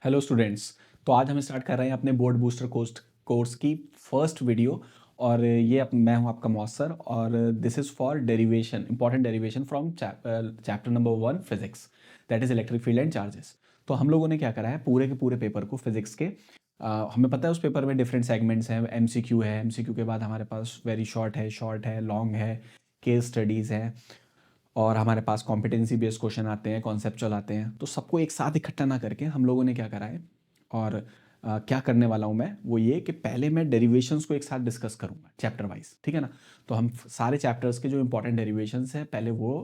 Hello students. तो आज हम स्टार्ट कर रहे हैं अपने बोर्ड बूस्टर कोर्स की फर्स्ट वीडियो। और मैं हूं आपका मौसर और this is for derivation, important derivation from chapter number 1 physics, that is electric field and charges. तो हम लोगों ने क्या करा है, पूरे के पूरे पेपर को फिजिक्स के हमें पता है उस पेपर में डिफरेंट सेगमेंट्स हैं। एमसीक्यू है, एमसीक्यू के बाद हमारे पास वेरी शॉर्ट है, लॉन्ग है, केस स्टडीज़ है, और हमारे पास कॉम्पिटेंसी बेस्ड क्वेश्चन आते हैं, कॉन्सेप्चुअल आते हैं। तो सबको एक साथ इकट्ठा ना करके हम लोगों ने क्या करा है, और क्या करने वाला हूँ मैं, वो ये कि पहले मैं डेरिवेशंस को एक साथ डिस्कस करूँगा चैप्टर वाइज, ठीक है ना। तो हम सारे चैप्टर्स के जो इंपॉर्टेंट डेरिवेशंस हैं पहले वो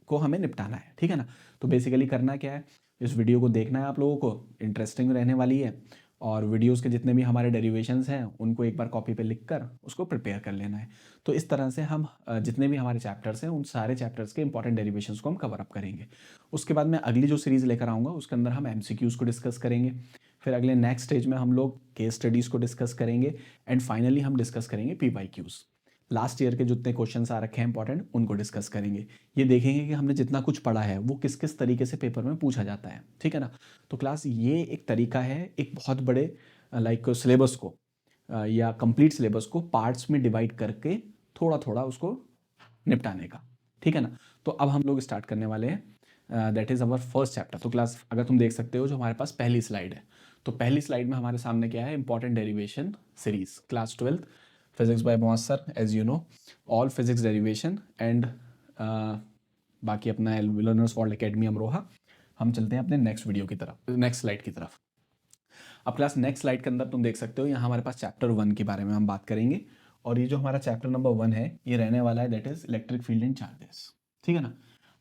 को हमें निपटाना है, ठीक है ना। तो बेसिकली करना क्या है, इस वीडियो को देखना है आप लोगों को, इंटरेस्टिंग रहने वाली है। और वीडियोस के जितने भी हमारे डेरिवेशंस हैं उनको एक बार कॉपी पे लिख कर उसको प्रिपेयर कर लेना है। तो इस तरह से हम जितने भी हमारे चैप्टर्स हैं उन सारे चैप्टर्स के इंपॉर्टेंट डेरिवेशंस को हम कवर अप करेंगे। उसके बाद मैं अगली जो सीरीज़ लेकर आऊँगा उसके अंदर हम एमसीक्यूज़ को डिस्कस करेंगे। फिर अगले नेक्स्ट स्टेज में हम लोग केस स्टडीज़ को डिस्कस करेंगे। एंड फाइनली हम डिस्कस करेंगे पीवाईक्यूज़, लास्ट ईयर के जितने क्वेश्चन आ रखे हैं इंपॉर्टेंट उनको डिस्कस करेंगे। ये देखेंगे कि हमने जितना कुछ पढ़ा है वो किस किस तरीके से पेपर में पूछा जाता है, ठीक है ना। तो क्लास ये एक तरीका है एक बहुत बड़े लाइक सिलेबस को या कंप्लीट सिलेबस को पार्ट्स में डिवाइड करके थोड़ा थोड़ा उसको निपटाने का, ठीक है ना। तो अब हम लोग स्टार्ट करने वाले हैं, that is our first chapter. तो क्लास अगर तुम देख सकते हो जो हमारे पास पहली स्लाइड है, तो पहली स्लाइड में हमारे सामने क्या है, important derivation series, class 12 physics by मौसर, as you know, all physics derivation and बाकी अपना लर्नर्स वर्ल्ड एकेडमी अमरोहा। हम चलते हैं अपने नेक्स्ट वीडियो की तरफ, नेक्स्ट स्लाइड की तरफ। अब क्लास नेक्स्ट स्लाइड के अंदर तुम देख सकते हो यहाँ हमारे पास चैप्टर 1 के बारे में हम बात करेंगे। और ये जो हमारा चैप्टर नंबर 1 है ये रहने वाला है that is electric field and charges, ठीक है ना।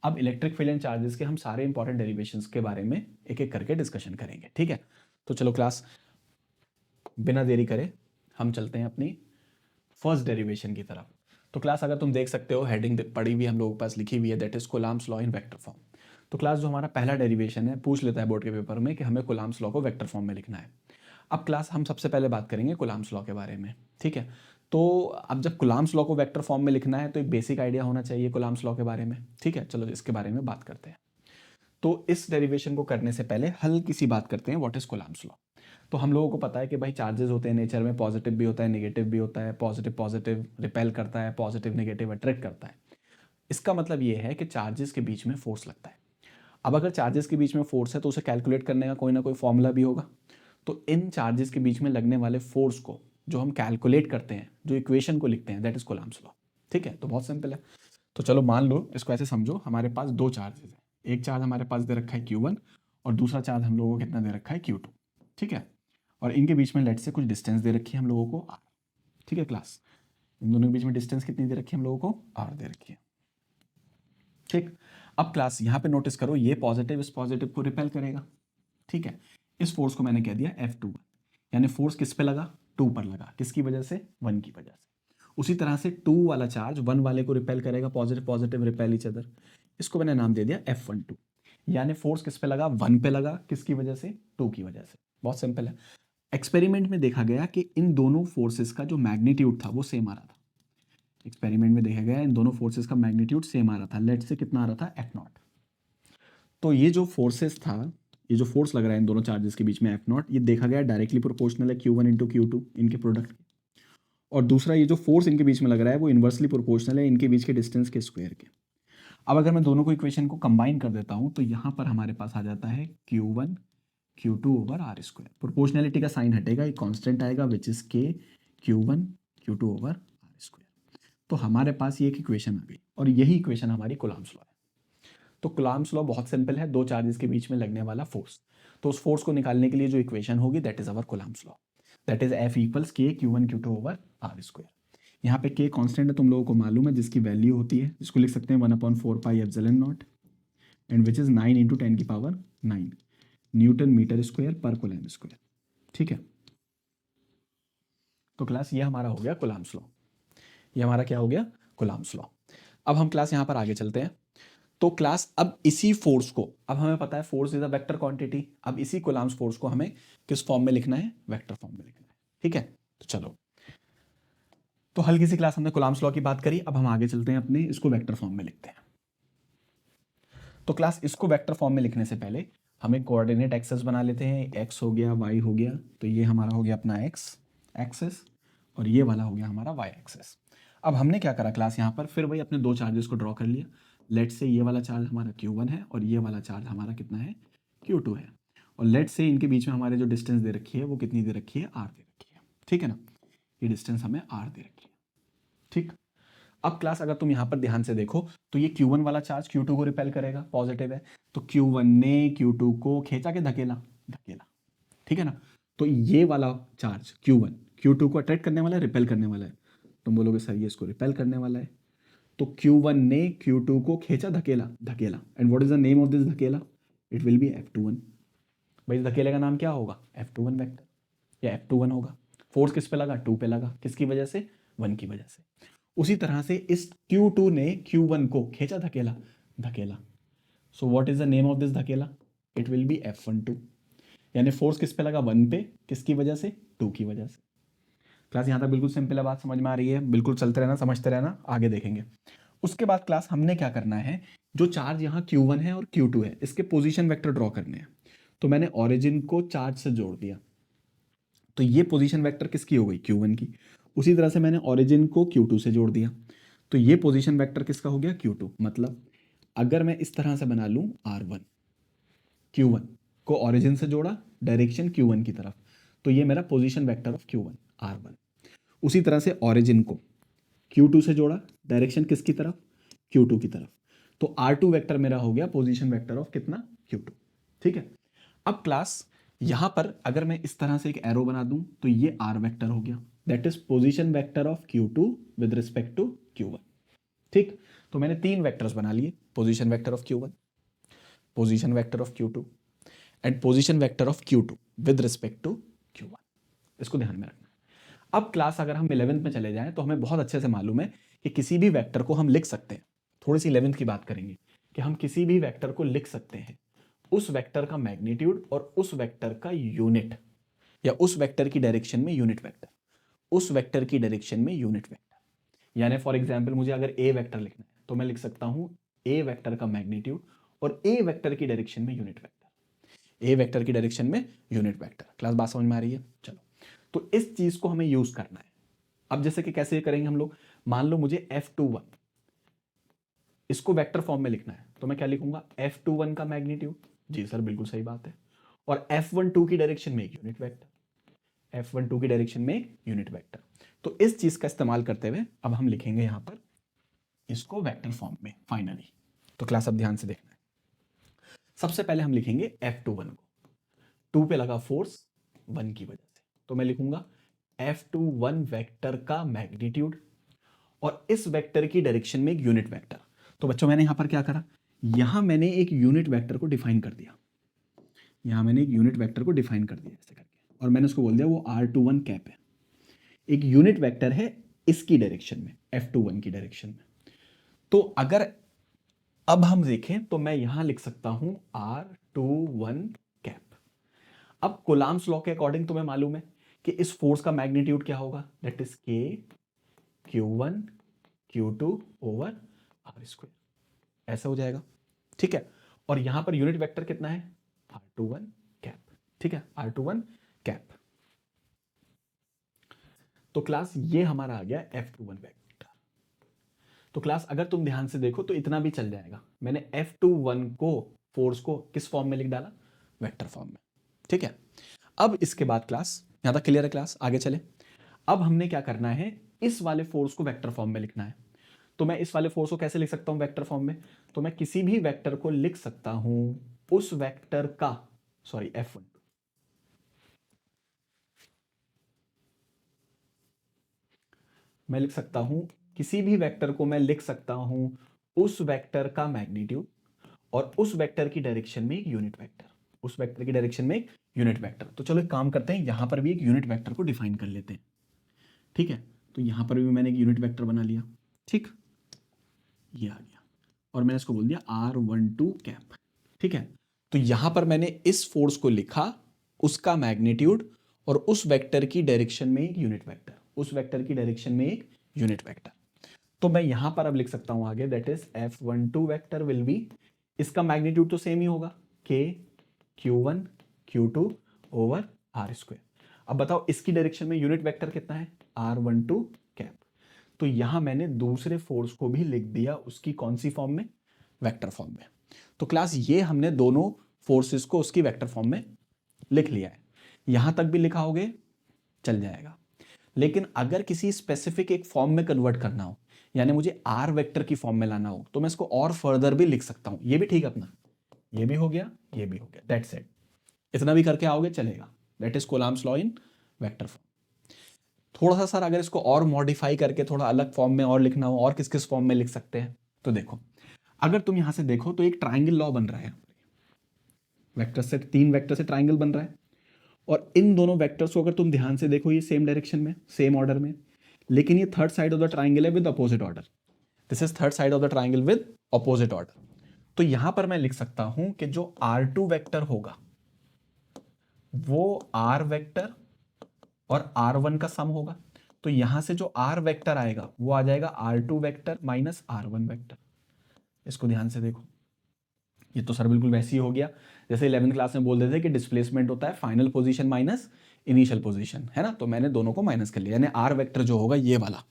अब इलेक्ट्रिक फील्ड एंड चार्जेस के हम सारे इंपॉर्टेंट डेरिवेशंस के बारे में एक एक करके डिस्कशन करेंगे, ठीक है। तो चलो क्लास बिना देरी करे हम चलते हैं अपनी फर्स्ट डेरिवेशन की तरफ। तो क्लास अगर तुम देख सकते हो हेडिंग पड़ी हुई हम लोगों के पास लिखी हुई है, that is Coulomb's law in vector form. तो क्लास जो हमारा पहला डेरिवेशन है पूछ लेता है बोर्ड के पेपर में कि हमें कूलम्ब्स लॉ को वेक्टर फॉर्म में लिखना है। अब क्लास हम सबसे पहले बात करेंगे कूलम्ब्स लॉ के बारे में, ठीक है। तो अब जब कूलम्ब्स लॉ को वेक्टर फॉर्म में लिखना है तो एक बेसिक आइडिया होना चाहिए कूलम्ब्स लॉ के बारे में, ठीक है। चलो इसके बारे में बात करते हैं। तो इस डेरिवेशन को करने से पहले हल्की सी बात करते हैं व्हाट इज कूलम्ब्स लॉ। तो हम लोगों को पता है कि भाई चार्जेस होते हैं नेचर में, पॉजिटिव भी होता है नेगेटिव भी होता है, पॉजिटिव पॉजिटिव रिपेल करता है, पॉजिटिव नेगेटिव अट्रैक्ट करता है। इसका मतलब ये है कि चार्जेस के बीच में फोर्स लगता है। अब अगर चार्जेस के बीच में फोर्स है तो उसे कैलकुलेट करने का कोई ना कोई फॉर्मूला भी होगा। तो इन चार्जेस के बीच में लगने वाले फोर्स को जो हम कैलकुलेट करते हैं, जो इक्वेशन को लिखते हैं, दैट इज कूलम्ब्स लॉ, ठीक है। तो बहुत सिंपल है। तो चलो मान लो इसको ऐसे समझो, हमारे पास दो चार्जेस हैं, एक चार्ज हमारे पास दे रखा है Q1 और दूसरा चार्ज हम लोगों को कितना दे रखा है Q2, ठीक है। और इनके बीच में लेट से कुछ डिस्टेंस दे रखी है हम लोगों को R, ठीक है क्लास। इन दोनों के बीच में डिस्टेंस कितनी दे रखी है हम लोगों को, R दे रखी है, ठीक। अब क्लास यहाँ पे नोटिस करो ये पॉजिटिव इस पॉजिटिव को रिपेल करेगा, ठीक है। इस फोर्स को मैंने कह दिया F2, यानी फोर्स किस पे लगा, 2 पर लगा, किसकी वजह से, 1 की वजह से। उसी तरह से 2 वाला चार्ज 1 वाले को रिपेल करेगा, positive positive repel each other. इसको मैंने नाम दे दिया F12, यानी फोर्स किस पे लगा, 1 पे लगा, किसकी वजह से, 2 की वजह से। बहुत सिंपल है। एक्सपेरिमेंट में देखा गया कि इन दोनों फोर्सेस का जो मैग्नीट्यूड था वो सेम आ रहा था। एक्सपेरिमेंट में देखा गया इन दोनों फोर्सेस का मैग्नीट्यूड सेम आ रहा था, लेट से कितना आ रहा था, F0। तो ये जो फोर्सेस था, ये जो फोर्स लग रहा है इन दोनों चार्जेस के बीच में F0, ये देखा गया डायरेक्टली प्रोपोर्शनल है Q1 इंटू Q2 इनके प्रोडक्ट। और दूसरा ये जो फोर्स इनके बीच में लग रहा है वो इन्वर्सली प्रोपोर्शनल है इनके बीच के डिस्टेंस के स्क्वायर के। अब अगर मैं दोनों को इक्वेशन को कंबाइन कर देता हूं तो यहाँ पर हमारे पास आ जाता है Q1 Q2 over R square. Proportionality का साइन हटेगा, एक कांस्टेंट आएगा which is K Q1 Q2 over R square. तो हमारे पास ये एक इक्वेशन आ गई और यही इक्वेशन हमारी कूलम्ब्स लॉ है। तो कूलम्ब्स लॉ बहुत सिंपल है, दो चार्जेस के बीच में लगने वाला फोर्स। तो उस फोर्स को निकालने के लिए जो इक्वेशन होगी that is our Coulomb's law, that is F equals K Q1 Q2 over R square. यहाँ पे K कांस्टेंट है, तुम लोगों को मालूम है, जिसकी वैल्यू होती है, जिसको लिख सकते हैं 1/4 pi epsilon not and which is 9 into 10 की पावर 9 न्यूटन मीटर स्क्वायर पर कूलम स्क्वायर, ठीक है। तो क्लास ये हमारा हो गया कूलम्ब्स लॉ, ये हमारा क्या हो गया, कूलम्ब्स लॉ। अब हम क्लास यहाँ पर आगे चलते हैं। तो क्लास अब इसी फोर्स को, अब हमें पता है force is a vector quantity, अब इसी कूलम्ब्स फोर्स को हमें किस फॉर्म में लिखना है, वेक्टर फॉर्म में लिखना है, ठीक है। तो चलो, तो हल्की सी क्लास हमने कूलम्ब्स लॉ की बात करी, अब हम आगे चलते हैं अपने इसको वेक्टर फॉर्म में लिखते हैं। तो क्लास इसको वेक्टर फॉर्म में लिखने से पहले हम एक कोऑर्डिनेट एक्सेस बना लेते हैं। एक्स हो गया, वाई हो गया, तो ये हमारा हो गया अपना एक्स एक्सेस और ये वाला हो गया हमारा वाई एक्सेस। अब हमने क्या करा क्लास, यहाँ पर फिर वही अपने दो चार्जेस को ड्रॉ कर लिया। लेट से ये वाला चार्ज हमारा Q1 है और ये वाला चार्ज हमारा कितना है, Q2 है। और लेट से इनके बीच में हमारे जो डिस्टेंस दे रखी है वो कितनी दे रखी है, R दे रखी है। ठीक है ना, ये डिस्टेंस हमें R दे रखी है। ठीक, अब क्लास अगर तुम यहाँ पर ध्यान से देखो तो ये Q1 वाला चार्ज Q2 को रिपेल करेगा, पॉजिटिव है, तो Q1 ने Q2 को खींचा के धकेला धकेला। ठीक है ना, तो ये वाला चार्ज Q1 Q2 को अट्रैक्ट करने वाला है, रिपेल करने वाला है। तुम बोलोगे सर ये इसको रिपेल करने वाला है, तो Q1 ने Q2 को खींचा धकेला धकेला। And what is the name of this धकेला, इट विल बी F21। भाई धकेले का नाम क्या होगा, F21 वेक्टर या F21 होगा। फोर्स किस पे लगा, 2 पे लगा, किसकी वजह से, 1 की वजह से। उसी तरह से इस Q2 ने Q1 को खींचा धकेला धकेला। सो what is the name of this धकेला, इट विल बी F12। यानी फोर्स किस पे लगा, 1 पे, किसकी वजह से, 2 की वजह से। क्लास यहाँ तक बिल्कुल सिंपल है, बात समझ में आ रही है, बिल्कुल चलते रहना, समझते रहना, आगे देखेंगे। उसके बाद क्लास हमने क्या करना है, जो चार्ज यहाँ Q1 है और Q2 है इसके पोजीशन वेक्टर ड्रॉ करने हैं। तो मैंने ओरिजिन को चार्ज से जोड़ दिया, तो ये पोजीशन वेक्टर किसकी हो गई, Q1 की। उसी तरह से मैंने ओरिजिन को Q2 से जोड़ दिया, तो ये पोजीशन वेक्टर किसका हो गया, Q2। मतलब अगर मैं इस तरह से बना लूँ R1, Q1 को ओरिजिन से जोड़ा डायरेक्शन Q1 की तरफ, तो ये मेरा position vector of Q1 R1। उसी तरह से ओरिजिन को Q2 से जोड़ा डायरेक्शन किसकी तरफ, Q2 की तरफ, तो R2 वेक्टर मेरा हो गया पोजीशन वेक्टर ऑफ कितना, Q2। ठीक है, अब क्लास यहां पर अगर मैं इस तरह से एक एरो बना दूं तो ये R वेक्टर हो गया, that is position vector of Q2 with respect to Q1। ठीक, तो मैंने 3 वेक्टर्स बना लिए, position vector of Q1, position vector of Q2 and position vector of Q2 with respect to Q1। इसको ध्यान में रखना। अब क्लास अगर हम 11th में चले जाएं तो हमें बहुत अच्छे से मालूम है कि किसी भी वेक्टर को हम लिख सकते हैं। थोड़ी सी 11th की बात करेंगे कि हम किसी भी वेक्टर को लिख सकते हैं, उस वेक्टर का मैग्नीट्यूड और उस वेक्टर का यूनिट, या उस वेक्टर की डायरेक्शन में यूनिट वेक्टर, उस वेक्टर की डायरेक्शन में यूनिट वेक्टर। यानी फॉर एग्जाम्पल मुझे अगर ए वेक्टर लिखना है तो मैं लिख सकता हूं ए वेक्टर का मैग्नीट्यूड और ए वेक्टर की डायरेक्शन में यूनिट वेक्टर, ए वेक्टर की डायरेक्शन में यूनिट वेक्टर। क्लास बात समझ में आ रही है, चलो। तो इस चीज को हमें यूज करना है। अब जैसे कि कैसे करेंगे हम लोग, मान लो मुझे F21 इसको वेक्टर फॉर्म में लिखना है, तो मैं क्या लिखूंगा, F21 का मैग्नीट्यूड, जी सर बिल्कुल सही बात है, और F12 की डायरेक्शन में एक यूनिट वेक्टर, F12 की डायरेक्शन में एक यूनिट वेक्टर। तो इस चीज का इस्तेमाल करते हुए अब हम लिखेंगे यहां पर इसको वेक्टर फॉर्म में फाइनली। तो क्लास अब ध्यान से देखना है, सबसे पहले हम लिखेंगे F21 को, 2 पे लगा फोर्स 1 की वजह से, तो मैं लिखूंगा F21 वेक्टर का मैग्नीट्यूड और इस वेक्टर की डायरेक्शन में एक यूनिट वेक्टर। तो बच्चों मैंने यहां पर क्या करा, यहां मैंने एक यूनिट वेक्टर को डिफाइन कर दिया, यहां मैंने एक यूनिट वेक्टर को डिफाइन कर दिया ऐसे करके, और मैंने उसको बोल दिया वो R21 कैप है, एक यूनिट वेक्टर है इसकी डायरेक्शन में, F21 की डायरेक्शन में। तो अगर अब हम देखें तो मैं यहां लिख सकता हूं R21 कैप। अब कोलाम्स लॉ के अकॉर्डिंग तुम्हें मालूम है कि इस फोर्स का मैग्नीट्यूड क्या होगा, that is K Q1 Q2 over R square, ऐसा हो जाएगा। ठीक है, और यहां पर यूनिट वेक्टर कितना है, R21 कैप। ठीक है, R21 कैप। तो क्लास ये हमारा आ गया F21 वेक्टर। तो क्लास अगर तुम ध्यान से देखो तो इतना भी चल जाएगा, मैंने F21 को, फोर्स को किस फॉर्म में लिख डाला, वेक्टर फॉर्म में। ठीक है, अब इसके बाद क्लास यहां तक क्लियर है, क्लास आगे चले। अब हमने क्या करना है, इस वाले फोर्स को वेक्टर फॉर्म में लिखना है। तो मैं इस वाले फोर्स को कैसे लिख सकता हूं वेक्टर फॉर्म में, तो मैं किसी भी वेक्टर को लिख सकता हूं उस वेक्टर का, सॉरी F1, मैं लिख सकता हूं किसी भी वेक्टर को मैं लिख सकता हूं उस वेक्टर का मैग्नीट्यूड और उस वेक्टर की डायरेक्शन में एक यूनिट वेक्टर, उस वेक्टर की डायरेक्शन में एक यूनिट वेक्टर। तो चलो एक काम करते हैं, यहां पर भी एक यूनिट वेक्टर को डिफाइन कर लेते हैं। ठीक है, तो यहां पर भी मैंने एक यूनिट वेक्टर बना लिया। ठीक, ये आ गया और मैंने इसको बोल दिया R12 कैप। ठीक है, तो यहां पर मैंने इस फोर्स को लिखा, उसका मैग्नीट्यूड और उस वेक्टर की डायरेक्शन में एक यूनिट वेक्टर, उस वेक्टर की डायरेक्शन में एक यूनिट वेक्टर। तो मैं यहां पर अब लिख सकता हूं आगे, that is F12 vector will B इसका मैग्नीट्यूड तो सेम ही होगा, k q1 q2 over R square. अब बताओ इसकी डायरेक्शन में यूनिट वेक्टर कितना है, r12 कैप। तो यहां मैंने दूसरे फोर्स को भी लिख दिया उसकी कौन सी फॉर्म में, वेक्टर फॉर्म में। तो क्लास ये हमने दोनों फोर्सेस को उसकी वेक्टर फॉर्म में लिख लिया है। यहां तक भी लिखा होगे चल जाएगा। लेकिन अगर किसी स्पेसिफिक एक फॉर्म में कन्वर्ट करना हो, यानी मुझे आर वेक्टर की फॉर्म में लाना हो, तो मैं इसको और फर्दर भी लिख सकता हूं। ये भी ठीक है अपना, ये भी हो गया, ये भी हो गया, दैट्स इट। इतना भी करके आओगे चलेगा। That is Coulomb's law in vector form. थोड़ा सा सर अगर इसको और मॉडिफाई करके थोड़ा अलग फॉर्म में और लिखना हो, और किस किस फॉर्म में लिख सकते हैं, तो देखो अगर तुम यहां से देखो तो एक ट्राइंगल लॉ बन रहा है, वेक्टर से, तीन वेक्टर से ट्राइंगल बन रहा है। और इन दोनों वेक्टर्स को अगर तुम ध्यान से देखो, ये सेम डायरेक्शन में, सेम ऑर्डर में, लेकिन ये third side of the triangle है with opposite order. This is third side of the triangle with opposite order. तो यहां पर मैं लिख सकता हूं कि जो R2 वेक्टर होगा वो R वेक्टर और R1 का सम होगा। तो यहां से जो R वेक्टर आएगा वो आ जाएगा R2 vector minus R1 vector. इसको ध्यान से देखो, ये तो सर बिल्कुल वैसे ही हो गया जैसे 11th क्लास में बोल देते थे कि डिस्प्लेसमेंट होता है final position minus initial position, है ना। तो मैंने दोनों को माइनस कर लिया, यानी आर वेक्टर जो होगा ये वाला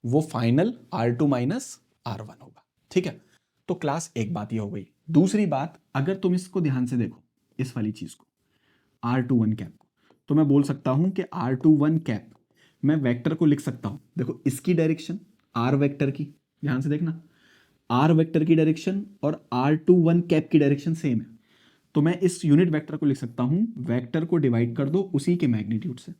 वो फाइनल R2 माइनस R1 होगा। ठीक है, तो क्लास एक बात ये हो गई। दूसरी बात, अगर तुम इसको ध्यान से देखो, इस वाली चीज को R21 कैप को, तो मैं बोल सकता हूं कि R21 कैप मैं वेक्टर को लिख सकता हूं। देखो इसकी डायरेक्शन आर वेक्टर की, ध्यान से देखना, आर वेक्टर की डायरेक्शन और R21 कैप की डायरेक्शन सेम है। तो मैं इस यूनिट वेक्टर को लिख सकता हूं, वेक्टर को डिवाइड कर दो उसी के मैग्नीट्यूड से।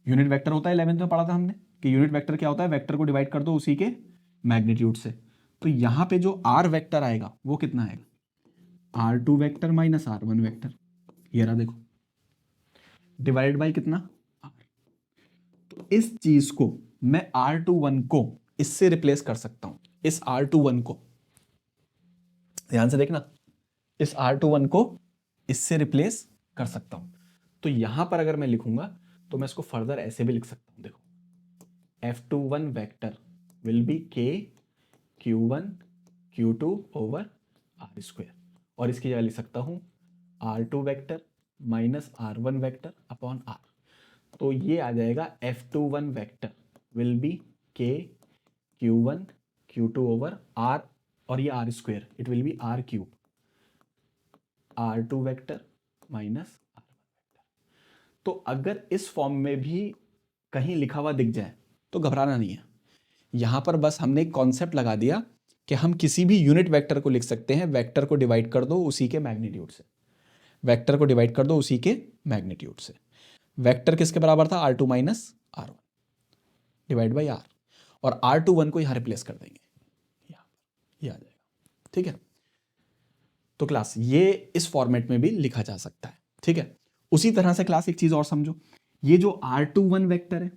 यूनिट वेक्टर होता है 11th में पढ़ा था हमने कि यूनिट वेक्टर क्या होता है, वेक्टर को डिवाइड कर दो उसी के मैग्नीट्यूड से। तो यहां पे जो आर वेक्टर आएगा वो कितना आएगा, R2 vector minus R1 vector. ये रहा देखो, डिवाइड बाय कितना, R। तो इस चीज को मैं R21 को इससे रिप्लेस कर सकता हूं, इस R21 को, ध्यान से देखना, इस R21 को इससे रिप्लेस कर सकता हूं। तो यहां पर अगर मैं लिखूंगा तो मैं इसको फर्दर ऐसे भी लिख सकता हूं, देखो F21 vector will be K Q1 Q2 over R square, और इसकी जगह लिख सकता हूं R2 vector minus R1 vector upon R। तो ये आ जाएगा F21 vector will be K Q1 Q2 over R, और ये R square it will B R cube, R2 vector minus R1 vector. तो अगर इस फॉर्म में भी कहीं लिखा हुआ दिख जाए तो घबराना नहीं है। यहां पर बस हमने एक कॉन्सेप्ट लगा दिया कि हम किसी भी यूनिट वेक्टर को लिख सकते हैं, वेक्टर को डिवाइड कर दो उसी के मैग्नीट्यूड से, वेक्टर को डिवाइड कर दो उसी के मैग्नीट्यूड से। वेक्टर किसके बराबर था, R2 minus R1 divide by R, और R21 को यहां रिप्लेस कर देंगे, यहां ये आ जाएगा। ठीक है, तो क्लास ये इस फॉर्मेट में भी लिखा जा सकता है। ठीक है, उसी तरह से क्लास एक चीज और समझो, ये जो R21 वेक्टर है,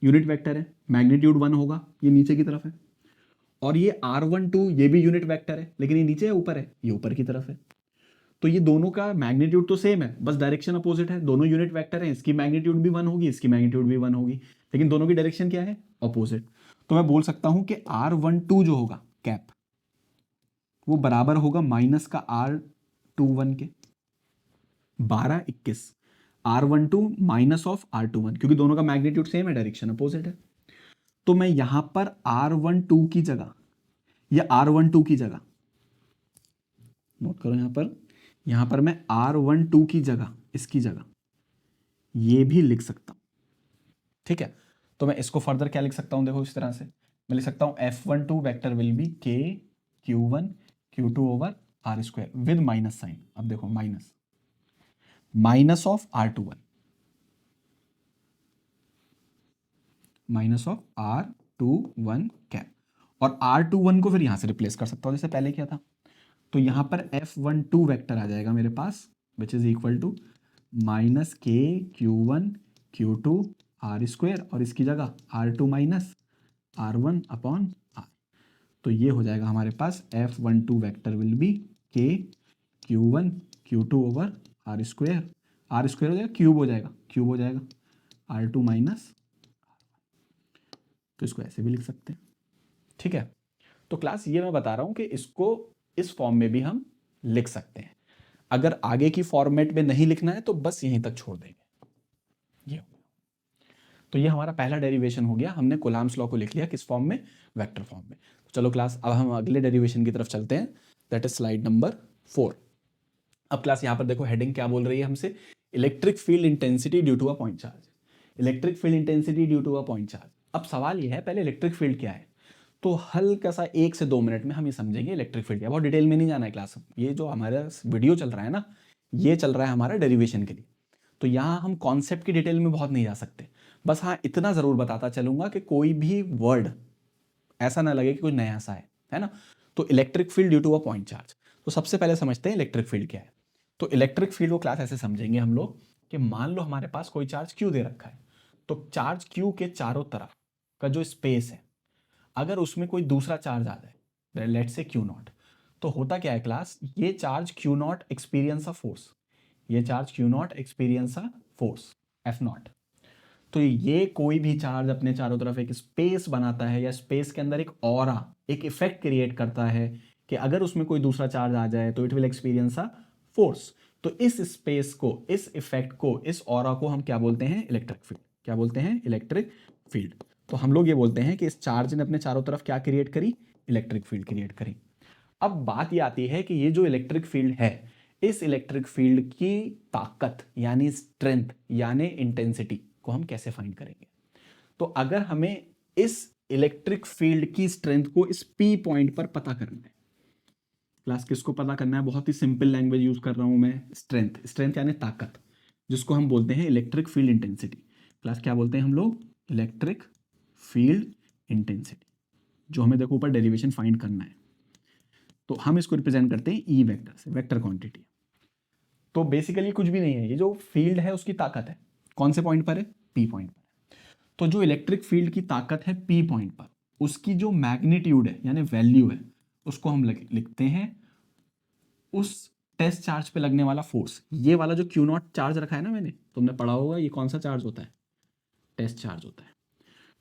यूनिट वेक्टर है, मैग्नीट्यूड 1 होगा, ये नीचे की तरफ है, और ये R12 ये भी यूनिट वेक्टर है, लेकिन ये नीचे है ऊपर है, ये ऊपर की तरफ है। तो ये दोनों का मैग्नीट्यूड तो सेम है, बस डायरेक्शन अपोजिट है। दोनों यूनिट वेक्टर हैं, इसकी मैग्नीट्यूड भी 1 होगी, इसकी मैग्नीट्यूड भी 1 होगी, लेकिन दोनों की डायरेक्शन क्या है, अपोजिट। तो मैं बोल सकता हूं कि R12 जो होगा कैप वो बराबर होगा माइनस का R21 के, 12 21 R12 माइनस ऑफ R21, क्योंकि दोनों का मैग्नीट्यूड सेम है, डायरेक्शन अपोजिट है। तो मैं यहां पर R12 की जगह, या R12 की जगह नोट करो, यहां पर मैं R12 की जगह, इसकी जगह ये भी लिख सकता हूं। ठीक है, तो मैं इसको फर्दर क्या लिख सकता हूं, देखो इस तरह से मैं लिख सकता हूं F12 vector will be K Q1 Q2 over R square with minus sign. अब देखो minus, minus of R21 minus of R21 cap, और R21 को फिर यहां से रिप्लेस कर सकता हूं जैसे पहले किया था। तो यहां पर F12 वेक्टर आ जाएगा मेरे पास which is equal to minus K Q1 Q2 R square, और इसकी जगह R2 minus R1 upon R। तो ये हो जाएगा हमारे पास F12 vector will be K Q1 Q2 over R square, R square हो जाएगा क्यूब, हो जाएगा क्यूब, हो जाएगा R2 माइनस, तो इसको ऐसे भी लिख सकते हैं। ठीक है, तो क्लास ये मैं बता रहा हूं कि इसको इस फॉर्म में भी हम लिख सकते हैं। अगर आगे की फॉर्मेट में नहीं लिखना है तो बस यहीं तक छोड़ देंगे। ये तो ये हमारा पहला डेरिवेशन हो गया, हमने कूलम्ब्स लॉ को लिख लिया किस फॉर्म में, वेक्टर फॉर्म में। तो चलो क्लास अब हम अगले डेरिवेशन की तरफ चलते हैं, दैट इज स्लाइड नंबर 4। अब क्लास यहाँ पर देखो हेडिंग क्या बोल रही है हमसे, electric field intensity due to a point charge. Electric field intensity due to a point charge. अब सवाल ये है पहले इलेक्ट्रिक फील्ड क्या है, तो हल्का सा 1 से 2 मिनट में हम ये समझेंगे इलेक्ट्रिक फील्ड क्या। बहुत डिटेल में नहीं जाना है क्लास, ये जो हमारा वीडियो चल रहा है ना, ये चल रहा है हमारा डेरिवेशन के लिए, तो यहाँ हम कॉन्सेप्ट की डिटेल में बहुत नहीं जा सकते। बस हाँ इतना ज़रूर बताता चलूँगा कि कोई भी वर्ड ऐसा ना लगे कि कोई नया सा है ना। तो electric field due to a point charge, तो सबसे पहले समझते हैं इलेक्ट्रिक फील्ड क्या है। तो इलेक्ट्रिक फील्ड को क्लास ऐसे समझेंगे हम लोग कि मान लो हमारे पास कोई चार्ज Q दे रखा है, तो चार्ज Q के चारों तरफ का जो स्पेस है, अगर उसमें कोई दूसरा चार्ज आ जाए, लेट्स से Q0, तो होता क्या है क्लास, ये charge Q0 experiences a force, ये charge Q0 experiences a force F0। तो ये कोई भी चार्ज अपने चारों तरफ एक स्पेस बनाता है, या स्पेस के अंदर एक ऑरा, एक इफेक्ट क्रिएट करता है कि अगर उसमें कोई दूसरा चार्ज आ जाए तो it will experience a force. तो इस स्पेस को, इस इफेक्ट को, इस ऑरा को हम क्या बोलते हैं, इलेक्ट्रिक फील्ड। क्या बोलते हैं, इलेक्ट्रिक फील्ड। तो हम लोग ये बोलते हैं कि इस चार्ज ने अपने चारों तरफ क्या क्रिएट करी, इलेक्ट्रिक फील्ड क्रिएट करी। अब बात ये आती है कि ये जो इलेक्ट्रिक फील्ड है, इस इलेक्ट्रिक फील्ड की ताकत यानी स्ट्रेंथ यानी इंटेंसिटी को हम कैसे फाइंड करेंगे। तो अगर हमें इस इलेक्ट्रिक फील्ड की स्ट्रेंथ को इस P पॉइंट पर पता करना है, क्लास किसको पता करना है, बहुत ही सिंपल लैंग्वेज यूज कर रहा हूं मैं, स्ट्रेंथ। स्ट्रेंथ यानी ताकत, जिसको हम बोलते हैं इलेक्ट्रिक फील्ड इंटेंसिटी। क्लास क्या बोलते हैं हम लोग, इलेक्ट्रिक फील्ड इंटेंसिटी, जो हमें देखो ऊपर डेरिवेशन फाइंड करना है। तो हम इसको रिप्रेजेंट करते हैं ई वेक्टर से, वेक्टर क्वांटिटी। तो बेसिकली कुछ भी नहीं है, ये जो फील्ड है उसकी ताकत है, कौन से पॉइंट पर है, P पॉइंट पर। तो जो इलेक्ट्रिक फील्ड की ताकत है P पॉइंट पर, उसकी जो मैग्नीट्यूड है यानी वैल्यू है, उसको हम लिखते हैं उस टेस्ट चार्ज पे लगने वाला फोर्स। ये वाला जो Q0 चार्ज रखा है ना मैंने, तुमने पढ़ा होगा, ये कौन सा चार्ज होता है, टेस्ट चार्ज होता है।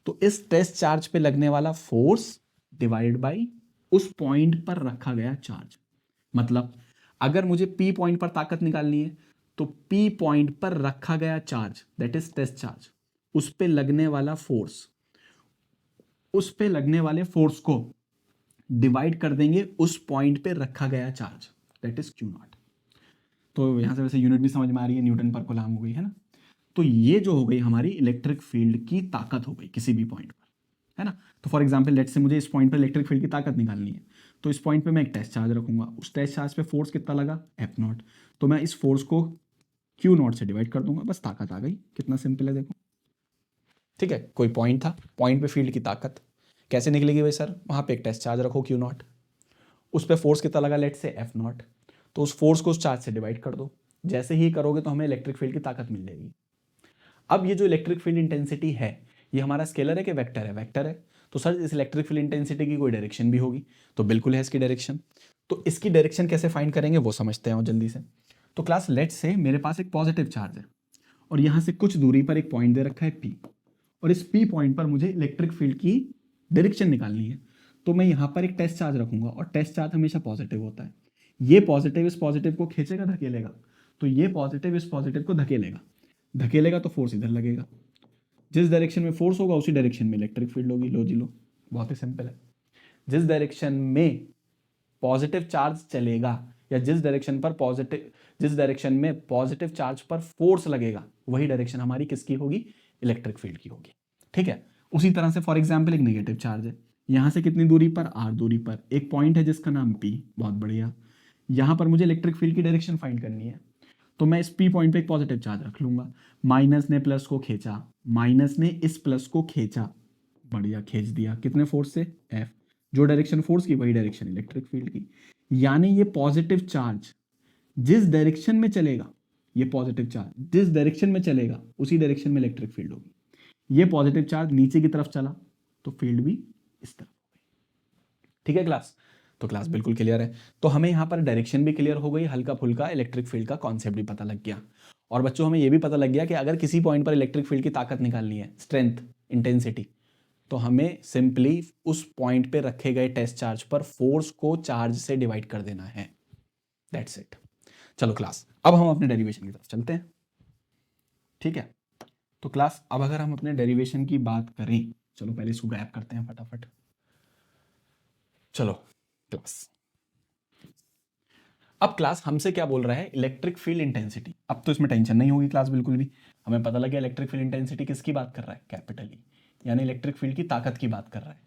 तो इस टेस्ट चार्ज पे लगने वाला फोर्स डिवाइड बाई उस पॉइंट पर रखा गया चार्ज। मतलब अगर मुझे P पॉइंट पर ताकत निकालनी है, तो P पॉइंट पर रखा गया charge, that is test charge, उस पे लगने वाला फोर्स, उस पे लगने वाले फोर्स को डिवाइड कर देंगे उस पॉइंट पे रखा गया चार्ज, दैट इज Q0। तो यहां से वैसे यूनिट भी समझ में आ रही है, न्यूटन पर कूलम्ब हो गई है ना। तो ये जो हो गई हमारी इलेक्ट्रिक फील्ड की ताकत हो गई किसी भी पॉइंट पर, है ना। तो फॉर एग्जांपल लेट्स से मुझे इस पॉइंट पर इलेक्ट्रिक फील्ड की ताकत निकालनी है, तो इस पॉइंट पे मैं एक टेस्ट चार्ज रखूंगा, उस टेस्ट चार्ज पे फोर्स कितना लगा, F0। तो मैं इस फोर्स को Q0 से डिवाइड कर दूंगा, बस ताकत आ गई। कितना सिंपल है देखो, ठीक है। कोई पॉइंट था, पॉइंट पे फील्ड की ताकत कैसे निकलेगी भाई सर, वहां पे एक टेस्ट चार्ज रखो Q0, उस पर फोर्स कितना लगा, लेट्स से F0, तो उस फोर्स को उस चार्ज से डिवाइड कर दो। जैसे ही करोगे तो हमें इलेक्ट्रिक फील्ड की ताकत मिल जाएगी। अब ये जो इलेक्ट्रिक फील्ड इंटेंसिटी है, ये हमारा स्केलर है कि वेक्टर है, वेक्टर है। तो सर इस इलेक्ट्रिक फील्ड इंटेंसिटी की कोई डायरेक्शन भी होगी, तो बिल्कुल है इसकी डायरेक्शन। तो इसकी डायरेक्शन कैसे फाइंड करेंगे वो समझते हैं और जल्दी से। तो क्लास लेट्स से मेरे पास एक पॉजिटिव चार्ज है, और यहाँ से कुछ दूरी पर एक पॉइंट दे रखा है P, और इस P पॉइंट पर मुझे इलेक्ट्रिक फील्ड की डायरेक्शन निकालनी है। तो मैं यहाँ पर एक टेस्ट चार्ज रखूंगा, और टेस्ट चार्ज हमेशा पॉजिटिव होता है। ये पॉजिटिव इस पॉजिटिव को खींचेगा, धकेलेगा, तो ये पॉजिटिव इस पॉजिटिव को धकेलेगा, धकेलेगा तो फोर्स इधर लगेगा। जिस डायरेक्शन में फोर्स होगा उसी डायरेक्शन में इलेक्ट्रिक फील्ड होगी। लो जी लो, बहुत ही सिंपल है। जिस डायरेक्शन में पॉजिटिव चार्ज चलेगा, या जिस डायरेक्शन में पॉजिटिव चार्ज पर फोर्स लगेगा, वही डायरेक्शन हमारी किसकी होगी, इलेक्ट्रिक फील्ड की होगी। ठीक है। उसी तरह से फॉर एग्जाम्पल एक नेगेटिव चार्ज है, यहां से कितनी दूरी पर, R दूरी पर एक पॉइंट है जिसका नाम P, बहुत बढ़िया। यहां पर मुझे इलेक्ट्रिक फील्ड की डायरेक्शन फाइंड करनी है, तो मैं इस P पॉइंट पे एक पॉजिटिव चार्ज रख लूंगा। माइनस ने प्लस को खींचा, माइनस ने इस प्लस को खींचा, बढ़िया खींच दिया, कितने फोर्स से, F। जो डायरेक्शन फोर्स की वही डायरेक्शन इलेक्ट्रिक फील्ड की। यानी ये पॉजिटिव चार्ज जिस डायरेक्शन में चलेगा, ये पॉजिटिव चार्ज जिस डायरेक्शन में चलेगा उसी डायरेक्शन में इलेक्ट्रिक फील्ड होगी। ये पॉजिटिव चार्ज नीचे की तरफ चला तो फील्ड भी इस तरफ हो गई। ठीक है क्लास, तो क्लास बिल्कुल क्लियर है। तो हमें यहाँ पर डायरेक्शन भी क्लियर हो गई, हल्का फुल्का इलेक्ट्रिक फील्ड का कॉन्सेप्ट भी पता लग गया। और बच्चों हमें यह भी पता लग गया कि अगर किसी पॉइंट पर इलेक्ट्रिक फील्ड की ताकत निकालनी है, स्ट्रेंथ, इंटेंसिटी, तो हमें सिंपली उस पॉइंट पे रखे गए टेस्ट चार्ज पर फोर्स को चार्ज से डिवाइड कर देना है, दैट्स इट। चलो क्लास, अब हम अपने डेरिवेशन की तरफ चलते हैं, ठीक है। तो क्लास अब अगर हम अपने डेरिवेशन की बात करें, चलो पहले इसको गायब करते हैं फटाफट। चलो क्लास, अब क्लास हमसे क्या बोल रहा है, इलेक्ट्रिक फील्ड इंटेंसिटी। अब तो इसमें टेंशन नहीं होगी क्लास बिल्कुल भी, हमें पता लग गया इलेक्ट्रिक फील्ड इंटेंसिटी किसकी बात कर रहा है, कैपिटल ई, यानी इलेक्ट्रिक फील्ड की ताकत की बात कर रहा है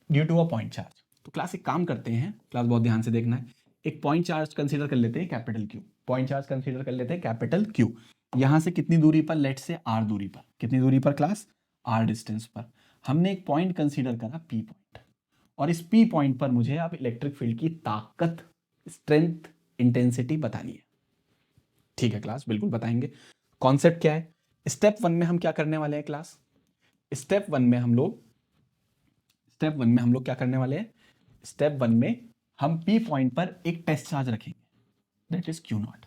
due to a point charge. तो क्लास एक काम करते हैं, क्लास बहुत ध्यान से देखना है, एक पॉइंट चार्ज कंसीडर कर लेते हैं capital Q, point charge consider कर लेते हैं कैपिटल क्यू। यहां से कितनी दूरी पर, लेट से आर दूरी पर, कितनी दूरी पर क्लास, आर डिस्टेंस पर हमने एक पॉइंट कंसीडर करा पी पॉइंट, और इस पी पॉइंट पर मुझे अब इलेक्ट्रिक फील्ड की ताकत, स्ट्रेंथ, इंटेंसिटी बतानी है, ठीक है क्लास, बिल्कुल बताएंगे। कॉन्सेप्ट क्या है, स्टेप वन में हम क्या करने वाले हैं क्लास, स्टेप वन में हम लोग क्या करने वाले हैं, स्टेप वन में हम पी पॉइंट पर एक टेस्ट चार्ज रखेंगे, दैट इज क्यू नॉट।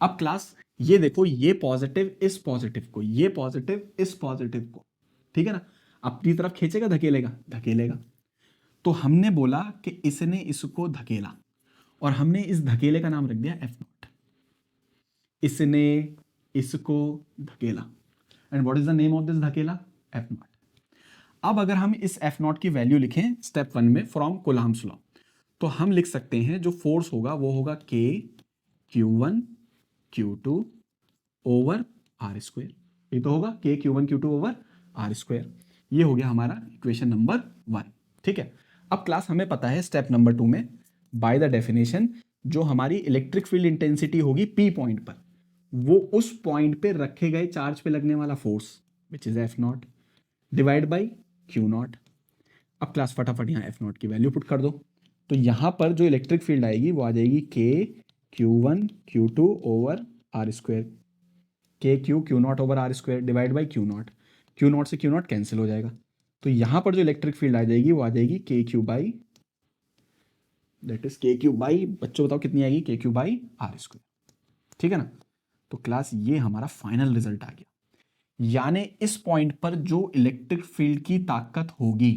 अब क्लास ये देखो, ये पॉजिटिव इस पॉजिटिव को, ये पॉजिटिव इस पॉजिटिव को, ठीक है ना, अपनी तरफ खींचेगा, धकेलेगा। तो हमने बोला कि इसने इसको धकेला, और हमने इस धकेले का नाम रख दिया एफ नॉट, इसने इसको धकेला, and what is the name of this धकेला, एफ नॉट। अब अगर हम इस एफ नॉट की वैल्यू लिखें स्टेप वन में फ्रॉम कूलम्ब्स लॉ, तो हम लिख सकते हैं जो फोर्स होगा वो होगा के Q1 Q2 over R square, ये तो होगा के Q1 Q2 over R square. ये हो गया हमारा इक्वेशन नंबर 1, ठीक है। अब क्लास हमें पता है स्टेप नंबर 2 में बाय द डेफिनेशन जो हमारी इलेक्ट्रिक फील्ड इंटेंसिटी होगी पी पॉइंट पर, वो उस पॉइंट पे रखे गए चार्ज पे लगने वाला force which is F not divide by Q not. अब क्लास फटाफट यहाँ एफ नॉट की वैल्यू पुट कर दो, तो यहाँ पर जो इलेक्ट्रिक फील्ड आएगी वो आ जाएगी K Q1 Q2 over R square, K Q not over R square divide by Q not से क्यू नॉट कैंसिल हो जाएगा, तो यहाँ पर जो इलेक्ट्रिक फील्ड आ जाएगी वो आ जाएगी K Q by, that is K Q by, बच्चों बताओ कितनी आएगी, के क्यू बाई आर स्क्वायर, ठीक है ना। तो क्लास ये हमारा फाइनल रिजल्ट आ गया, यानी इस पॉइंट पर जो इलेक्ट्रिक फील्ड की ताकत होगी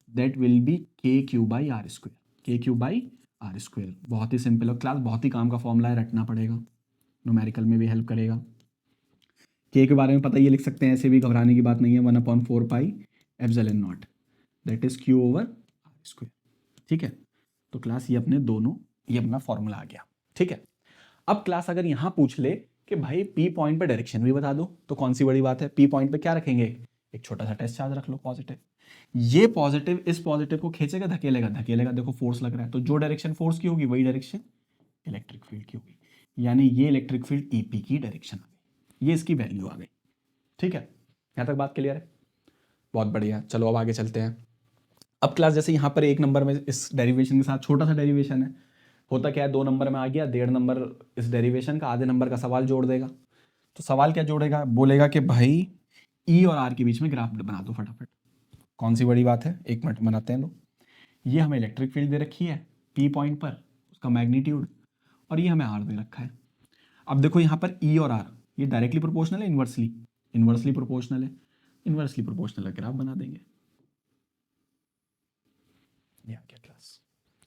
that will be K Q by r square, K Q by r square. बहुत ही सिंपल है क्लास, बहुत ही काम का फॉर्मूला है, रटना पड़ेगा, न्यूमेरिकल में भी हेल्प करेगा। के बारे में पता, ये लिख सकते हैं, ऐसे भी घबराने की बात नहीं है, 1/4 pi epsilon naught that is Q over R square, ठीक है। तो क्लास ये अपने दोनों, ये अपना फॉर्मूला आ गया, ठीक है। अब क्लास अगर यहाँ पूछ ले कि भाई पी पॉइंट पे डायरेक्शन भी बता दो, तो कौन सी बड़ी बात है, पी पॉइंट पे क्या रखेंगे, एक छोटा सा टेस्ट चार्ज रख लो पॉजिटिव, ये पॉजिटिव इस पॉजिटिव को खींचेगा, धकेलेगा, देखो फोर्स लग रहा है, तो जो डायरेक्शन फोर्स की होगी वही डायरेक्शन इलेक्ट्रिक फील्ड की होगी, यानी ये इलेक्ट्रिक फील्ड ईपी की डायरेक्शन आ गई, ये इसकी वैल्यू आ गई, ठीक है। यहां तक बात क्लियर है, बहुत बढ़िया। चलो अब आगे चलते हैं। अब क्लास जैसे यहाँ पर 1 नंबर में इस डेरिवेशन के साथ छोटा सा डेरिवेशन है, होता क्या है, 2 नंबर में आ गया, 1.5 नंबर इस डेरिवेशन का, आधे नंबर का सवाल जोड़ देगा। तो सवाल क्या जोड़ेगा, बोलेगा कि भाई ई और आर के बीच में ग्राफ बना दो फटाफट। कौन सी बड़ी बात है, 1 मिनट बनाते हैं लोग। ये हमें इलेक्ट्रिक फील्ड दे रखी है पी पॉइंट पर, उसका मैग्नीट्यूड, और ये हमें आर दे रखा है। अब देखो यहाँ पर ई और आर ये डायरेक्टली प्रोपोर्शनल है, इन्वर्सली प्रोपोर्शनल है, इन्वर्सली प्रोपोर्शनल ग्राफ बना देंगे, क्या क्लास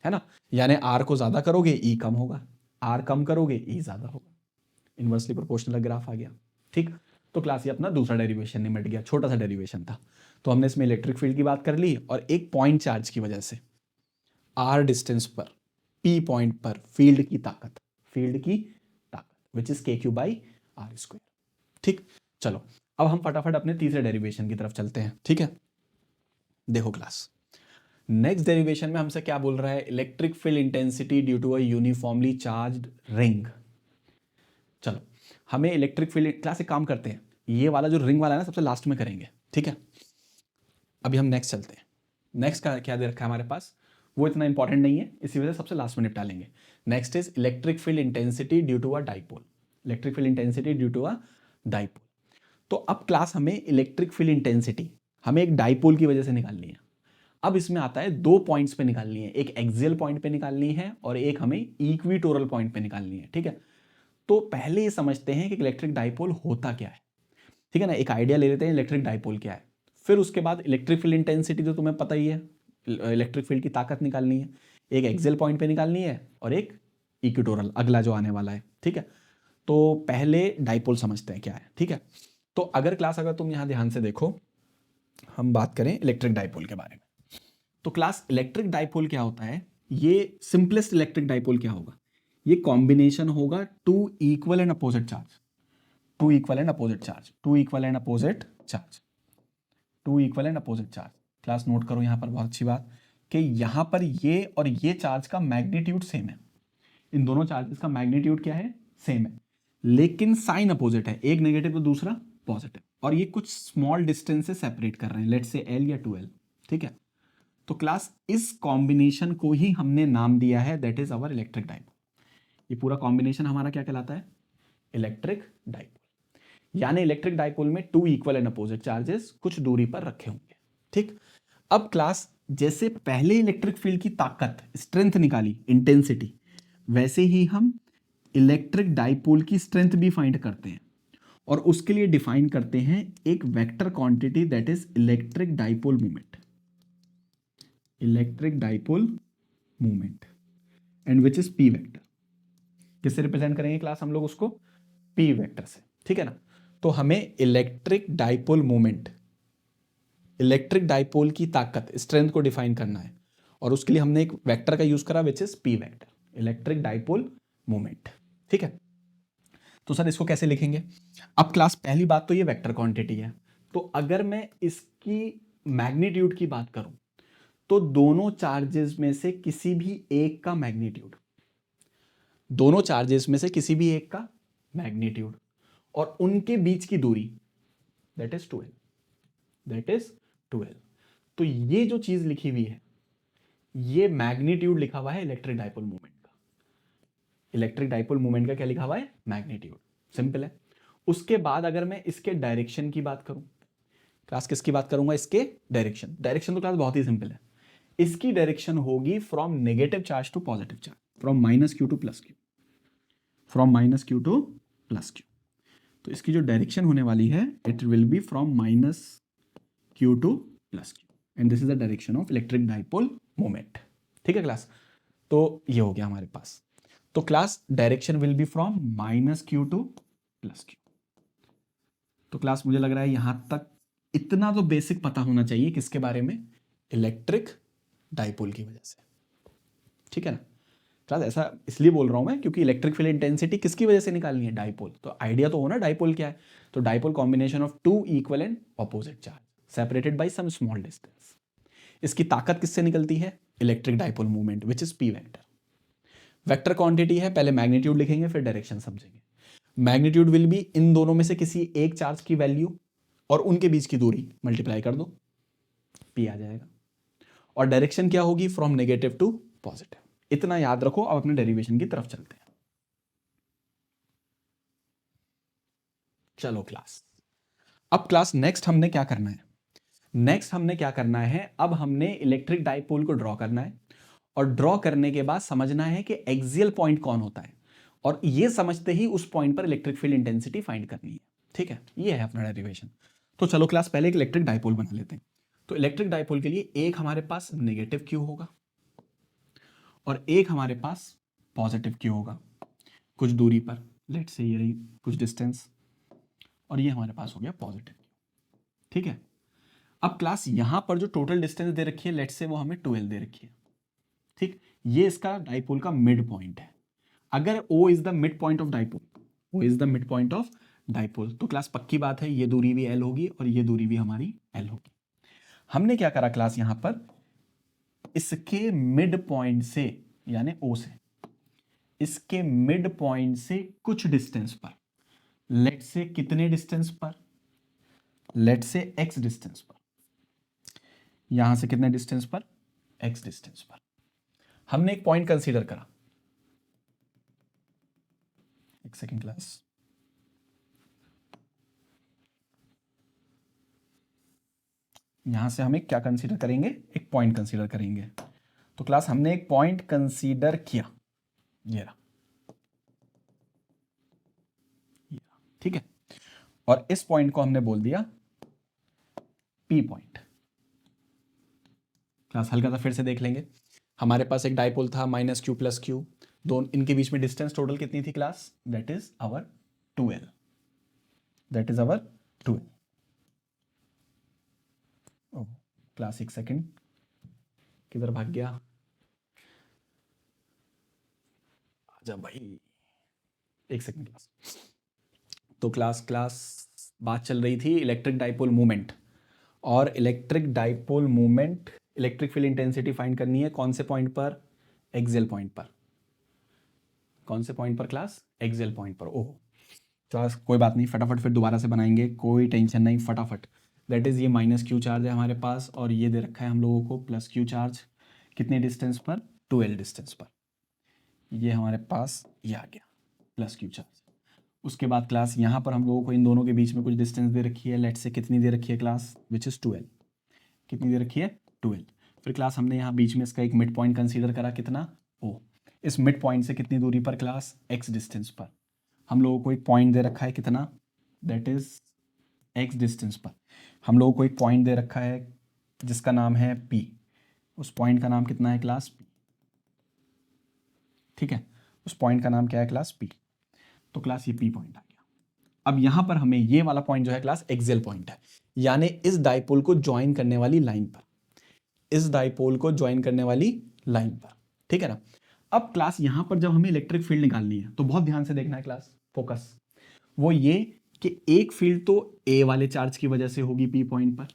है ना, यानी आर को ज्यादा करोगे ई कम होगा, आर कम करोगे ई ज्यादा होगा, इन्वर्सली प्रोपोर्शनल ग्राफ आ गया, ठीक। तो क्लास ये अपना दूसरा डेरिवेशन निमट गया, छोटा सा डेरिवेशन था। तो हमने इसमें इलेक्ट्रिक फील्ड की बात कर ली, और एक पॉइंट चार्ज की वजह से आर डिस्टेंस पर पी पॉइंट पर फील्ड की ताकत which is K Q by r square, ठीक। चलो अब हम फटाफट अपने तीसरे डेरिवेशन की तरफ चलते हैं, ठीक है। देखो क्लास, नेक्स्ट डेरिवेशन में हमसे क्या बोल रहा है, electric field intensity due to a uniformly charged ring. चलो हमें इलेक्ट्रिक फील्ड, क्लास एक काम करते हैं, ये वाला जो रिंग वाला है ना सबसे लास्ट में करेंगे, ठीक है। अभी हम नेक्स्ट चलते हैं, नेक्स्ट का क्या दे रखा है हमारे पास, वो इतना इंपॉर्टेंट नहीं है, इसी वजह से सबसे लास्ट में निपटा लेंगे। Next is electric field intensity due to a dipole, electric field intensity due to a dipole. तो अब क्लास हमें इलेक्ट्रिक फील्ड इंटेंसिटी हमें एक डाइपोल की वजह से निकालनी है। अब इसमें आता है 2 पॉइंट्स पे निकालनी है, एक एक्सियल पॉइंट पे निकालनी है और एक हमें इक्विटोरल पॉइंट पे निकालनी है, ठीक है। तो पहले ये समझते हैं कि इलेक्ट्रिक डाइपोल होता क्या है, ठीक है ना, एक आइडिया ले लेते हैं इलेक्ट्रिक डाइपोल क्या है, फिर उसके बाद इलेक्ट्रिक फील्ड इंटेंसिटी तो तुम्हें पता ही है, इलेक्ट्रिक फील्ड की ताकत निकालनी है, एक एक्सियल पॉइंट पे निकालनी है और एक इक्वेटोरल अगला जो आने वाला है, ठीक है। तो पहले डाइपोल समझते हैं क्या है, ठीक है। तो अगर तुम यहाँ ध्यान से देखो, हम बात करें इलेक्ट्रिक डाइपोल के बारे में, तो क्लास इलेक्ट्रिक डाइपोल क्या होता है, ये सिंपलेस्ट इलेक्ट्रिक डाइपोल क्या होगा, ये कॉम्बिनेशन होगा two equal and opposite charge, two equal and opposite charge, two equal and opposite charge, two equal and opposite charge. Class note करो यहाँ पर बहुत अच्छी बात कि यहाँ पर ये और ये चार्ज का मैग्नीट्यूड सेम है, इन दोनों चार्जेस का मैग्नीट्यूड क्या है, सेम है, लेकिन साइन अपोजिट है, एक नेगेटिव तो दूसरा पॉजिटिव, और ये कुछ स्मॉल डिस्टेंस से सेपरेट कर रहे हैं, लेट्स से एल या 2l, ठीक है। तो क्लास इस कॉम्बिनेशन को ही हमने नाम दिया है, that is our electric dipole. ये पूरा कॉम्बिनेशन हमारा क्या कहलाता है, इलेक्ट्रिक डाइपोल। यानी इलेक्ट्रिक डाइपोल में two equal and opposite charges कुछ दूरी पर रखे होंगे, ठीक। अब क्लास जैसे पहले इलेक्ट्रिक फील्ड की ताकत स्ट्रेंथ निकाली, इंटेंसिटी, वैसे ही हम इलेक्ट्रिक डाइपोल की स्ट्रेंथ भी फाइंड करते हैं, और उसके लिए डिफाइन करते हैं एक vector quantity, that is electric dipole moment, electric dipole moment, and which is P vector. किससे रिप्रेजेंट करेंगे क्लास हम लोग उसको, पी वेक्टर से, ठीक है ना। तो हमें electric dipole moment, electric dipole की ताकत स्ट्रेंथ को डिफाइन करना है, और उसके लिए हमने एक वेक्टर का यूज करा विच is P vector, electric dipole moment, ठीक है। तो सर इसको कैसे लिखेंगे, अब क्लास पहली बात तो ये वेक्टर क्वांटिटी है, तो अगर मैं इसकी मैग्नीट्यूड की बात करूं, तो दोनों चार्जेस में से किसी भी एक का मैग्नीट्यूड, दोनों चार्जेस में से किसी भी एक का मैग्नीट्यूड और उनके बीच की दूरी, that is 2l, that is 2l। तो ये जो चीज लिखी हुई है, ये मैग्नीट्यूड लिखा हुआ है इलेक्ट्रिक डाइपोल मोमेंट का, इलेक्ट्रिक डाइपोल मोमेंट का क्या लिखा हुआ है, मैग्नीट्यूड, सिंपल है। उसके बाद अगर मैं इसके डायरेक्शन की बात करूं, क्लास किसकी बात करूंगा, इसके डायरेक्शन, डायरेक्शन तो क्लास बहुत ही सिंपल है, इसकी डायरेक्शन होगी from negative charge to positive charge, from minus Q to plus Q, from minus Q to plus Q. तो इसकी जो डायरेक्शन होने वाली है, it will be from minus Q to plus Q, and this is the direction of electric dipole moment, ठीक है class. तो ये हो गया हमारे पास, तो class direction will be from minus Q to plus Q. तो क्लास मुझे लग रहा है यहां तक इतना तो बेसिक पता होना चाहिए किसके बारे में, इलेक्ट्रिक डाइपोल की वजह से, ठीक है ना। क्लास ऐसा इसलिए बोल रहा हूं मैं क्योंकि इलेक्ट्रिक फील्ड इंटेंसिटी किसकी वजह से निकालनी है, डाइपोल, तो आइडिया तो हो ना डाइपोल क्या है, तो dipole combination of two equal and opposite charge separated by some small distance. इसकी ताकत किससे निकलती है, electric dipole movement which is P vector. Vector quantity है, पहले मैग्नीट्यूड लिखेंगे फिर डायरेक्शन समझेंगे। मैग्नीट्यूड विल बी इन दोनों में से किसी एक चार्ज की वैल्यू और उनके बीच की दूरी मल्टीप्लाई कर दो, पी आ जाएगा, और डायरेक्शन क्या होगी, फ्रॉम नेगेटिव टू पॉजिटिव। इतना याद रखो, अब अपने डेरिवेशन की तरफ चलते हैं। चलो क्लास, अब क्लास नेक्स्ट हमने क्या करना है, नेक्स्ट हमने क्या करना है, अब हमने इलेक्ट्रिक डाइपोल को ड्रॉ करना है, और ड्रॉ करने के बाद समझना है कि एक्सियल पॉइंट कौन होता है, और ये समझते ही उस पॉइंट पर इलेक्ट्रिक फील्ड इंटेंसिटी फाइंड करनी है, ठीक है। ये है अपना डेरिवेशन। तो चलो क्लास पहले एक इलेक्ट्रिक डाइपोल बना लेते हैं। तो इलेक्ट्रिक डाइपोल के लिए एक हमारे पास नेगेटिव क्यू होगा और एक हमारे पास पॉजिटिव क्यू होगा, कुछ दूरी पर, लेट्स से ये रही कुछ डिस्टेंस, और ये हमारे पास हो गया पॉजिटिव क्यू, ठीक है। अब क्लास यहां पर जो टोटल डिस्टेंस दे रखी है, लेट्स से वो हमें 12 दे रखी है, ठीक। ये इसका डाइपोल का मिड पॉइंट है। अगर O is the mid point of dipole, O is the mid point of dipole, तो क्लास पक्की बात है ये दूरी भी L होगी और ये दूरी भी हमारी L होगी। हमने क्या करा क्लास यहां पर, इसके मिड पॉइंट से यानी O से, इसके मिड पॉइंट से कुछ डिस्टेंस पर, लेट से कितने डिस्टेंस पर, लेट से x डिस्टेंस पर, यहां से कितने डिस्टेंस पर, x डिस्टेंस पर हमने एक पॉइंट कंसीडर करा। एक सेकेंड क्लास, यहां से हम एक क्या कंसीडर करेंगे, एक पॉइंट कंसीडर करेंगे। तो क्लास हमने एक पॉइंट कंसीडर किया, ये रहा, ठीक है। और इस पॉइंट को हमने बोल दिया पी पॉइंट। क्लास हल्का सा फिर से देख लेंगे। हमारे पास एक डाइपोल था माइनस क्यू प्लस क्यू, दोनों इनके बीच में डिस्टेंस टोटल कितनी थी class? That is our 2l, that is our 2l। Oh class एक सेकेंड, किधर भाग गया? आजा भाई, एक सेकेंड क्लास। तो क्लास बात चल रही थी इलेक्ट्रिक डाइपोल मूवमेंट, और electric dipole movement, electric field intensity find करनी है कौन से पॉइंट पर? एक्सियल पॉइंट पर। कौन से पॉइंट पर क्लास? एक्सियल पॉइंट पर। ओह क्लास कोई बात नहीं, फटाफट फिर दोबारा से बनाएंगे, कोई टेंशन नहीं, फटाफट। दैट इज ये माइनस क्यू चार्ज है हमारे पास, और ये दे रखा है हम लोगों को प्लस क्यू चार्ज। कितने डिस्टेंस पर? 2l डिस्टेंस पर। ये हमारे पास ये आ गया प्लस क्यू चार्ज। उसके बाद क्लास यहाँ पर हम लोगों को इन दोनों के बीच में कुछ डिस्टेंस दे रखी है, लेट से कितनी दे रखी है क्लास? Which is 2l। कितनी दे रखी है? 2l। फिर क्लास हमने यहाँ बीच में इसका एक मिड पॉइंट कंसीडर करा, कितना? ओ। इस मिड पॉइंट से कितनी दूरी पर क्लास? x डिस्टेंस पर। हम लोगों को एक पॉइंट दे रखा है, कितना? दैट इज x डिस्टेंस पर हम लोगों को एक पॉइंट दे रखा है जिसका नाम है p। उस पॉइंट का नाम कितना है क्लास? p। ठीक है, उस पॉइंट का नाम क्या है क्लास? p। तो क्लास ये p पॉइंट आ गया। अब यहां पर हमें ये वाला पॉइंट जो है क्लास एक्सियल पॉइंट है, यानी इस डाइपोल को ज्वाइन करने वाली लाइन पर, इस डाइपोल को ज्वाइन करने वाली लाइन पर। ठीक है ना? अब क्लास यहां पर जब हमें इलेक्ट्रिक फील्ड निकालनी है तो बहुत ध्यान से देखना है क्लास, फोकस। वो ये कि एक फील्ड तो ए वाले चार्ज की वजह से होगी पी पॉइंट पर,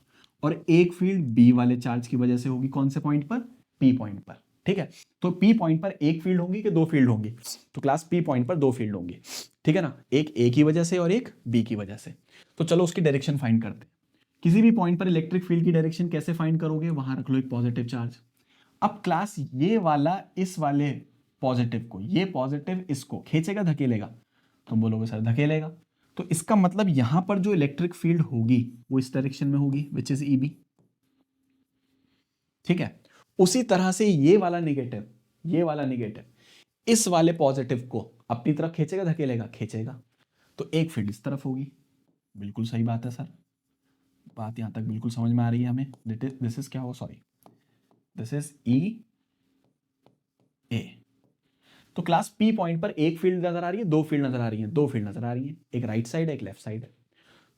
और एक फील्ड बी वाले चार्ज की वजह से होगी कौन से पॉइंट पर? पी पॉइंट पर। ठीक है, तो पी पॉइंट पर एक फील्ड होंगी कि दो फील्ड होंगी? तो क्लास पी पॉइंट पर दो फील्ड होंगी। ठीक है ना, एक ए की वजह से और एक बी की वजह से। तो चलो उसकी डायरेक्शन फाइंड करते हैं। किसी भी पॉइंट पर इलेक्ट्रिक फील्ड की डायरेक्शन कैसे फाइंड करोगे? वहां रख लो एक पॉजिटिव चार्ज। अब क्लास ये वाला इस वाले पॉजिटिव को, ये पॉजिटिव इसको खींचेगा धकेलेगा? तुम बोलोगे सर धकेलेगा। तो इसका मतलब यहां पर जो इलेक्ट्रिक फील्ड होगी वो इस डायरेक्शन में होगी, विच इज ईबी। ठीक है, उसी तरह से ये वाला निगेटिव, ये वाला निगेटिव इस वाले पॉजिटिव को अपनी तरफ खींचेगा धकेलेगा? खींचेगा। तो एक फील्ड इस तरफ होगी। बिल्कुल सही बात है सर, बात यहां तक बिल्कुल समझ में आ रही है हमें। दिस इज क्या हो, sorry, this is E A. तो क्लास पी पॉइंट पर एक फील्ड नजर आ रही है, दो फील्ड नजर आ रही है? दो फील्ड नजर आ रही है, एक राइट साइड है एक लेफ्ट साइड है।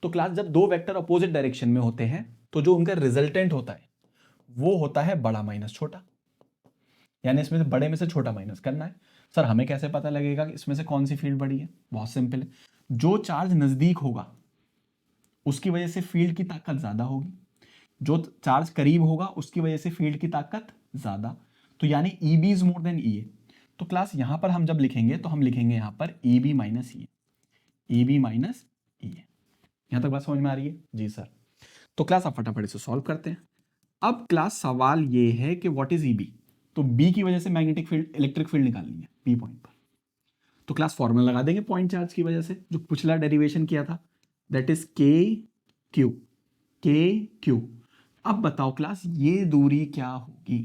तो क्लास जब दो वेक्टर अपोजिट डायरेक्शन में होते हैं तो जो उनका रिजल्टेंट होता है वो होता है बड़ा माइनस छोटा, यानी इसमें से बड़े में से छोटा माइनस करना है। सर हमें कैसे पता लगेगा कि इसमें से कौन सी फील्ड बड़ी है? बहुत सिंपल है, जो चार्ज नजदीक होगा उसकी वजह से फील्ड की ताकत ज्यादा होगी, जो चार्ज करीब होगा उसकी वजह से फील्ड की ताकत ज्यादा। तो यानी E B is more than E A. तो क्लास यहां पर हम जब लिखेंगे तो हम लिखेंगे यहां पर ई बी माइनस ई ए, ई बी माइनस ई ए। यहां तक बात समझ में आ रही है? जी सर। तो क्लास आप फटाफट इसे सॉल्व करते हैं। अब क्लास सवाल ये है कि व्हाट इज ई बी? तो बी की वजह से मैग्नेटिक फील्ड, इलेक्ट्रिक फील्ड निकालनी है पी पॉइंट पर। तो क्लास फॉर्मूला लगा देंगे पॉइंट चार्ज की वजह से, जो पिछला डेरिवेशन किया था, दैट इज के क्यू, के क्यू। अब बताओ क्लास ये दूरी क्या होगी?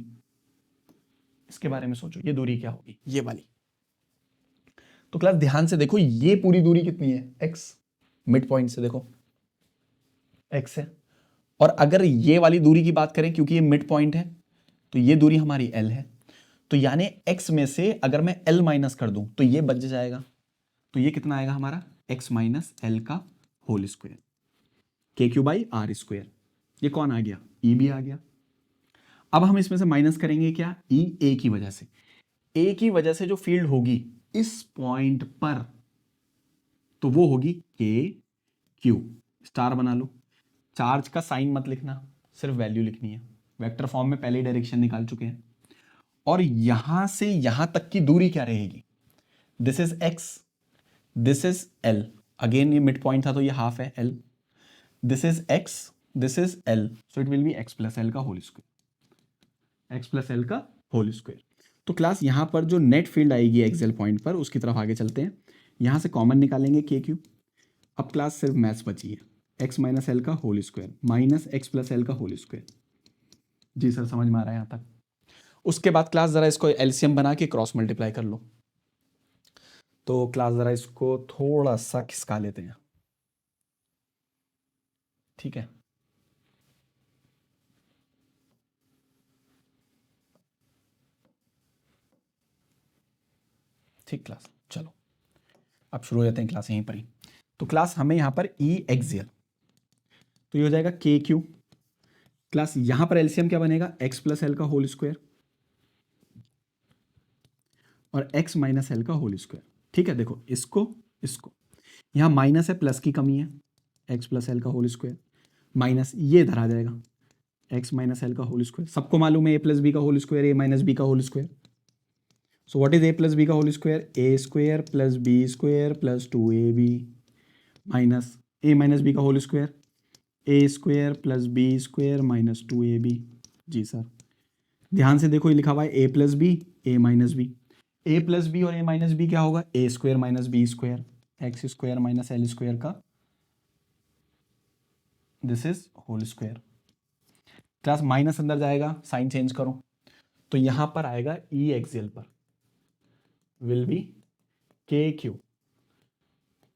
इसके बारे में सोचो, ये दूरी क्या होगी? ये वाली। तो क्लास ध्यान से देखो, ये पूरी दूरी कितनी है? एक्स। मिड पॉइंट से देखो एक्स है, और अगर ये वाली दूरी की बात करें, क्योंकि ये मिड पॉइंट है तो ये दूरी हमारी एल है। तो यानी एक्स में से अगर मैं एल माइनस कर दूं तो ये बच जाएगा। तो ये कितना आएगा हमारा? एक्स माइनस एल का whole square, K Q by r square. ये कौन आ गया? ई बी आ गया। अब हम इसमें से माइनस करेंगे क्या? ई ए की वजह से। ए की वजह से जो फील्ड होगी इस पॉइंट पर, तो वो होगी के क्यू। स्टार बना लो। चार्ज का साइन मत लिखना, सिर्फ वैल्यू लिखनी है। वेक्टर फॉर्म में पहले ही डायरेक्शन निकाल चुके हैं। और यहां से यहां तक की दूरी क्या रहेगी? This is X, this is L. Again ये मिड पॉइंट था तो ये हाफ है L. This is X, this is L, so it will be X plus L का whole square, X plus L का होल स्क्वायर। तो class यहां पर जो नेट फील्ड आएगी एक्सएल पॉइंट पर, उसकी तरफ आगे चलते हैं। यहां से कॉमन निकालेंगे के क्यू। अब क्लास सिर्फ मैथ्स बची है, एक्स माइनस एल का whole square minus X plus L का होल स्क्वायर। जी सर समझ में आ रहा है यहां तक? उसके बाद क्लास जरा इसको एलसीएम बना के क्रॉस मल्टीप्लाई कर लो। तो क्लास जरा इसको थोड़ा सा खिसका लेते हैं, ठीक है? ठीक क्लास, चलो अब शुरू हो जाते हैं क्लास यहीं पर ही। तो क्लास हमें यहाँ पर ई एक्सियल, तो ये हो जाएगा के क्यू। क्लास यहाँ पर एलसीएम क्या बनेगा, एक्स प्लस एल का होल स्क्वायर और एक्स माइनस एल का होल स्क्वायर। ठीक है, देखो इसको इसको यहाँ माइनस है, प्लस की कमी है, एक्स प्लस एल का होल स्क्वायर माइनस ये इधर आ जाएगा एक्स माइनस एल का होल स्क्वायर। सबको मालूम है ए प्लस बी का whole square A minus B का whole square. So what is A plus B का whole square, A square plus B square plus 2ab minus A minus B का whole square A square plus B square minus 2ab। जी sir, ध्यान से देखो ये लिखा हुआ है A plus B A minus B, A plus B और ए माइनस बी क्या होगा, A square minus B square X square minus L square का this is whole square. Class minus अंदर जाएगा, साइन चेंज करो, तो यहां पर आएगा ई एक्सियल पर will be K Q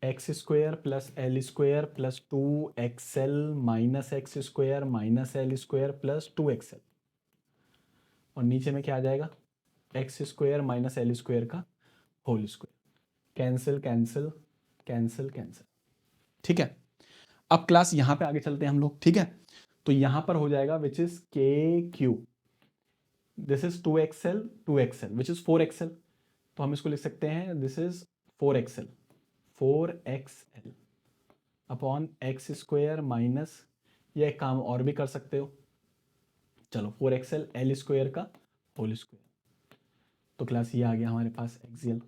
X square plus L square plus 2xl minus X square minus L square plus 2xl, और नीचे में क्या आ जाएगा, X square minus L square का whole square. Cancel cancel cancel cancel. ठीक है, अब क्लास यहां पे आगे चलते हैं हम लोग। ठीक है, तो यहां पर हो जाएगा which is K Q, this is 2xl which is 4xl, तो हम इसको लिख सकते हैं this is 4xl upon x square minus, ये एक काम और भी कर सकते हो, चलो 4xl एल स्क्वायर का होल स्क्वायर। तो क्लास ये आ गया हमारे पास एक्सियल।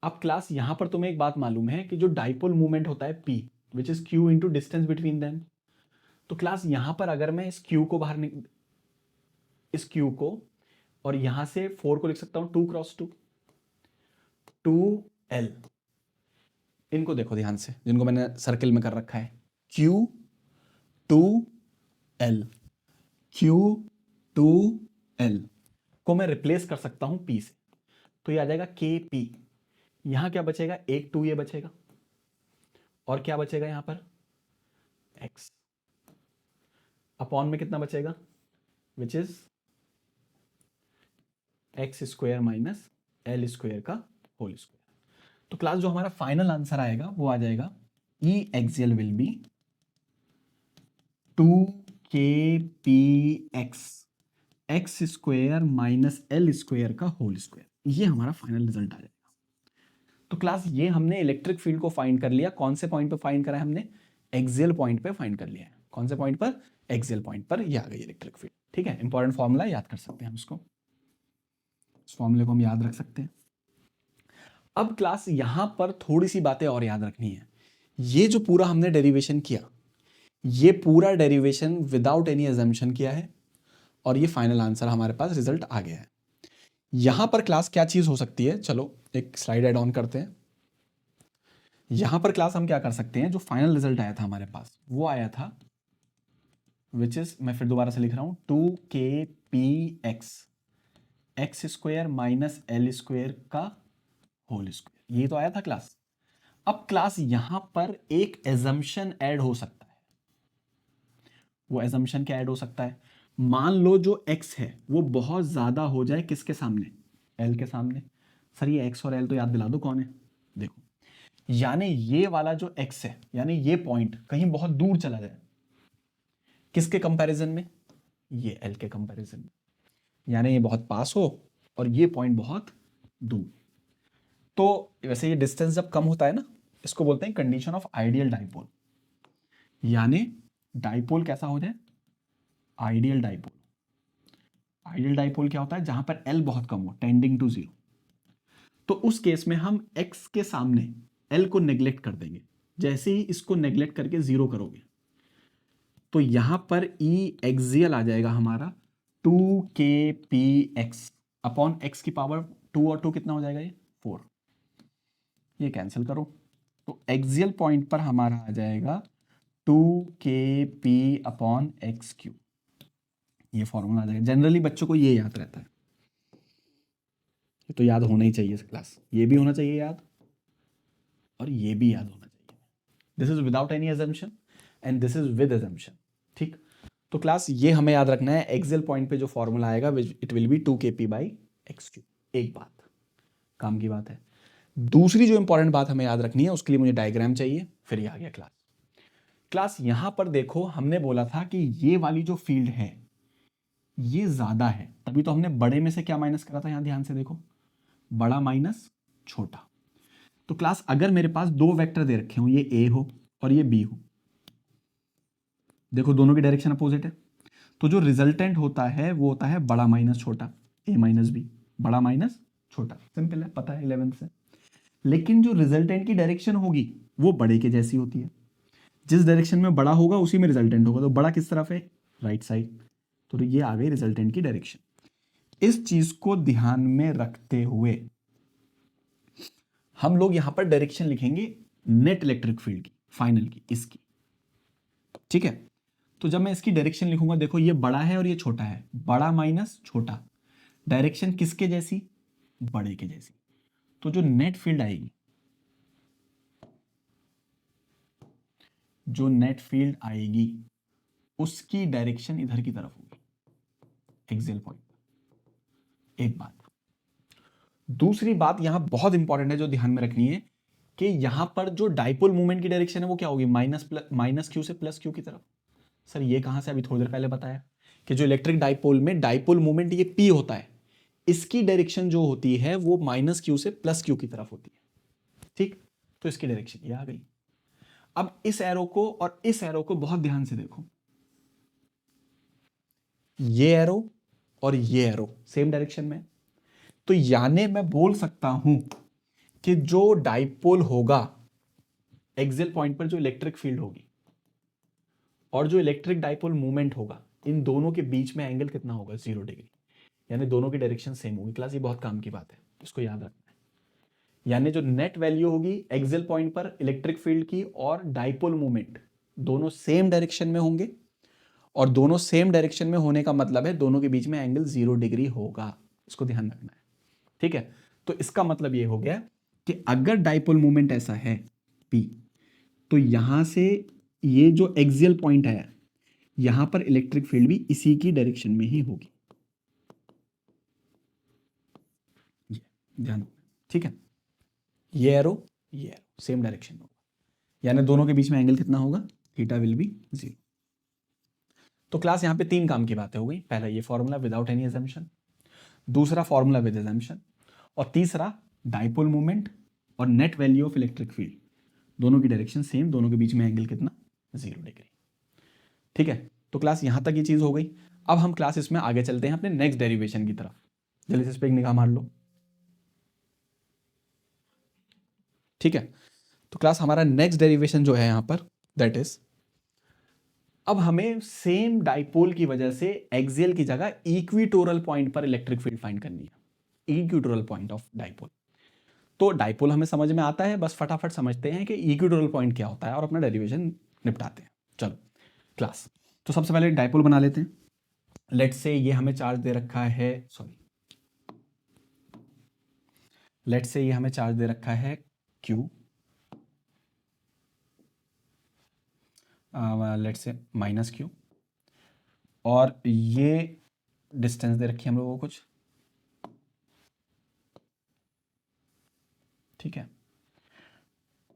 अब क्लास यहां पर तुम्हें एक बात मालूम है कि जो डाइपोल मूवमेंट होता है P which is Q into distance between them, तो क्लास यहां पर अगर मैं इस Q को बाहर इस Q को और यहां से 4 को लिख सकता हूं 2 क्रॉस 2 2l। इनको देखो ध्यान से, जिनको मैंने सर्किल में कर रखा है, Q 2l Q 2l को मैं रिप्लेस कर सकता हूं P से, तो ये आ जाएगा KP। यहां क्या बचेगा, एक 2 ये बचेगा और क्या बचेगा यहां पर x अपॉन में कितना बचेगा which is x square minus L square का होल स्क्वायर। तो क्लास जो हमारा फाइनल आंसर आएगा वो आ जाएगा E axial will be 2kpx x square minus L square का होल स्क्वायर। ये हमारा फाइनल रिजल्ट आ जाएगा। तो क्लास ये हमने इलेक्ट्रिक फील्ड को फाइंड कर लिया। कौन से पॉइंट पे फाइंड करा है हमने, एक्सियल पॉइंट पे फाइंड कर लिया है। कौन से पॉइंट पर, एक्सियल पॉइंट पर। ये आ गई इलेक्ट्रिक फील्ड। ठीक है, इंपॉर्टेंट फॉर्मूला याद कर सकते हैं हम इसको, इस फॉर्मूले को हम याद रख सकते हैं। अब क्लास यहां पर थोड़ी सी बातें और याद रखनी है। ये जो पूरा हमने डेरिवेशन किया, ये पूरा डेरिवेशन विदाउट एनी अजम्पशन किया है और ये फाइनल आंसर हमारे पास रिजल्ट आ गया है। यहां पर क्लास क्या चीज हो सकती है, चलो एक स्लाइड ऐड ऑन करते हैं। यहां पर क्लास हम क्या कर सकते हैं, जो फाइनल रिजल्ट आया था हमारे पास वो आया था विच इज, मैं फिर दोबारा से लिख रहा हूं, 2kpx x square minus L square का होल स्क्वायर। ये तो आया था क्लास। अब क्लास यहां पर एक एजम्पशन ऐड हो सकता है। वो एजम्पशन क्या ऐड हो सकता है, मान लो जो x है वो बहुत ज्यादा हो जाए किसके सामने, l के सामने। सर ये x और l तो याद दिला दो कौन है, देखो यानी ये वाला जो x है, यानी ये पॉइंट कहीं बहुत दूर चला जाए, किसके कंपैरिजन में, ये l के कंपैरिजन में। यानी ये बहुत पास हो और ये पॉइंट बहुत दूर। तो वैसे ये डिस्टेंस जब कम होता है ना, इसको बोलते हैं कंडीशन ऑफ आइडियल डाइपोल। यानी डाइपोल कैसा हो जाए, आइडियल डाइपोल। आइडियल डाइपोल क्या होता है, जहां पर L बहुत कम हो, टेंडिंग टू 0। तो उस केस में हम x के सामने L को नेग्लेक्ट कर देंगे। जैसे ही इसको नेग्लेक्ट करके 0 करोगे तो यहां पर E एक्सियल आ जाएगा हमारा 2kpx अपॉन x की पावर 2 और 2 कितना हो जाएगा, ये 4। ये कैंसिल करो तो एक्सियल पॉइंट पर हमारा आ जाएगा 2kp अपॉन एक्स क्यू। ये फॉर्मूला आ जाएगा। जनरली बच्चों को ये याद रहता है, ये तो याद होना ही चाहिए क्लास, ये भी होना चाहिए याद और ये भी याद होना चाहिए। This is without any assumption and this is with assumption. ठीक, तो क्लास ये हमें याद रखना है, एक्सियल पॉइंट पे जो फॉर्मूला आएगा it will B 2kp by x Q. एक बात काम की बात है। दूसरी जो इंपॉर्टेंट बात हमें याद रखनी है, उसके लिए मुझे डायग्राम चाहिए, फिर ये आ गया क्लास। यहां पर देखो, हमने बोला था कि ये वाली जो फील्ड है ये ज्यादा है, तभी तो हमने बड़े में से क्या माइनस करा था, यहां ध्यान से देखो, बड़ा माइनस छोटा। तो क्लास अगर मेरे पास दो वेक्टर दे रखे हो, ये ए हो और ये बी हो, देखो दोनों की डायरेक्शन अपोजिट है, तो जो रिजल्टेंट होता है वो होता है बड़ा माइनस छोटा, ए माइनस बी, बड़ा माइनस छोटा, सिंपल है, पता है 11 से। लेकिन जो रिजल्टेंट की डायरेक्शन होगी वो बड़े के जैसी होती है, जिस डायरेक्शन में बड़ा होगा उसी में रिजल्टेंट होगा, तो बड़ा किस तरफ है, राइट साइड, तो ये आ गई रिजल्टेंट की डायरेक्शन। इस चीज को ध्यान में रखते हुए हम लोग यहां पर डायरेक्शन लिखेंगे नेट इलेक्ट्रिक फील्ड की, फाइनल की, इसकी, ठीक है। तो जब मैं इसकी डायरेक्शन लिखूंगा, देखो ये बड़ा है और ये छोटा है, बड़ा माइनस छोटा, डायरेक्शन किसके जैसी, बड़े के जैसी। तो जो नेट फील्ड आएगी, जो नेट फील्ड आएगी उसकी डायरेक्शन इधर की तरफ होगी, एक्सियल पॉइंट। एक बात, दूसरी बात यहां बहुत इंपॉर्टेंट है जो ध्यान में रखनी है, कि यहां पर जो डाइपोल मूवमेंट की डायरेक्शन है वो क्या होगी, माइनस क्यू से प्लस क्यू की तरफ। सर ये कहां से, अभी थोड़ी देर पहले बताया कि जो इलेक्ट्रिक डाइपोल में डाइपोल मूवमेंट ये पी होता है, इसकी डायरेक्शन जो होती है वो माइनस क्यू से प्लस क्यू की तरफ होती है, ठीक। तो इसकी डायरेक्शन ये आ गई। अब इस एरो को और इस एरो को बहुत ध्यान से देखो, ये एरो और ये एरो सेम डायरेक्शन में, तो यानी मैं बोल सकता हूं कि जो डाइपोल होगा, एक्सियल पॉइंट पर जो इलेक्ट्रिक फील्ड होगी और जो इलेक्ट्रिक डाइपोल मूवमेंट होगा, इन दोनों के बीच में एंगल कितना होगा, 0 डिग्री, यानी दोनों की डायरेक्शन सेम होगी। क्लास ये बहुत काम की बात है, इसको याद रखना है। यानी जो नेट वैल्यू होगी एक्सियल पॉइंट पर इलेक्ट्रिक फील्ड की और डाइपोल मूवमेंट, दोनों सेम डायरेक्शन में होंगे, और दोनों सेम डायरेक्शन में होने का मतलब है दोनों के बीच में एंगल 0 डिग्री होगा, इसको ध्यान रखना है, ठीक है। तो इसका मतलब ये हो गया कि अगर डाइपोल मूवमेंट ऐसा है P, तो यहां से ये जो एक्सियल पॉइंट है, यहां पर इलेक्ट्रिक फील्ड भी इसी की डायरेक्शन में ही होगी, ध्यान, ठीक है। ये एरो सेम डायरेक्शन में होगा, यानी दोनों के बीच में एंगल कितना होगा, थीटा विल बी 0। तो क्लास यहां पे तीन काम की बातें हो गई, पहला ये फॉर्मूला विदाउट एनी अजम्पशन, दूसरा फॉर्मूला विद अजम्पशन, और तीसरा डाइपोल मूवमेंट और net value of electric field, दोनों की डायरेक्शन सेम, दोनों के बीच में एंगल कितना, 0 डिग्री, ठीक है। तो क्लास यहां तक ये चीज हो गई। अब हम क्लास इसमें आगे चलते हैं अपने नेक्स्ट डेरिवेशन की तरफ, जल्दी से इस पे एक निगाह मार लो, ठीक है। तो क्लास हमारा नेक्स्ट डेरिवेशन जो है यहां पर, दैट इज, अब हमें सेम डाइपोल की वजह से एक्सियल की जगह इक्विटोरल पॉइंट पर इलेक्ट्रिक फील्ड फाइंड करनी है, इक्विटोरल पॉइंट ऑफ डाइपोल। तो डाइपोल हमें समझ में आता है, बस फटाफट समझते हैं कि इक्विटोरल पॉइंट क्या होता है और अपना डेरिवेशन निपटाते हैं। चलो क्लास, तो सबसे पहले डाइपोल बना लेते हैं। लेट से ये हमें चार्ज दे रखा है, लेट से ये हमें चार्ज दे रखा है Q, लेट से माइनस Q, और ये डिस्टेंस दे रखी है हम लोगों को कुछ, ठीक है,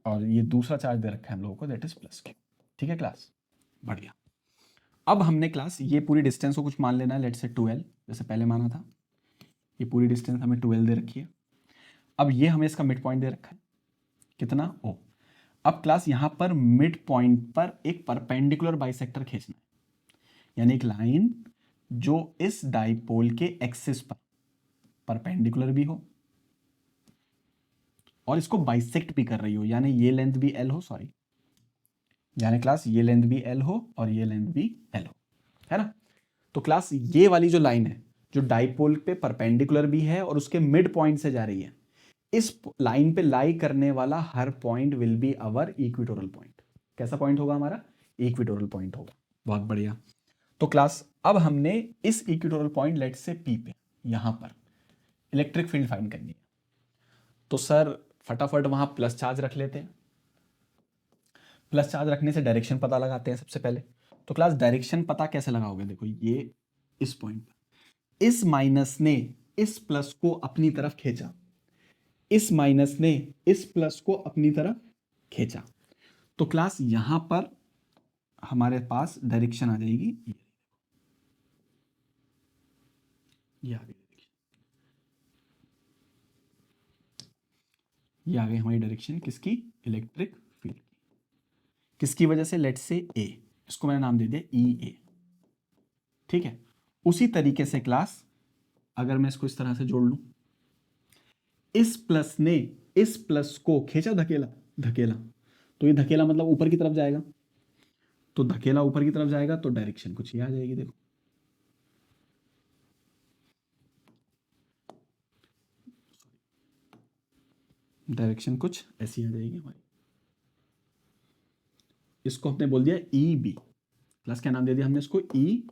और ये दूसरा चार्ज दे रखा है हम लोगों को, दैट इज प्लस Q, ठीक है क्लास, बढ़िया। अब हमने क्लास ये पूरी डिस्टेंस को कुछ मान लेना है, लेट से 12, जैसे पहले माना था, ये पूरी डिस्टेंस हमें 12 दे रखी है। अब ये हमें इसका मिड पॉइंट दे रखा है, कितना, O। अब क्लास यहां पर मिड पॉइंट पर एक परपेंडिकुलर बाइसेक्टर खींचना है, यानी एक लाइन जो इस डाइपोल के एक्सिस पर परपेंडिकुलर भी हो और इसको बाइसेक्ट भी कर रही हो, यानी ये लेंथ भी L हो, यानी क्लास ये लेंथ भी L हो और ये लेंथ भी L हो, है ना। तो क्लास ये वाली जो लाइन है जो डाइपोल पे परपेंडिकुलर भी है और उसके मिड पॉइंट से जा रही है, इस लाइन पे लाई करने वाला हर point will be our equatorial point. कैसा पॉइंट होगा हमारा, इक्विटोरल पॉइंट होगा, बहुत बढ़िया। तो क्लास अब हमने इस इक्विटोरल पॉइंट लेट से P पे यहां पर इलेक्ट्रिक फील्ड फाइंड करनी है, तो सर फटाफट वहां प्लस चार्ज रख लेते हैं। प्लस चार्ज रखने से डायरेक्शन पता लगाते हैं सबसे पहले। तो क्लास डायरेक्शन पता कैसे लगाओगे, देखो ये इस पॉइंट पर इस माइनस ने इस प्लस को अपनी तरफ खींचा, इस माइनस ने इस प्लस को अपनी तरफ खींचा। तो क्लास यहां पर हमारे पास डायरेक्शन आ जाएगी, ये आ गई डायरेक्शन, ये आ गई हमारी डायरेक्शन किसकी, इलेक्ट्रिक फील्ड की। किसकी वजह से, लेट्स से ए, इसको मैंने नाम दे दिया ई ए, ठीक है। उसी तरीके से क्लास अगर मैं इसको इस तरह से जोड़ लूं, इस प्लस ने इस प्लस को खींचा, धकेला धकेला, तो ये धकेला मतलब ऊपर की तरफ जाएगा, तो धकेला ऊपर की तरफ जाएगा तो डायरेक्शन कुछ ये आ जाएगी, देखो डायरेक्शन कुछ ऐसी आ जाएगी हमारी। इसको हमने बोल दिया ई बी, क्लास क्या नाम दे दिया हमने इसको, ई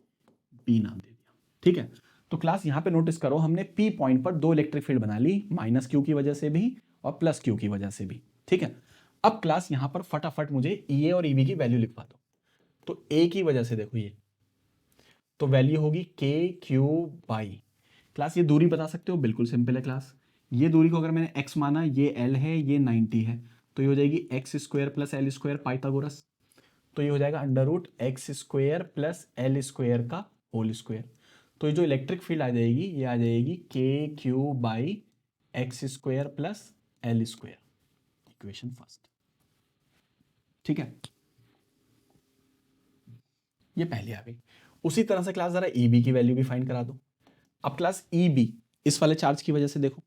बी नाम दे दिया, ठीक है। तो क्लास यहां पे नोटिस करो, हमने पी पॉइंट पर दो इलेक्ट्रिक फील्ड बना ली, माइनस क्यू की वजह से भी और प्लस क्यू की वजह से भी, ठीक है। अब क्लास यहां पर फटाफट मुझे ई ए और ई बी की वैल्यू लिखवा दो। तो ए की वजह से देखो ये, तो वैल्यू होगी के क्यू बाई, क्लास ये दूरी बता सकते हो, बिल्कुल सिंपल है क्लास। ये दूरी को अगर मैंने x माना, ये l है, ये 90 है, तो ये हो जाएगी X square plus L square Pythagoras, तो ये हो जाएगा under root x square plus L square का होल स्क्वायर। तो ये जो इलेक्ट्रिक फील्ड आ जाएगी, ये आ जाएगी K Q by x square plus L square, equation first, ठीक है। ये पहले आ गई। उसी तरह से क्लास जरा ई बी की वैल्यू भी फाइंड करा दो। अब क्लास ई बी इस वाले चार्ज की वजह से देखो,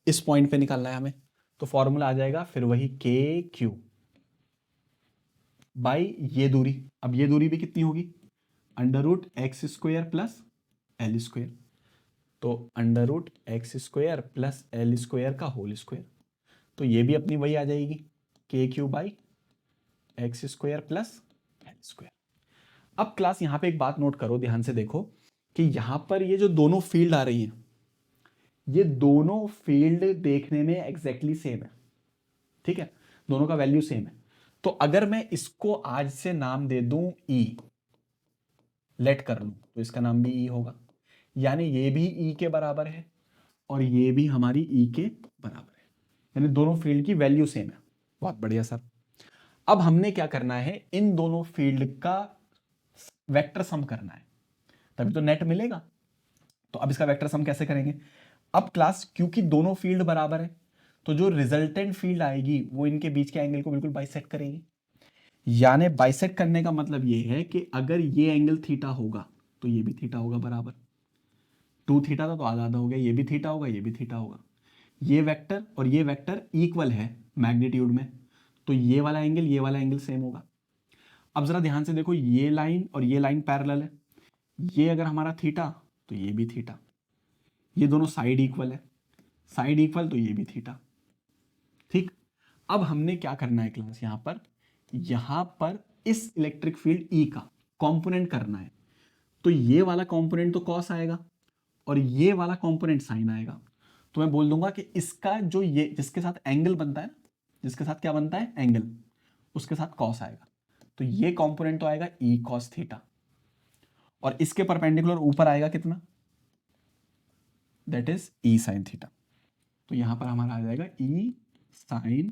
इस पॉइंट पे निकालना है हमें, तो फॉर्मूला आ जाएगा फिर वही के क्यू बाई ये दूरी। अब ये दूरी भी कितनी होगी, under root x square plus L square, तो under root x square plus L square का होल स्क्वायर, तो ये भी अपनी वही आ जाएगी K Q by x square plus L square. अब क्लास यहां पे एक बात नोट करो, ध्यान से देखो कि यहां पर ये जो दोनों फील्ड आ रही हैं, ये दोनों फील्ड देखने में एग्जैक्टली सेम है, ठीक है, दोनों का वैल्यू सेम है। तो अगर मैं इसको आज से नाम दे दूं ई, लेट कर लूं, तो इसका नाम भी ई होगा, यानी ये भी ई के बराबर है और ये भी हमारी ई के बराबर है, यानी दोनों फील्ड की वैल्यू सेम है। बहुत बढ़िया सर। अब हमने क्या करना है, इन दोनों फील्ड का वेक्टर सम करना है, तभी तो नेट मिलेगा। तो अब इसका वेक्टर सम कैसे करेंगे, अब क्लास क्योंकि दोनों फील्ड बराबर है, तो जो रिजल्टेंट फील्ड आएगी वो इनके बीच के एंगल को बिल्कुल बाइसेक्ट करेगी। यानी बाइसेक्ट करने का मतलब ये है कि अगर ये एंगल थीटा होगा तो ये भी थीटा होगा बराबर, 2 थीटा था तो आधा आधा हो गया, ये भी थीटा होगा, ये भी थीटा होगा। ये वेक्टर और ये वेक्टर इक्वल है मैग्नीट्यूड में, तो ये वाला एंगल सेम होगा। अब जरा ध्यान से देखो, ये लाइन और ये लाइन पैरेलल है, ये अगर हमारा थीटा तो ये भी थीटा, ये दोनों साइड इक्वल है, साइड इक्वल तो ये भी थीटा, ठीक। अब हमने क्या करना है क्लास, यहां पर इस इलेक्ट्रिक फील्ड ई का कंपोनेंट करना है, तो ये वाला कंपोनेंट तो कॉस आएगा और ये वाला कंपोनेंट साइन आएगा। तो मैं बोल दूंगा कि इसका जो ये जिसके साथ एंगल बनता है ना, जिसके साथ क्या बनता है एंगल, उसके साथ कॉस आएगा, तो ये कंपोनेंट तो आएगा ई कॉस थीटा, और इसके परपेंडिकुलर ऊपर आएगा कितना, that is E sine theta. तो यहां पर हमारा आ जाएगा ई साइन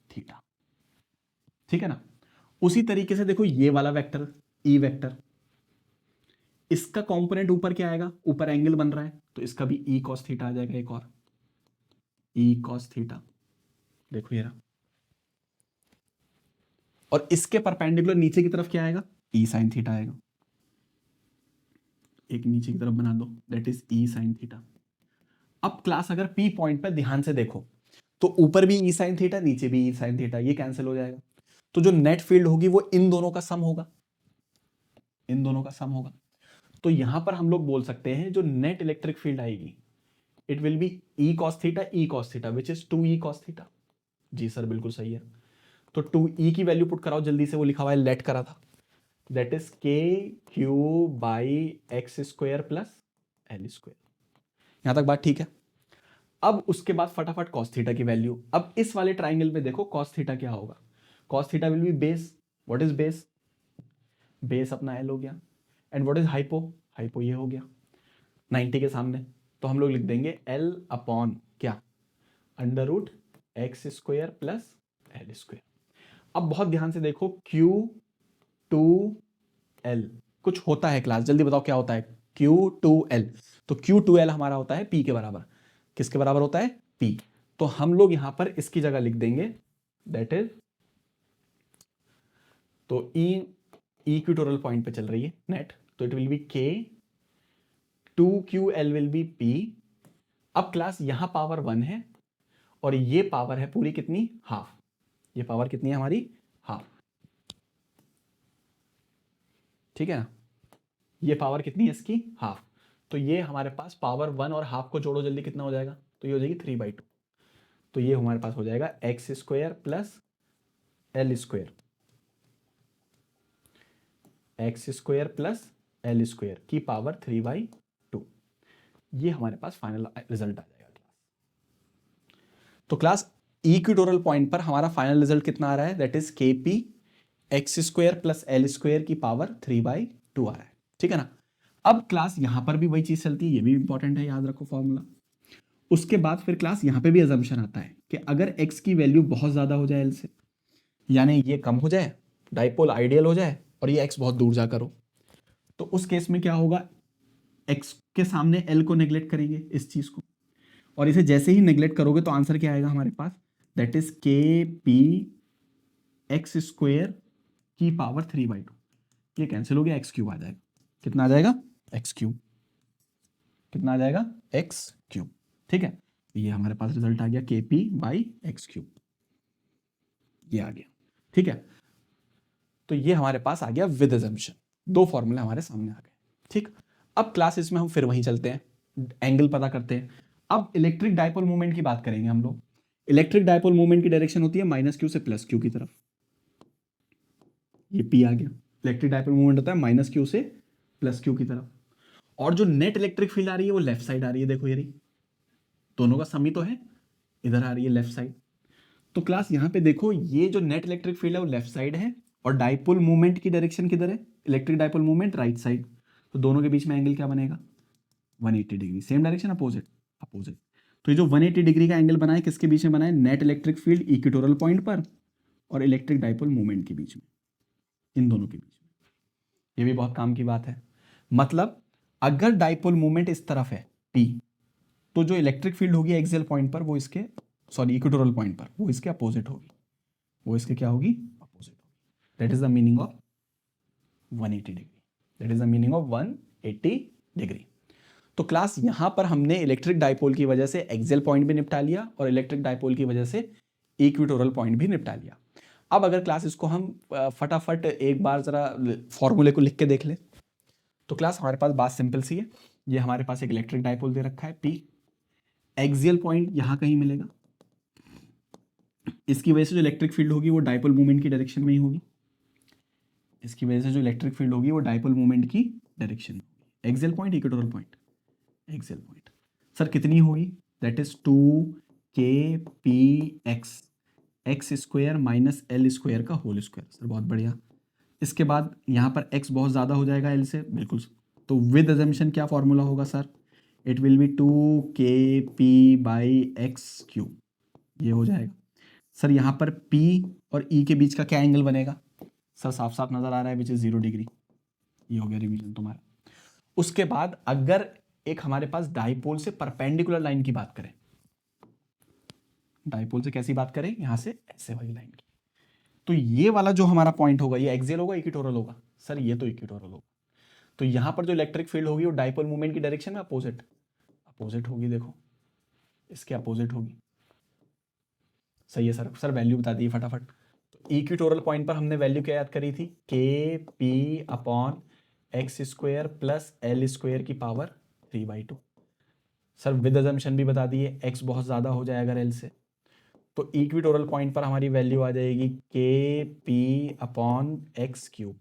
थीटा, ठीक है ना। उसी तरीके से देखो ये वाला वेक्टर ई वेक्टर, इसका कंपोनेंट ऊपर क्या आएगा, ऊपर एंगल बन रहा है तो इसका भी ई कॉस थीटा आ जाएगा, एक और ई कॉस थीटा, देखो ये रहा। और इसके परपेंडिकुलर नीचे की तरफ क्या आएगा, ई साइन थीटा आएगा, एक नीचे की तरफ बना दो, that is E sine theta. अब क्लास अगर पी पॉइंट पर ध्यान से देखो, तो ऊपर भी ई साइन थीटा, नीचे भी ई साइन थीटा, ये कैंसिल हो जाएगा, तो जो नेट फील्ड होगी वो इन दोनों का सम होगा, इन दोनों का सम होगा। तो यहां पर हम लोग बोल सकते हैं जो नेट इलेक्ट्रिक फील्ड आएगी, it will be E cos theta which is 2 E cos theta. जी सर बिल्कुल सही है। तो 2 ई की वैल्यू पुट कराओ जल्दी से, वो लिखा हुआ है लेट करा था, that is K Q by x square plus L square. यहां तक बात ठीक है। अब उसके बाद फटाफट कॉस थीटा की वैल्यू, अब इस वाले ट्राइंगल में देखो कॉस थीटा क्या होगा, cos theta will be base, what is base, base अपना एल हो गया, and what is hypo, hypo ये हो गया 90 के सामने, तो हम लोग लिख देंगे एल अपॉन क्या, under root x square plus L square. अब बहुत ध्यान से देखो, Q2L कुछ होता है क्लास, जल्दी बताओ क्या होता है Q2L। तो Q2L हमारा होता है P के बराबर। किसके बराबर होता है? P। तो हम लोग यहां पर इसकी जगह लिख देंगे दैट इज, तो ई इक्वेटोरियल पॉइंट पे चल रही है नेट, तो it will be K, 2QL will be P। अब क्लास यहां पावर 1 है और ये पावर है पूरी कितनी? हाफ। ये पावर कितनी है हमारी? हाफ। ठीक है ना, ये पावर कितनी है इसकी? हाफ। तो ये हमारे पास पावर 1 और हाफ को जोड़ो जल्दी, कितना हो जाएगा? तो ये हो जाएगी 3/2। तो ये हमारे पास हो जाएगा X square plus L square, X square plus L square की पावर 3/2। ये हमारे पास फाइनल रिजल्ट आ जाएगा क्लास। तो क्लास इक्वेटोरियल पॉइंट पर हमारा फाइनल रिजल्ट कितना आ रहा है? दैट इज के P x square plus L square की पावर 3/2 आ रहा है। ठीक है ना। अब क्लास यहां पर भी वही चीज चलती है, ये भी इंपॉर्टेंट है, याद रखो फॉर्मूला। उसके बाद फिर क्लास यहां पे भी अजम्पशन आता है कि अगर x की वैल्यू बहुत ज्यादा हो जाए l से, यानी ये कम हो जाए, डाइपोल आइडियल हो जाए और ये x बहुत दूर जाकर हो, तो उस केस में क्या होगा? x के सामने l को नेग्लेक्ट करेंगे इस चीज को, और इसे जैसे ही नेग्लेक्ट करोगे तो आंसर क्या आएगा हमारे पास? दैट इज के पी एक्स स्क्वायर की पावर 3/2। ये कैंसिल हो गया, एक्स क्यूब आ जाएगा। कितना आ जाएगा? X cube. कितना आ जाएगा? X cube. ठीक है, ये हमारे पास रिजल्ट आ गया के पी बाई एक्स क्यूब, ये आ गया। ठीक है, तो ये हमारे पास आ गया विद अजम्पशन। दो फॉर्मूले हमारे सामने आ गए। ठीक, अब क्लास इसमें हम फिर वहीं चलते हैं, एंगल पता करते हैं। अब इलेक्ट्रिक डाइपोल मूवमेंट की बात करेंगे हम लोग। इलेक्ट्रिक डाइपोल मूवमेंट की डायरेक्शन होती है -q से +q की तरफ। ये P आ गया। इलेक्ट्रिक डाइपोल मूवमेंट होता है -q से +q की तरफ, और जो नेट इलेक्ट्रिक फील्ड आ रही है वो लेफ्ट साइड आ रही है। देखो ये रही, दोनों का सम ही तो है, इधर आ रही है लेफ्ट साइड। तो क्लास यहाँ पे देखो, ये जो नेट इलेक्ट्रिक फील्ड है वो लेफ्ट साइड है, और डाइपोल मूवमेंट की डायरेक्शन किधर है? Electric dipole movement right side. तो दोनों के बीच में एंगल क्या बनेगा? 180 degree. Same direction, opposite opposite. तो ये जो 180 डिग्री का एंगल बना है, किसके बीच में बना है? Net electric field equatorial point पर और इलेक्ट्रिक डाइपोल मूवमेंट के बीच में, इन दोनों के बीच में। ये भी बहुत काम की बात है। मतलब अगर डाइपोल मूवमेंट इस तरफ है P, तो जो इलेक्ट्रिक फील्ड होगी एक्सियल पॉइंट पर वो इसके, सॉरी इक्वेटोरियल पॉइंट पर, वो इसके अपोजिट होगी। वो इसके क्या होगी? अपोजिट होगी। That is the meaning of 180 degree. That is the meaning of 180 degree. तो क्लास यहां पर हमने इलेक्ट्रिक डाइपोल की वजह से एक्सियल पॉइंट भी निपटा लिया और इलेक्ट्रिक डाइपोल की वजह से इक्वेटोरियल पॉइंट भी निपटा लिया। अब अगर क्लास इसको हम फटाफट एक बार जरा फॉर्मूले को लिख के देख ले, तो क्लास हमारे पास बात सिंपल सी है। ये हमारे पास एक इलेक्ट्रिक डाइपोल दे रखा है P, एक्सियल पॉइंट यहां कहीं मिलेगा, इसकी वजह से जो इलेक्ट्रिक फील्ड होगी वो डाइपोल मूवमेंट की डायरेक्शन में ही होगी। इसकी वजह से जो इलेक्ट्रिक फील्ड होगी वो डाइपोल मूवमेंट की डायरेक्शन में होगी। Axial point, equatorial point, axial point. Sir कितनी होगी? That is 2kpx x square minus L square का होल स्क्वायर। सर बहुत बढ़िया। इसके बाद यहाँ पर x बहुत ज़्यादा हो जाएगा l से, बिल्कुल। तो विद अजम्पशन क्या फॉर्मूला होगा sir? It will B 2kp/x³। ये हो जाएगा। सर यहाँ पर P और E के बीच का क्या एंगल बनेगा? सर साफ साफ नजर आ रहा है, विच इज 0 डिग्री। ये हो गया रिवीजन तुम्हारा। उसके बाद अगर एक हमारे पास डाइपोल से परपेंडिकुलर लाइन की बात करें, डाइपोल से कैसी बात करें? यहां से ऐसे वाली लाइन की, तो ये वाला जो हमारा पॉइंट होगा ये एक्सियल होगा, इक्वेटोरियल होगा? सर ये तो इक्वेटोरियल होगा। तो यहां पर जो इलेक्ट्रिक फील्ड होगी वो डाइपोल मूवमेंट की डायरेक्शन में अपोजिट अपोजिट होगी। देखो इसके अपोजिट होगी। सही है सर। सर वैल्यू बता दी फटाफट। तो इक्वेटोरियल पॉइंट पर हमने वैल्यू क्या याद करी थी? kp/x² प्लस एल स्क्वायर की पावर 3/2। सर विद अजम्पशन भी बता दिए, x बहुत ज़्यादा हो जाए अगर l से, तो इक्वेटोरियल पॉइंट पर हमारी वैल्यू आ जाएगी kp/x³।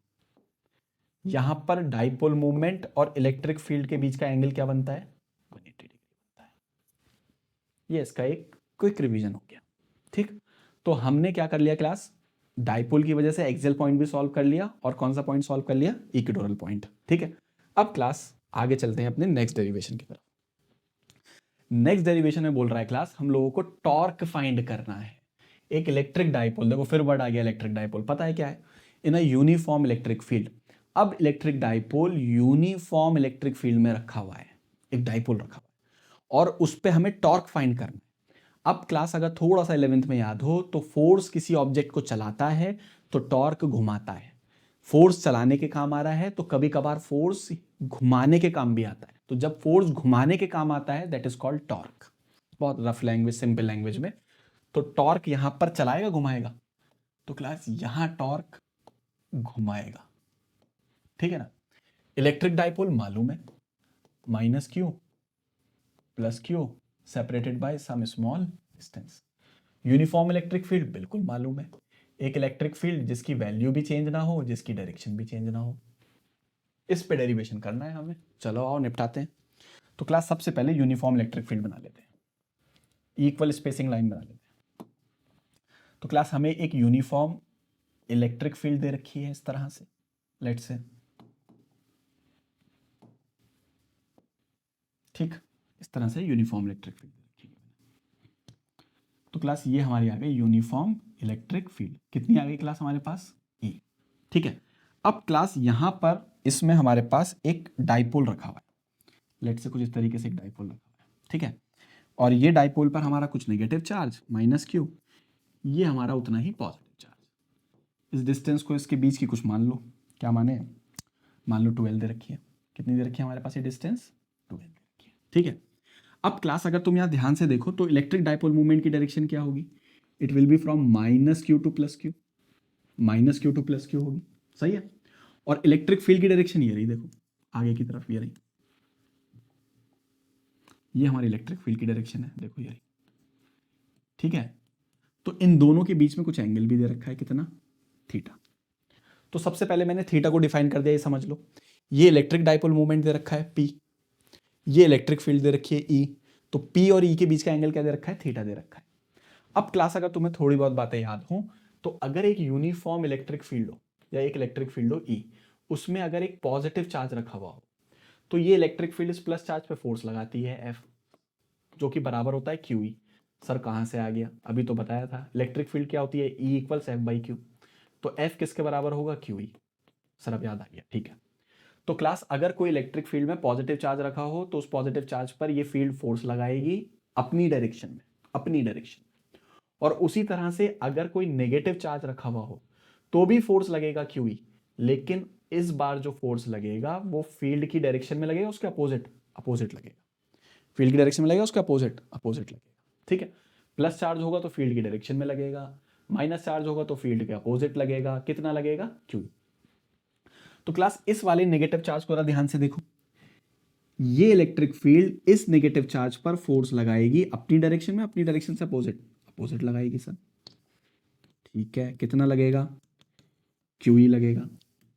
यहां पर डाइपोल मूवमेंट और इलेक्ट्रिक फील्ड के बीच का एंगल क्या बनता है? 180 डिग्री बनता है। ये इसका एक क्विक रिवीजन हो गया। ठीक, तो हमने क्या कर लिया क्लास? डाइपोल की वजह से एक्सियल पॉइंट भी सॉल्व कर लिया, और कौन सा पॉइंट सॉल्व कर लिया? Equatorial point. ठीक है, अब क्लास आगे चलते हैं अपने नेक्स्ट डेरिवेशन की तरफ। नेक्स्ट डेरिवेशन में बोल रहा है क्लास हम लोगों को टॉर्क फाइंड करना है। एक इलेक्ट्रिक डाइपोल, देखो फिर वर्ड आ गया इलेक्ट्रिक डाइपोल, पता है क्या है? इन अ यूनिफॉर्म इलेक्ट्रिक फील्ड। अब electric dipole uniform electric field में रखा हुआ है, एक डाइपोल रखा हुआ है और उस पर हमें टॉर्क फाइंड करना है। अब क्लास अगर थोड़ा सा 11th में याद हो तो फोर्स किसी ऑब्जेक्ट को चलाता है तो टॉर्क घुमाता है। फोर्स चलाने के काम आ रहा है तो कभी कभार फोर्स घुमाने के काम भी आता है। तो जब फोर्स घुमाने के काम आता है दैट इज कॉल्ड टॉर्क। बहुत रफ लैंग्वेज, सिंपल लैंग्वेज में, तो टॉर्क यहां पर चलाएगा घुमाएगा, तो क्लास यहां टॉर्क घुमाएगा, ठीक है ना। इलेक्ट्रिक डाइपोल मालूम है, minus Q plus Q separated by some small distance. Uniform electric field बिल्कुल मालूम है, एक इलेक्ट्रिक फील्ड जिसकी वैल्यू भी चेंज ना हो, जिसकी डायरेक्शन भी चेंज ना हो। इस पे डेरिवेशन करना है हमें, चलो आओ निपटाते हैं। तो क्लास सबसे पहले यूनिफॉर्म इलेक्ट्रिक फील्ड बना लेते हैं, इक्वल स्पेसिंग लाइन बना लेते हैं। तो क्लास हमें एक यूनिफॉर्म इलेक्ट्रिक फील्ड दे रखी है इस तरह से, लेट्स से, ठीक, इस तरह से यूनिफॉर्म इलेक्ट्रिक फील्ड दे रखी है। तो क्लास ये हमारी आ गई यूनिफॉर्म इलेक्ट्रिक फील्ड। कितनी आ गई क्लास हमारे पास? E, ठीक है। अब क्लास यहां पर इसमें हमारे पास एक डाइपोल रखा हुआ है, लेट से कुछ इस तरीके से एक डाइपोल रखा हुआ है, ठीक है। और ये डाइपोल पर हमारा कुछ नेगेटिव चार्ज माइनस क्यू, ये हमारा उतना ही पॉजिटिव चार्ज। इस डिस्टेंस को इसके बीच की कुछ मान लो, क्या माने, मान लो 12 दे रखी है। कितनी दे रखी है हमारे पास ये डिस्टेंस? 12 दे रखी है, ठीक है। अब क्लास अगर तुम यहाँ ध्यान से देखो तो इलेक्ट्रिक डाइपोल मूवमेंट की डायरेक्शन क्या होगी? It will be from minus Q to plus Q, minus Q to plus Q होगी, सही है। और इलेक्ट्रिक फील्ड की डायरेक्शन ये रही, देखो आगे की तरफ ये रही, ये हमारी इलेक्ट्रिक फील्ड की डायरेक्शन है, देखो ये रही, ठीक है। तो इन दोनों के बीच में कुछ एंगल भी दे रखा है, कितना? थीटा। तो सबसे पहले मैंने थीटा को डिफाइन कर दिया, ये समझ लो। ये इलेक्ट्रिक डाइपोल मूवमेंट दे रखा है पी, ये इलेक्ट्रिक फील्ड दे रखी है ई, तो पी और ई के बीच का एंगल क्या दे रखा है? थीटा दे रखा है। अब क्लास अगर तुम्हें थोड़ी बहुत बातें याद हो तो अगर एक यूनिफॉर्म इलेक्ट्रिक फील्ड हो या एक इलेक्ट्रिक फील्ड हो ई, उसमें अगर एक पॉजिटिव चार्ज रखा हुआ हो तो ये इलेक्ट्रिक फील्ड इस प्लस चार्ज पे फोर्स लगाती है एफ, जो कि बराबर होता है क्यू ई। सर कहाँ से आ गया? अभी तो बताया था इलेक्ट्रिक फील्ड क्या होती है, E equals F by Q, तो एफ किसके बराबर होगा? Q E. सर अब याद आ गया, ठीक है। तो क्लास अगर कोई इलेक्ट्रिक फील्ड में पॉजिटिव चार्ज रखा हो तो उस पॉजिटिव चार्ज पर ये फील्ड फोर्स लगाएगी अपनी डायरेक्शन में, अपनी डायरेक्शन। और उसी तरह से अगर कोई नेगेटिव चार्ज रखा हुआ हो तो भी फोर्स लगेगा क्यू ई, लेकिन इस बार जो फोर्स लगेगा वो फील्ड की डायरेक्शन में लगेगा, उसके अपोजिट अपोजिट लगेगा। फील्ड की डायरेक्शन में लगेगा, उसके अपोजिट अपोजिट लगेगा, ठीक है। प्लस चार्ज होगा तो फील्ड की डायरेक्शन में लगेगा, माइनस चार्ज होगा तो फील्ड के अपोजिट लगेगा। कितना लगेगा? क्यू। तो क्लास इस वाले नेगेटिव चार्ज को ध्यान से देखो, ये इलेक्ट्रिक फील्ड इस नेगेटिव चार्ज पर फोर्स लगाएगी अपनी डायरेक्शन में, अपनी डायरेक्शन से अपोजिट अपोजिट लगाएगी सर, ठीक है। कितना लगेगा? क्यू ई लगेगा।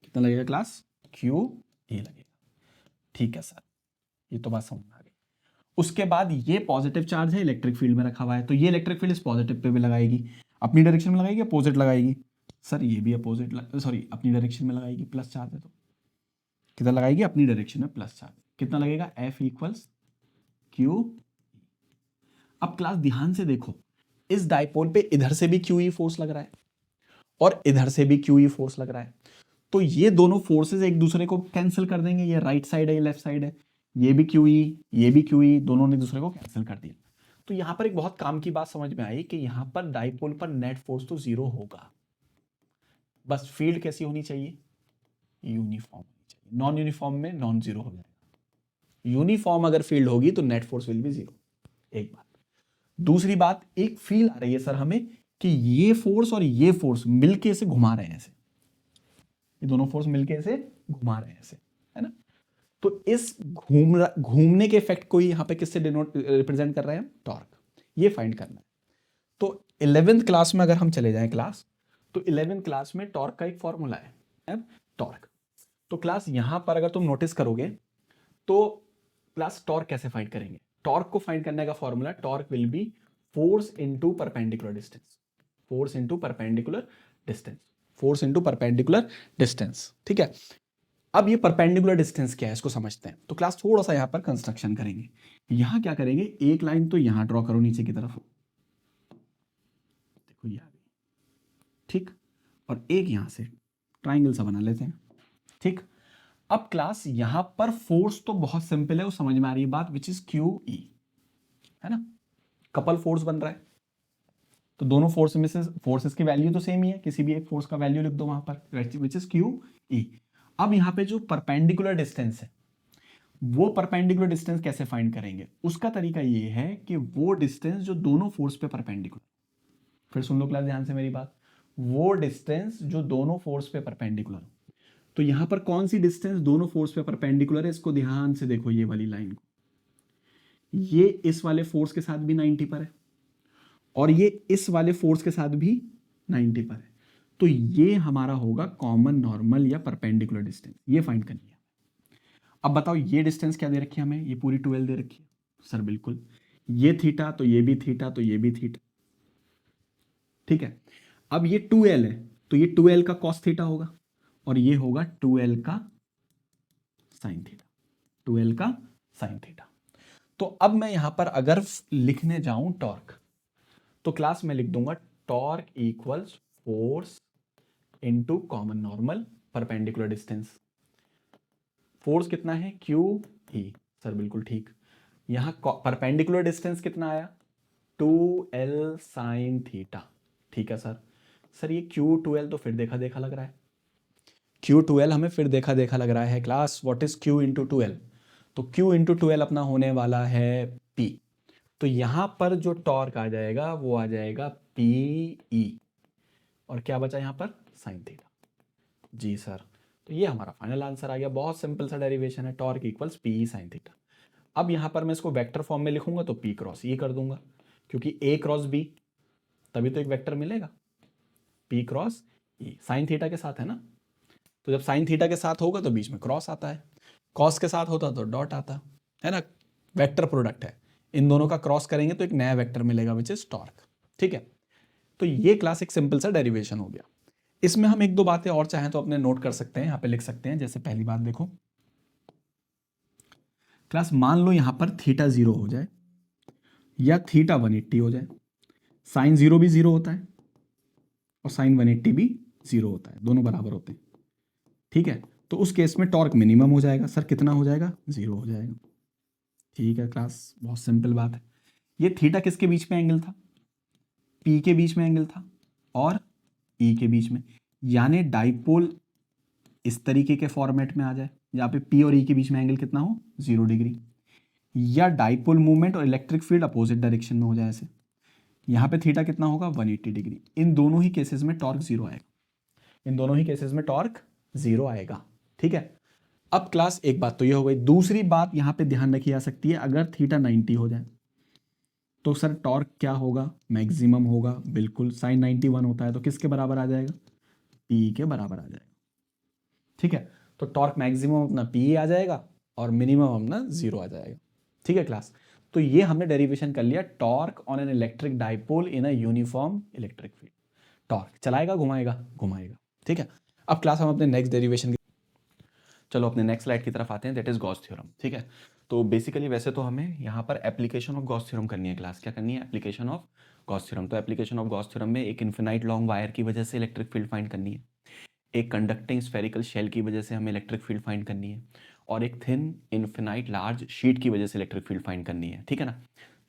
कितना लगेगा क्लास? क्यू ई लगेगा, ठीक है सर, ये तो बात समझ में आ गई। उसके बाद ये पॉजिटिव चार्ज है, इलेक्ट्रिक फील्ड में रखा हुआ है, तो ये इलेक्ट्रिक फील्ड इस पॉजिटिव पे भी लगाएगी, अपनी डायरेक्शन में लगाएगी अपोजिट लगाएगी? सर ये भी अपोजिट सॉरी अपनी डायरेक्शन में लगाएगी, प्लस चार्ज है तो कितना लगाएगी? अपनी डायरेक्शन में प्लस चार्ज। कितना लगेगा? F equals Q. अब क्लास ध्यान से देखो, इस डाइपोल पे इधर से भी क्यू ई फोर्स लग रहा है और इधर से भी क्यू ई फोर्स लग रहा है, तो ये दोनों फोर्सेस एक दूसरे को कैंसिल कर देंगे। ये राइट साइड है, ये लेफ्ट साइड है, ये भी क्यू ई, ये भी क्यू ई, दोनों ने दूसरे को कैंसिल कर दिया। तो यहां पर एक बहुत काम की बात समझ में आई कि यहां पर डाइपोल पर नेट फोर्स तो जीरो होगा, बस फील्ड कैसी होनी चाहिए? यूनिफॉर्म होनी चाहिए। नॉन यूनिफॉर्म में नॉन जीरो हो जाएगा, यूनिफॉर्म अगर फील्ड होगी तो net force will be zero. एक बात। दूसरी बात, एक फील आ रही है सर हमें कि ये फोर्स और ये फोर्स मिलके इसे घुमा रहे हैं ऐसे, ये दोनों फोर्स मिलके इसे घुमा रहे हैं ऐसे, है ना। तो इस घूमने के इफेक्ट को यहां पे किससे डिनोट रिप्रेजेंट कर रहे हैं? टॉर्क। ये फाइंड करना है। तो 11th क्लास में अगर हम चले जाएं क्लास, तो 11th क्लास में टॉर्क का एक फॉर्मूला है टॉर्क। तो क्लास यहां पर अगर तुम नोटिस करोगे तो क्लास टॉर्क कैसे फाइंड करेंगे? टॉर्क को फाइंड करने का formula, torque will be force into perpendicular distance, force into perpendicular distance, force into perpendicular distance, ठीक है। अब ये परपेंडिकुलर डिस्टेंस क्या है इसको समझते हैं। तो क्लास थोड़ा सा यहाँ पर कंस्ट्रक्शन करेंगे। यहाँ क्या करेंगे, एक लाइन तो यहाँ ड्रॉ करो नीचे की तरफ, देखो ये आ गई, ठीक, और एक यहाँ से ट्राइंगल सा बना लेते हैं, ठीक। अब क्लास यहाँ पर फोर्स तो बहुत सिंपल है, वो समझ में आ रही है बात, विच इज क्यू ई, है ना, कपल फोर्स बन रहा है। तो दोनों फोर्स में से फोर्सेस की वैल्यू तो सेम ही है, किसी भी एक फोर्स का वैल्यू लिख दो वहां पर, विच इज क्यू ई। अब यहाँ पे जो परपेंडिकुलर डिस्टेंस है, वो परपेंडिकुलर डिस्टेंस कैसे फाइंड करेंगे, उसका तरीका ये है कि वो डिस्टेंस जो दोनों फोर्स पे परपेंडिकुलर, फिर सुन लो क्लास ध्यान से मेरी बात, वो डिस्टेंस जो दोनों फोर्स पे परपेंडिकुलर। तो यहां पर कौन सी डिस्टेंस दोनों फोर्स पे परपेंडिकुलर है, इसको ध्यान से देखो, ये वाली लाइन को, ये इस वाले फोर्स के साथ भी 90 पर है और ये इस वाले फोर्स के साथ भी 90 पर है। तो ये हमारा होगा कॉमन नॉर्मल या परपेंडिकुलर डिस्टेंस, ये फाइंड करनी है। अब बताओ ये डिस्टेंस क्या दे रखी है हमें, ये पूरी 12 दे रखी है सर, बिल्कुल, ये थीटा तो ये भी थीटा तो ये भी थीटा, ठीक है। अब ये 2l है, तो ये 2l का cos थीटा होगा और ये होगा 2l का sin थीटा, 2l का sin थीटा। तो अब मैं यहां पर अगर लिखने जाऊं टॉर्क, तो क्लास में लिख दूंगा torque equals force into common normal perpendicular distance. Force कितना है, क्यू ई, सर बिल्कुल ठीक। यहां परपेंडिकुलर डिस्टेंस कितना आया, 2l sin थीटा, ठीक है सर। सर ये Q2L तो फिर देखा देखा लग रहा है, Q2L हमें फिर देखा देखा लग रहा है class, what is Q into 2L, तो Q इंटू 2L अपना होने वाला है P। तो यहां पर जो टॉर्क आ जाएगा वो आ जाएगा PE, और क्या बचा यहां पर, साइन थीटा। जी सर, तो ये हमारा फाइनल आंसर आ गया, बहुत सिंपल सा डेरिवेशन है, torque equals PE sine theta. अब यहां पर मैं इसको वेक्टर फॉर्म में लिखूंगा तो P क्रॉस E कर दूंगा, क्योंकि A क्रॉस B, तभी तो एक वेक्टर मिलेगा, P cross E sine theta के साथ है ना। तो जब साइन थीटा के साथ होगा तो बीच में क्रॉस आता है, कॉस के साथ होता तो डॉट आता है ना, वेक्टर प्रोडक्ट है, इन दोनों का क्रॉस करेंगे तो एक नया वेक्टर मिलेगा विच इज टॉर्क, ठीक है। तो ये क्लास एक सिंपल सा डेरिवेशन हो गया। इसमें हम एक दो बातें और चाहें तो अपने नोट कर सकते हैं, यहाँ पे लिख सकते हैं। जैसे पहली बात देखो क्लास, मान लो यहां पर थीटा 0 हो जाए या थीटा 180 हो जाए, साइन 0 भी 0 होता है और साइन 180 भी 0 होता है, दोनों बराबर होते हैं, ठीक है। तो उस केस में टॉर्क मिनिमम हो जाएगा, सर कितना हो जाएगा, 0 हो जाएगा, ठीक है क्लास, बहुत सिंपल बात है। ये थीटा किसके बीच में एंगल था, पी के बीच में एंगल था और ई के बीच में, यानी डाइपोल इस तरीके के फॉर्मेट में आ जाए, जहाँ पे पी और ई के बीच में एंगल कितना हो, 0 डिग्री, या डाइपोल मूवमेंट और इलेक्ट्रिक फील्ड अपोजिट डायरेक्शन में हो जाए ऐसे, यहाँ पे थीटा कितना होगा, 180 डिग्री। इन दोनों ही केसेस में टॉर्क 0 आएगा, इन दोनों ही केसेस में टॉर्क 0 आएगा, ठीक है। अब क्लास एक बात तो ये हो गई, दूसरी बात यहां पे ध्यान रखी जा सकती है, अगर थीटा 90 हो जाए तो सर टॉर्क क्या होगा, मैक्सिमम होगा, बिल्कुल, साइन 91 होता है तो किसके बराबर आ जाएगा, पी के बराबर आ जाएगा, ठीक है। तो टॉर्क मैक्सिमम अपना पी आ जाएगा और मिनिमम अपना 0 आ जाएगा, ठीक है क्लास। तो ये हमने डेरिवेशन कर लिया, torque on an electric dipole in a uniform electric field. Torque चलाएगा घुमाएगा घुमाएगा, ठीक है। अब क्लास हम अपने नेक्स्ट डेरिवेशन, चलो अपने नेक्स्ट स्लाइड की तरफ आते हैं, दैट इज गॉस थ्योरम, ठीक है। तो बेसिकली वैसे तो हमें यहाँ पर एप्लीकेशन ऑफ गॉस थ्योरम करनी है क्लास, क्या करनी है, एप्लीकेशन ऑफ गॉस थ्योरम। तो एप्लीकेशन ऑफ गॉस थ्योरम में एक इन्फिनाइट लॉन्ग वायर की वजह से इलेक्ट्रिक फील्ड फाइंड करनी है, एक कंडक्टिंग स्फेरिकल शेल की वजह से हमें इलेक्ट्रिक फील्ड फाइंड करनी है, और एक थिन इन्फिनाइट लार्ज शीट की वजह से इलेक्ट्रिक फील्ड फाइंड करनी है, ठीक है ना।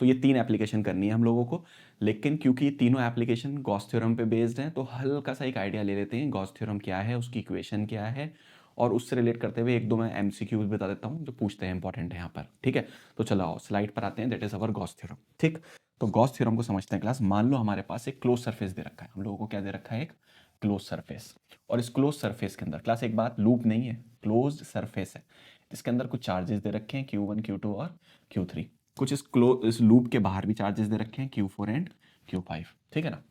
तो ये 3 एप्लीकेशन करनी है हम लोगों को, लेकिन क्योंकि ये तीनों एप्लीकेशन गॉस थ्योरम पे बेस्ड हैं तो हल्का सा एक आइडिया ले लेते हैं गॉस थ्योरम क्या है, उसकी इक्वेशन क्या है, और उससे रिलेट करते हुए एक दो मैं एमसीक्यूज बता देता हूँ जो पूछते हैं, इंपॉर्टेंट है यहाँ पर, ठीक है। तो चलो आओ स्लाइड पर आते हैं, that is our Gauss theorem, ठीक। तो गॉस थ्योरम को समझते हैं क्लास। मान लो हमारे पास एक क्लोज सरफेस दे रखा है, हम लोगों को क्या दे रखा है, एक क्लोज सरफेस, और इस क्लोज सरफेस के अंदर क्लास एक बात, लूप नहीं है, क्लोज सरफेस है, इसके अंदर कुछ चार्जेस दे रखे हैं Q1 Q2 और Q3, कुछ इस लूप के बाहर भी चार्जेस दे रखे हैं Q4 एंड Q5, ठीक है ना।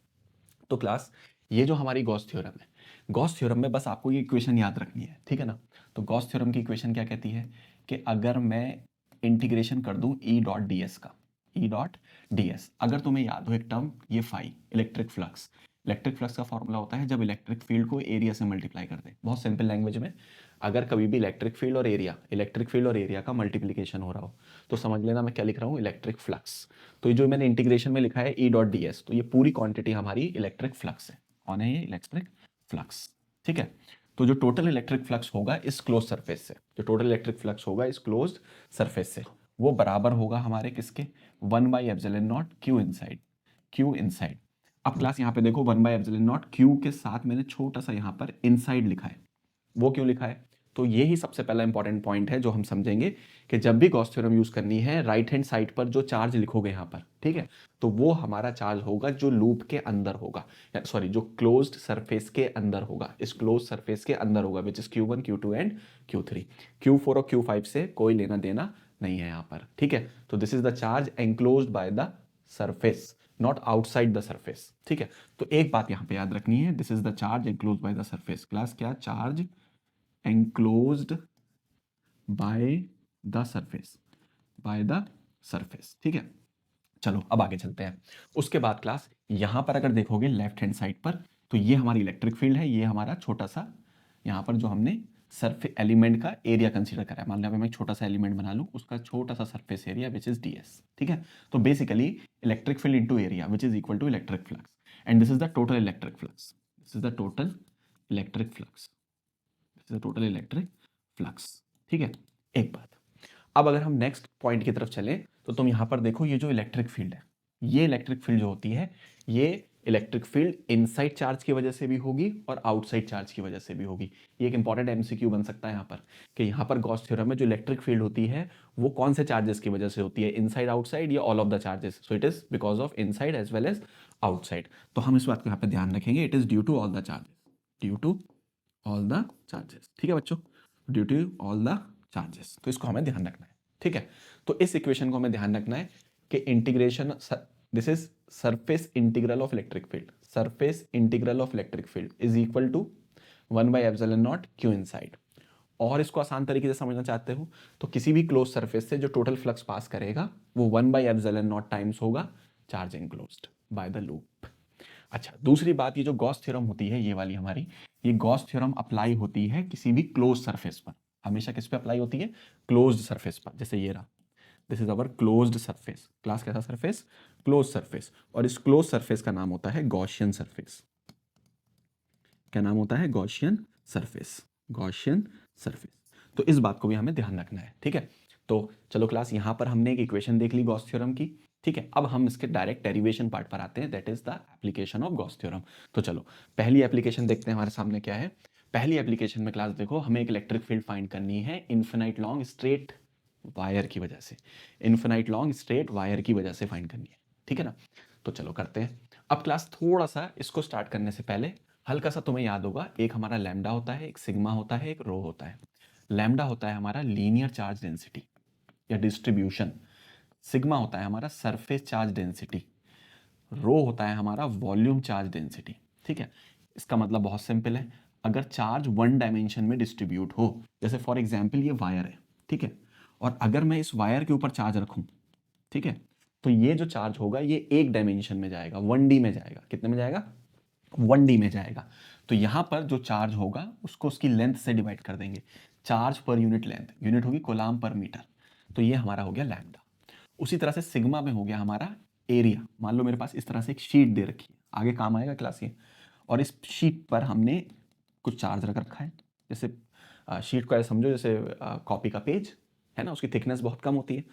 तो क्लास ये जो हमारी गॉस थ्योरम है, गॉस थ्योरम में बस आपको ये इक्वेशन याद रखनी है, ठीक है ना। तो गॉस थ्योरम की इक्वेशन क्या कहती है कि अगर मैं इंटीग्रेशन कर दूं ई डॉट डी एस का, ई डॉट डी एस, अगर तुम्हें याद हो एक टर्म ये phi electric flux, electric flux का फॉर्मूला होता है जब इलेक्ट्रिक फील्ड को एरिया से मल्टीप्लाई कर दें। बहुत सिंपल लैंग्वेज में, अगर कभी भी इलेक्ट्रिक फील्ड और एरिया का मल्टीप्लिकेशन हो रहा हो तो समझ लेना मैं क्या लिख रहा हूँ, इलेक्ट्रिक फ्लक्स। तो ये जो मैंने इंटीग्रेशन में लिखा है E.ds, तो ये पूरी क्वांटिटी हमारी इलेक्ट्रिक फ्लक्स है। कौन है ये? Electric flux. ठीक है, तो जो टोटल इलेक्ट्रिक फ्लक्स होगा इस क्लोज सरफेस से, जो टोटल इलेक्ट्रिक फ्लक्स होगा इस क्लोज सरफेस से, वो बराबर होगा हमारे किसके? 1/ε0 Q इनसाइड। अब क्लास यहाँ पे देखो 1/ε0 Q के साथ मैंने छोटा सा यहाँ पर इनसाइड लिखा है। वो क्यों लिखा है? तो यही सबसे पहला इंपॉर्टेंट पॉइंट है जो हम समझेंगे कि जब भी गॉस थ्योरम यूज करनी है, राइट हैंड साइड पर जो चार्ज लिखोगे यहाँ पर, ठीक है, तो वो हमारा चार्ज होगा जो लूप के अंदर होगा, सॉरी जो क्लोज्ड सरफेस के अंदर होगा, इस क्लोज सरफेस के अंदर होगा, which is Q1 Q2 and Q3। Q4 और Q5 से कोई लेना देना नहीं है यहाँ पर। ठीक है, तो this is the charge enclosed by the surface, not outside the surface. ठीक है, तो एक बात यहाँ पे याद रखनी है, this is the charge enclosed by the surface. Class क्या? Charge enclosed by the surface. ठीक है, चलो अब आगे चलते हैं। उसके बाद क्लास यहां पर अगर देखोगे लेफ्ट हैंड साइड पर, तो ये हमारी इलेक्ट्रिक फील्ड है, ये हमारा छोटा सा यहां पर जो हमने सरफेस एलिमेंट का एरिया कंसीडर करा है। मान लो मैं एक छोटा सा एलिमेंट बना लूं, उसका छोटा सा surface area which is ds। ठीक है, तो basically electric field into area which is equal to electric flux, and this is the total electric flux. This is the total electric flux. This is the total electric flux. ठीक है, एक बात। अब अगर हम नेक्स्ट पॉइंट की तरफ चलें तो तुम यहां पर देखो, ये जो इलेक्ट्रिक फील्ड है, ये इलेक्ट्रिक फील्ड जो होती है, ये इलेक्ट्रिक फील्ड इनसाइड चार्ज की वजह से भी होगी और आउटसाइड चार्ज की वजह से भी होगी। ये एक इंपॉर्टेंट एमसीक्यू बन सकता है यहाँ पर, कि यहाँ पर गॉस थ्योरम में जो इलेक्ट्रिक फील्ड होती है वो कौन से चार्जेस की वजह से होती है, इनसाइड आउटसाइड या all of the charges. So it is because of inside as well as outside. तो हम इस बात को यहाँ पे ध्यान रखेंगे, it is due to all the charges, due to all the charges. ठीक है बच्चों, due to all the charges, तो इसको हमें ध्यान रखना है। ठीक है, तो इस इक्वेशन को हमें ध्यान रखना है कि integration, this is surface integral of electric field, surface integral of electric field is equal to 1/ε0 Q inside. और इसको आसान तरीके से समझना चाहते हो तो किसी भी क्लोज सरफेस से जो टोटल फ्लक्स पास करेगा वो 1/ε0 टाइम्स होगा charge enclosed by the loop. अच्छा, दूसरी बात, ये जो गॉस थ्योरम होती है ये वाली हमारी, ये गॉस थ्योरम अप्लाई होती है किसी भी क्लोज सरफेस पर। हमेशा किस पे अप्लाई होती है? क्लोज्ड सरफेस पर। जैसे ये रहा, this is our closed surface. Class कैसा सरफेस? Close surface. और इस क्लोज सरफेस का नाम होता है गॉसियन सरफेस। क्या नाम होता है? Gaussian surface, Gaussian surface. तो इस बात को भी हमें ध्यान रखना है। ठीक है, तो चलो क्लास, यहां पर हमने एक इक्वेशन देख ली गॉस थ्योरम की। ठीक है, अब हम इसके डायरेक्ट डेरिवेशन पार्ट पर आते हैं, that is the application of Gauss theorem. तो चलो पहली एप्लीकेशन देखते हैं हमारे सामने क्या है। पहली एप्लीकेशन में क्लास देखो, हमें एक इलेक्ट्रिक फील्ड फाइंड करनी है इन्फिनाइट लॉन्ग स्ट्रेट वायर की वजह से, इन्फिनाइट लॉन्ग स्ट्रेट वायर की वजह से फाइंड करनी है। ठीक है ना, तो चलो करते हैं। अब क्लास थोड़ा सा इसको स्टार्ट करने से पहले हल्का सा तुम्हें याद होगा, एक हमारा लैम्डा होता है, एक सिग्मा होता है, एक रो होता है। लैम्डा होता है हमारा लीनियर चार्ज डेंसिटी या डिस्ट्रीब्यूशन, सिग्मा होता है हमारा सरफेस चार्ज डेंसिटी, रो होता है हमारा वॉल्यूम चार्ज डेंसिटी। ठीक है, इसका मतलब बहुत सिंपल है, अगर चार्ज वन डायमेंशन में डिस्ट्रीब्यूट हो, जैसे फॉर एग्जांपल ये वायर है, ठीक है, और अगर मैं इस वायर के ऊपर चार्ज रखूं, ठीक है, तो ये जो चार्ज होगा ये एक डायमेंशन में जाएगा, 1D में जाएगा। कितने में जाएगा? 1D में जाएगा। तो यहां पर जो चार्ज होगा उसको उसकी लेंथ से डिवाइड कर देंगे, charge per unit length, unit होगी कूलाम पर मीटर। तो ये हमारा हो गया लैम्डा। उसी तरह से सिग्मा में हो गया हमारा एरिया। मान लो मेरे पास इस तरह से एक शीट दे रखी है, आगे काम आएगा क्लास ये, और इस शीट पर हमने कुछ चार्ज रख रखा है। जैसे शीट को ऐसे समझो जैसे कॉपी का पेज है ना, उसकी थिकनेस बहुत कम होती है,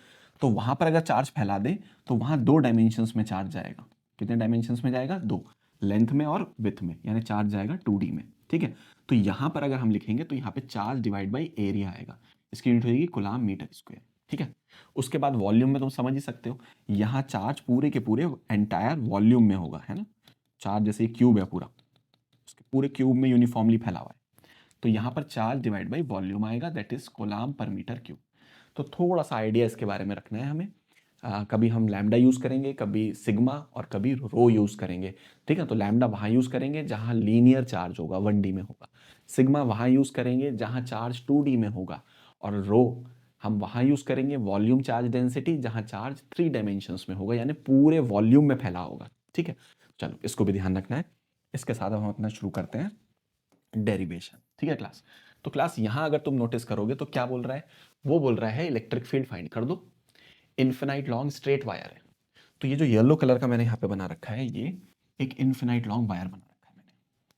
तो वहां पर अगर चार्ज फैला दें तो वहां 2 डायमेंशंस में चार्ज जाएगा। कितने डायमेंशंस में जाएगा? 2, लेंथ में और विड्थ में, यानी चार्ज जाएगा 2D में। ठीक है, तो यहां पर अगर हम लिखेंगे तो यहाँ पे चार्ज डिवाइड बाई एरिया आएगा, इसकी यूनिट होगी कूलाम मीटर स्क्वायर। ठीक है, उसके बाद वॉल्यूम में तुम समझ ही सकते हो, यहाँ चार्ज पूरे के पूरे एंटायर वॉल्यूम में होगा, है ना। चार्ज जैसे क्यूब है पूरा, उसके पूरे क्यूब में यूनिफॉर्मली फैला हुआ है, तो यहाँ पर चार्ज डिवाइड बाई वॉल्यूम आएगा, दैट इज कूलाम पर मीटर क्यूब। तो थोड़ा सा आइडिया इसके बारे में रखना है हमें। कभी हम लैम्डा यूज़ करेंगे, कभी सिग्मा और कभी रो यूज़ करेंगे। ठीक है, तो लैम्डा वहाँ यूज़ करेंगे जहाँ लीनियर चार्ज होगा, 1D में होगा। सिग्मा वहाँ यूज़ करेंगे जहाँ चार्ज 2D में होगा। और रो हम वहाँ यूज़ करेंगे वॉल्यूम चार्ज डेंसिटी, जहाँ चार्ज 3 डायमेंशंस में होगा, यानी पूरे वॉल्यूम में फैला होगा। ठीक है, चलो इसको भी ध्यान रखना है। इसके साथ हम अपना शुरू करते हैं डेरिवेशन। ठीक है क्लास, तो क्लास यहाँ अगर तुम नोटिस करोगे तो क्या बोल रहा है, वो बोल रहा है इलेक्ट्रिक फील्ड फाइंड कर दो, इन्फिनाइट लॉन्ग स्ट्रेट वायर है। तो ये जो येलो कलर का मैंने यहाँ पे बना रखा है, ये एक इन्फिनाइट लॉन्ग वायर बना रखा है मैंने,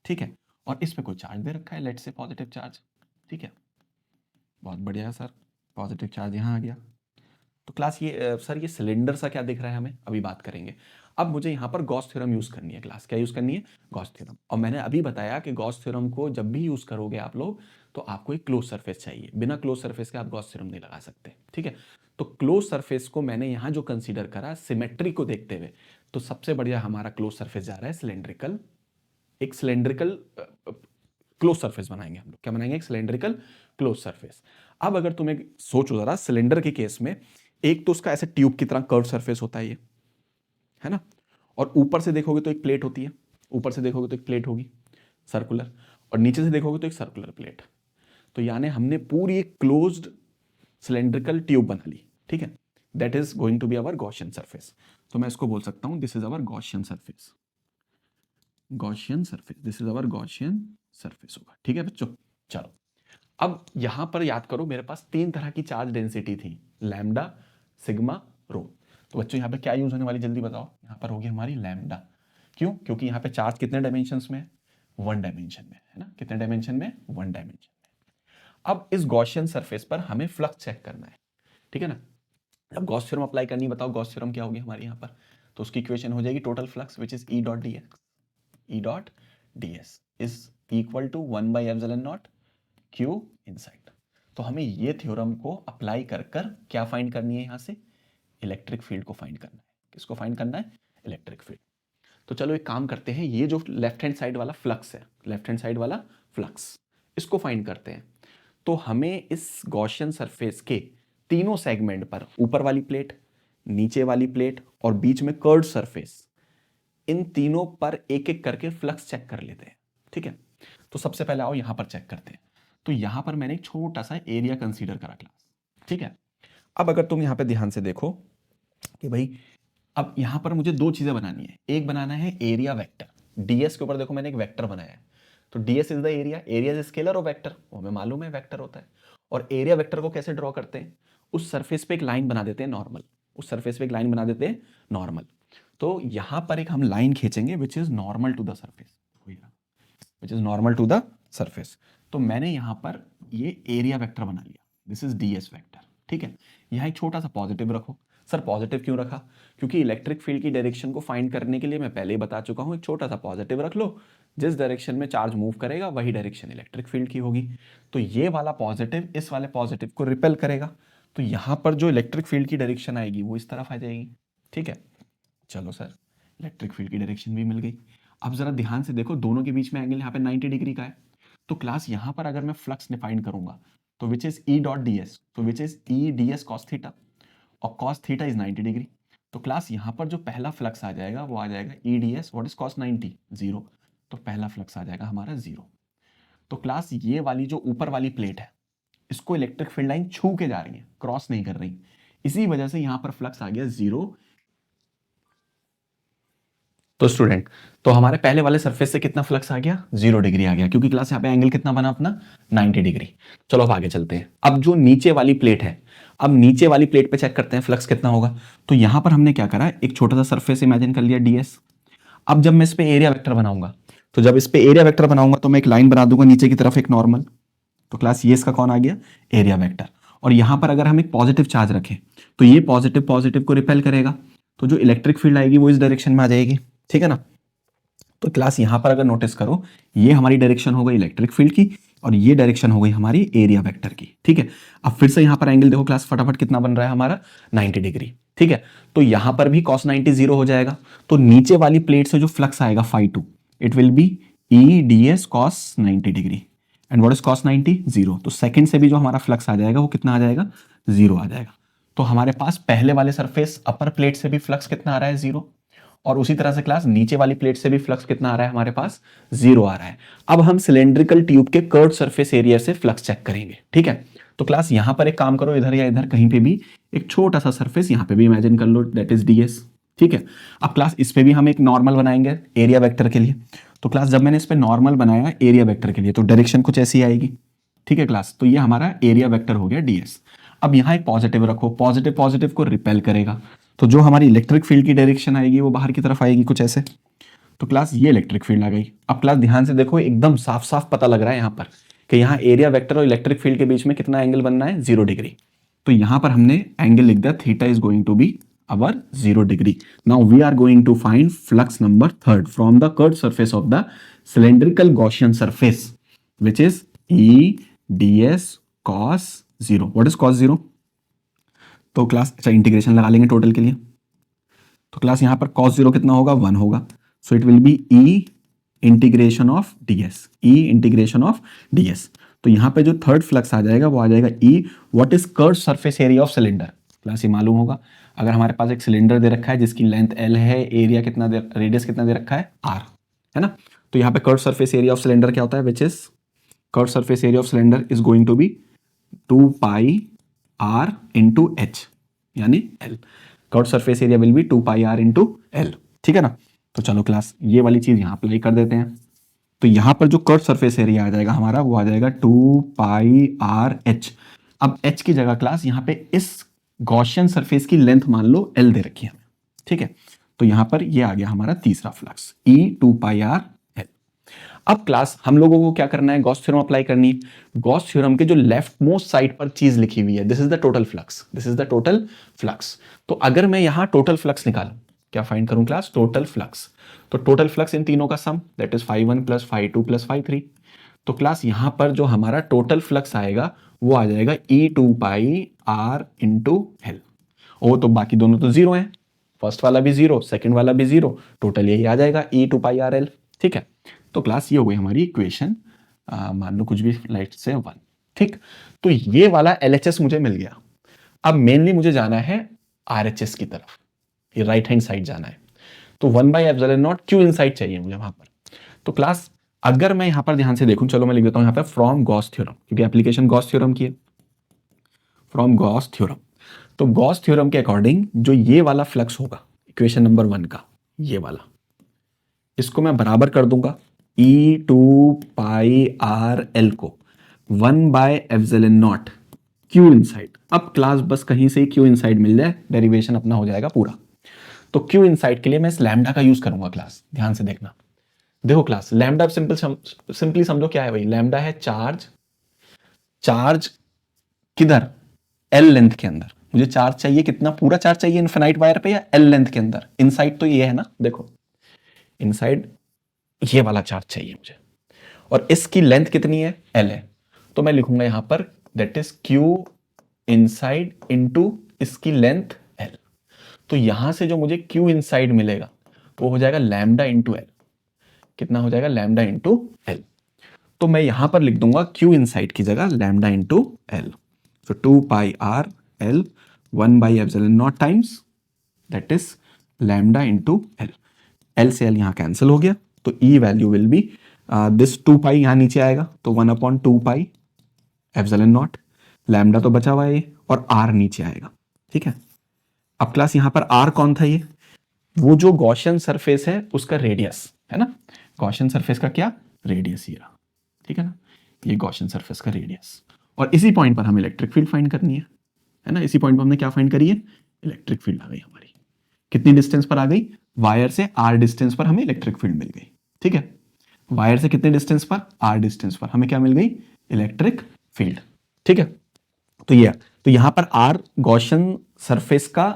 ठीक है, और इस पे कोई चार्ज दे रखा है, लेट्स से पॉजिटिव चार्ज। ठीक है, बहुत बढ़िया सर, पॉजिटिव चार्ज यहाँ आ गया। तो क्लास ये सर ये सिलेंडर सा क्या दिख रहा है हमें, अभी बात करेंगे। अब मुझे यहाँ पर गॉस थ्योरम यूज़ करनी है क्लास, क्या यूज़ करनी है, गॉस थ्योरम। और मैंने अभी बताया कि गॉस थ्योरम को जब भी यूज़ करोगे आप लोग तो आपको एक क्लोज सरफेस चाहिए, बिना क्लोज सरफेस के आप गॉस थ्योरम नहीं लगा सकते। ठीक है, तो क्लोज सरफेस को मैंने यहाँ जो कंसीडर करा सिमेट्री को देखते हुए, तो सबसे बढ़िया हमारा क्लोज सरफेस जा रहा है सिलेंड्रिकल, एक सिलेंड्रिकल क्लोज सरफेस बनाएंगे हम लोग, क्या बनाएंगे, एक सिलेंड्रिकल क्लोज सरफेस। अब अगर तुम एक सोचो जरा, सिलेंडर के केस में एक तो उसका ऐसे ट्यूब की तरह कर्व सरफेस होता है ये, है ना, और ऊपर से देखोगे तो एक प्लेट होती है, ऊपर से देखोगे तो एक प्लेट होगी सर्कुलर, और नीचे से देखोगे तो एक सर्कुलर प्लेट। तो यानी हमने पूरी एक क्लोज्ड सिलेंड्रिकल ट्यूब बना ली। ठीक है, that is going to be our Gaussian surface. तो मैं इसको बोल सकता हूं this is our Gaussian surface, Gaussian surface, this is our Gaussian surface होगा। ठीक है बच्चों, चलो अब यहां पर याद करो मेरे पास तीन तरह की चार्ज डेंसिटी थी, लैम्डा, सिग्मा, रो। तो बच्चों यहाँ पे क्या यूज होने वाली, जल्दी बताओ, यहाँ पर होगी हमारी लैम्डा। क्यों, क्योंकि यहाँ पे चार्ज कितने डायमेंशंस में, वन डायमेंशन में, है ना, कितने डायमेंशन में, वन डायमेंशन में। अब इस गॉसियन सरफेस पर हमें फ्लक्स चेक करना है। ठीक है ना, अब गॉस थ्योरम अप्लाई करनी, बताओ गॉस थ्योरम क्या होगी हमारे यहाँ पर, तो उसकी इक्वेशन हो जाएगी total flux which is E dot d x, E dot d S is equal to 1/ε0 Q inside. तो हमें ये थ्योरम को अप्लाई कर कर क्या फाइंड करनी है, यहाँ से इलेक्ट्रिक फील्ड को फाइंड करना है। किसको फाइंड करना है, इलेक्ट्रिक फील्ड। तो चलो एक काम करते हैं, ये जो लेफ्ट हैंड साइड वाला फ्लक्स है, लेफ्ट हैंड साइड वाला फ्लक्स, इसको फाइंड करते हैं। तो हमें इस गॉसियन सरफेस के तीनों सेगमेंट पर, ऊपर वाली प्लेट, नीचे वाली प्लेट और बीच में कर्व्ड सरफेस, इन तीनों पर एक एक करके फ्लक्स चेक कर लेते हैं। ठीक है, तो सबसे पहले आओ यहां पर चेक करते हैं। तो यहां पर मैंने एक छोटा सा एरिया कंसीडर करा क्लास। ठीक है, अब अगर तुम यहां पे ध्यान से देखो कि भाई अब यहां पर मुझे दो चीजें बनानी है, एक बनाना है एरिया वेक्टर, डीएस के ऊपर देखो मैंने एक वेक्टर बनाया है, तो DS is the area, area is scalar और वेक्टर, वो हमें मालूम है वेक्टर होता है। और एरिया वेक्टर को कैसे ड्रॉ करते हैं, उस सरफेस पे एक लाइन बना देते हैं नॉर्मल, उस सरफेस पे एक लाइन बना देते हैं नॉर्मल। तो यहां पर एक हम लाइन खींचेंगे which is normal to the surface, which is normal to the surface. तो मैंने यहां पर ये एरिया वेक्टर बना लिया, दिस इज डीएस वेक्टर। ठीक है, यहाँ एक छोटा सा पॉजिटिव रखो। सर पॉजिटिव क्यों रखा, क्योंकि इलेक्ट्रिक फील्ड की डायरेक्शन को फाइंड करने के लिए मैं पहले ही बता चुका हूं, एक छोटा सा पॉजिटिव रख लो, जिस डायरेक्शन में चार्ज मूव करेगा वही डायरेक्शन इलेक्ट्रिक फील्ड की होगी। तो ये वाला पॉजिटिव इस वाले पॉजिटिव को रिपेल करेगा, तो यहां पर जो इलेक्ट्रिक फील्ड की डायरेक्शन आएगी वो इस तरफ आ जाएगी। ठीक है, चलो सर इलेक्ट्रिक फील्ड की डायरेक्शन भी मिल गई। अब जरा ध्यान से देखो, दोनों के बीच में एंगल यहाँ पे 90 डिग्री का है। तो क्लास यहाँ पर अगर मैं फ्लक्स डिफाइन करूंगा तो which is E dot d S, तो which is E d S cos theta, और कॉस थीटा इज 90 डिग्री। तो क्लास यहाँ पर जो पहला फ्लक्स आ जाएगा वो आ जाएगा ई d S, what is cos 90, zero. तो पहला फ्लक्स आ जाएगा हमारा जीरो। तो क्लास ये वाली जो ऊपर वाली प्लेट है, इसको इलेक्ट्रिक फील्ड लाइन छू के जा रही है, क्रॉस नहीं कर रही, इसी वजह से यहाँ पर फ्लक्स आ गया जीरो। तो स्टूडेंट, तो हमारे पहले वाले सरफेस से कितना फ्लक्स आ गया, 0 डिग्री आ गया, क्योंकि क्लास यहाँ पे एंगल कितना बना अपना, 90 डिग्री। चलो अब आगे चलते हैं। अब जो नीचे वाली प्लेट है, अब नीचे वाली प्लेट पे चेक करते हैं फ्लक्स कितना होगा। तो यहां पर हमने क्या करा, एक छोटा सा सरफेस इमेजिन कर लिया डीएस। अब जब मैं इस पे एरिया वेक्टर बनाऊंगा, तो जब इस पे एरिया वेक्टर बनाऊंगा तो मैं एक लाइन बना दूंगा नीचे की तरफ एक नॉर्मल। तो क्लास ये इसका कौन आ गया, एरिया वेक्टर। और यहां पर अगर हम एक पॉजिटिव चार्ज रखें तो ये पॉजिटिव पॉजिटिव को रिपेल करेगा, तो जो इलेक्ट्रिक फील्ड आएगी वो इस डायरेक्शन में आ जाएगी। ठीक है ना, तो क्लास यहां पर अगर नोटिस करो, ये हमारी डायरेक्शन हो गई इलेक्ट्रिक फील्ड की और ये डायरेक्शन हो गई हमारी एरिया वेक्टर की। ठीक है, अब फिर से यहां पर एंगल देखो क्लास फटाफट कितना बन रहा है हमारा, 90 डिग्री। ठीक है, तो यहां पर भी cos 90 जीरो हो जाएगा। तो नीचे वाली प्लेट से जो फ्लक्स आएगा phi 2, it will be E d s cos 90 degree, and what is cos 90, zero. तो सेकंड से भी जो हमारा फ्लक्स आ जाएगा वो कितना आ जाएगा, जीरो आ जाएगा। तो हमारे पास पहले वाले सरफेस अपर प्लेट से भी फ्लक्स कितना आ रहा है, जीरो, और उसी तरह से क्लास नीचे वाली प्लेट से भी फ्लक्स कितना आ रहा है हमारे पास, जीरो आ रहा है। अब हम सिलेंड्रिकल ट्यूब के कर्व सरफेस एरिया से फ्लक्स चेक करेंगे। ठीक है, तो क्लास यहां पर एक काम करो, इधर या इधर कहीं पे भी एक छोटा सा सरफेस यहां पे भी इमेजिन कर लो, दैट इज डीएस। ठीक है, अब क्लास इस पे भी हम एक नॉर्मल बनाएंगे एरिया वेक्टर के लिए। तो क्लास जब मैंने इस पे नॉर्मल बनाया एरिया वेक्टर के लिए तो डायरेक्शन कुछ ऐसी आएगी, ठीक है क्लास। तो ये हमारा एरिया वेक्टर हो गया ds। अब यहाँ एक पॉजिटिव रखो, पॉजिटिव पॉजिटिव को रिपेल करेगा, तो जो हमारी इलेक्ट्रिक फील्ड की डायरेक्शन आएगी वो बाहर की तरफ आएगी कुछ ऐसे। तो क्लास ये इलेक्ट्रिक फील्ड आ गई। अब क्लास ध्यान से देखो, एकदम साफ साफ पता लग रहा है यहाँ पर कि यहाँ एरिया वेक्टर और इलेक्ट्रिक फील्ड के बीच में कितना एंगल बनना है, 0 डिग्री। तो यहाँ पर हमने एंगल लिख दिया theta is going to be our 0 degree. Now we are going to find flux number 3 from the curved surface of the cylindrical Gaussian surface which is E ds cos 0। What is cos 0? तो class अच्छा integration लगा लेंगे total के लिए। तो class यहाँ पर cos 0 कितना होगा, 1 होगा। सो it will B E integration of ds, E integration of ds। तो यहाँ पे जो थर्ड फ्लक्स आ जाएगा वो आ जाएगा E what is curved surface area of cylinder. Class ये मालूम होगा, अगर हमारे पास एक सिलेंडर दे रखा है जिसकी लेंथ L है, एरिया कितना दे, रेडियस कितना दे रखा है R, है ना। तो यहाँ पे curved surface area of cylinder क्या होता है, which is curved surface area of cylinder is going to be 2 pi r into h यानी L। Curved surface area will be 2 pi r into L, ठीक है ना। तो चलो क्लास ये वाली चीज यहाँ अप्लाई कर देते हैं। तो यहाँ पर जो कर्व्ड सरफेस एरिया आ जाएगा हमारा वो आ जाएगा 2 पाई r h। अब h की जगह क्लास यहाँ पे इस गॉसियन सरफेस की लेंथ मान लो L दे रखी है हमें, ठीक है। तो यहाँ पर ये आ गया हमारा तीसरा flux E 2 pi r L। अब क्लास हम लोगों को क्या करना है, गॉस थ्योरम अप्लाई करनी है। गॉस थ्योरम के जो लेफ्ट मोस्ट साइड पर चीज लिखी हुई है, this is the total flux, this is the total flux. तो अगर मैं यहां टोटल फ्लक्स निकालूं, क्या फाइंड करूं क्लास, टोटल फ्लक्स। तो टोटल फ्लक्स इन तीनों का सम दैट इज φ1 प्लस φ2 प्लस φ3। तो क्लास यहां पर जो हमारा टोटल फ्लक्स आएगा वो आ जाएगा E2 पाई r इंटू L। ओ तो बाकी दोनों तो जीरो हैं, फर्स्ट वाला भी जीरो, सेकंड वाला भी जीरो, टोटल यही आ जाएगा E2 पाई r L, ठीक है। तो क्लास ये हो गई हमारी इक्वेशन, मान लो कुछ भी लाइट से 1, ठीक। तो ये वाला LHS मुझे मिल गया। अब मेनली मुझे जाना है RHS की तरफ, ये राइट हैंड साइड जाना है। तो 1/ε0 Q इनसाइड चाहिए मुझे वहां पर। तो क्लास अगर मैं यहां पर ध्यान से देखूं, चलो मैं लिख देता हूं यहां पर फ्रॉम गॉस थ्योरम, क्योंकि एप्लीकेशन गॉस थ्योरम की है, फ्रॉम गॉस थ्योरम। तो गॉस थ्योरम के अकॉर्डिंग जो ये वाला फ्लक्स होगा इक्वेशन नंबर 1 का, ये वाला, इसको मैं बराबर कर दूंगा E2 पाई r L को 1/ε0 Q इनसाइड। अब क्लास बस कहीं से ही Q इनसाइड मिल जाए, डेरिवेशन अपना हो जाएगा पूरा। तो Q इनसाइड के लिए मैं इस लैम्डा का यूज करूंगा क्लास, ध्यान से देखना। देखो क्लास लैम्डा सिंपली समझो क्या है भाई, लैम्डा है चार्ज, चार्ज किधर, L लेंथ के अंदर। मुझे चार्ज चाहिए कितना, पूरा चार्ज चाहिए इनफिनाइट वायर पे या L लेंथ के अंदर। इनसाइड तो ये है ना, देखो इनसाइड ये वाला चार्ज चाहिए मुझे, और इसकी लेंथ कितनी है, L है। तो मैं लिखूंगा यहां पर that is Q inside into इसकी लेंथ L। तो यहां से जो मुझे Q इनसाइड मिलेगा वो हो जाएगा लैम्डा इंटू L। कितना हो जाएगा, लैम्डा इंटू L। तो मैं यहां पर लिख दूंगा Q इनसाइड की जगह lambda into L। So 2 pi r L 1/ε0 times that is lambda into L। L से L यहां कैंसिल हो गया, तो E value will be this 2 pi यहां नीचे आएगा, तो 1/2 पाई ε0, लैम्डा तो बचा हुआ है ये, और R नीचे आएगा, ठीक है। अब क्लास यहां पर R कौन था, ये वो जो गॉसियन सरफेस है उसका रेडियस है ना, गॉसियन सरफेस का क्या रेडियस, ये रहा, ठीक है ना, ये गॉसियन सरफेस का रेडियस। और इसी पॉइंट पर हमें इलेक्ट्रिक फील्ड फाइंड करनी है ना। इसी पॉइंट पर हमने क्या फाइंड करी है, इलेक्ट्रिक फील्ड आ गई हमारी। कितनी डिस्टेंस पर आ गई, वायर से R डिस्टेंस पर हमें इलेक्ट्रिक फील्ड मिल गई, ठीक है। वायर से कितने डिस्टेंस पर, R डिस्टेंस पर हमें क्या मिल गई, इलेक्ट्रिक फील्ड, ठीक है। तो ये, तो यहां पर R गॉसियन सरफेस का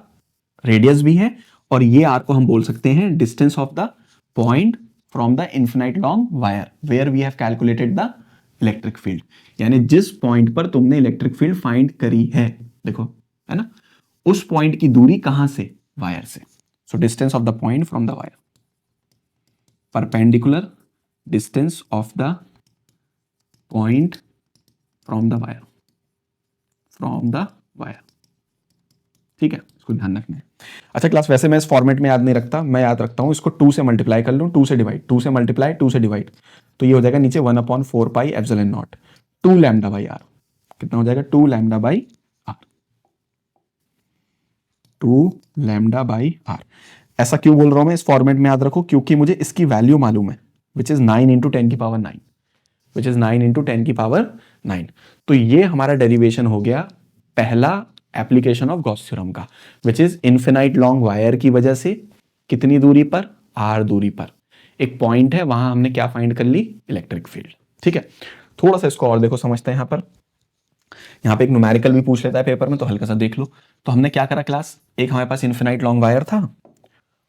रेडियस भी है, और ये R को हम बोल सकते हैं distance of the point from the infinite long wire where we have calculated the electric field. यानी जिस पॉइंट पर तुमने इलेक्ट्रिक फील्ड फाइंड करी है, देखो है ना, उस पॉइंट की दूरी कहां से, वायर से। So distance of the point from the wire, perpendicular distance of the point from the wire, from the wire, ठीक है, इसको ध्यान रखना है। अच्छा क्लास वैसे मैं इस फॉर्मेट में याद नहीं रखता, मैं याद रखता हूं इसको 2 से मल्टीप्लाई कर लूं, 2 से डिवाइड, 2 से मल्टीप्लाई 2 से डिवाइड, तो ये हो जाएगा नीचे 1/4 पाई ε0 2 लैम्डा बाई r। कितना हो जाएगा, 2 lambda by r, 2 lambda by r। ऐसा क्यों बोल रहा हूं मैं, इस फॉर्मेट में याद रखो क्योंकि मुझे इसकी वैल्यू मालूम है, विच इज 9 इंटू 10 की पावर 9, विच इज 9 इंटू 10 की पावर 9। तो ये हमारा डेरिवेशन हो गया पहला एप्लीकेशन ऑफ गॉस थ्योरम का, which is infinite long wire की वजह से कितनी दूरी पर, r दूरी पर एक पॉइंट है, वहां हमने क्या फाइंड कर ली, इलेक्ट्रिक फील्ड। ठीक है, थोड़ा सा इसको और देखो, समझते हैं। यहाँ पे एक न्यूमेरिकल भी पूछ लेता है पेपर में, तो हल्का सा देख लो। तो हमने क्या करा क्लास, एक हमारे पास इन्फिनाइट लॉन्ग वायर था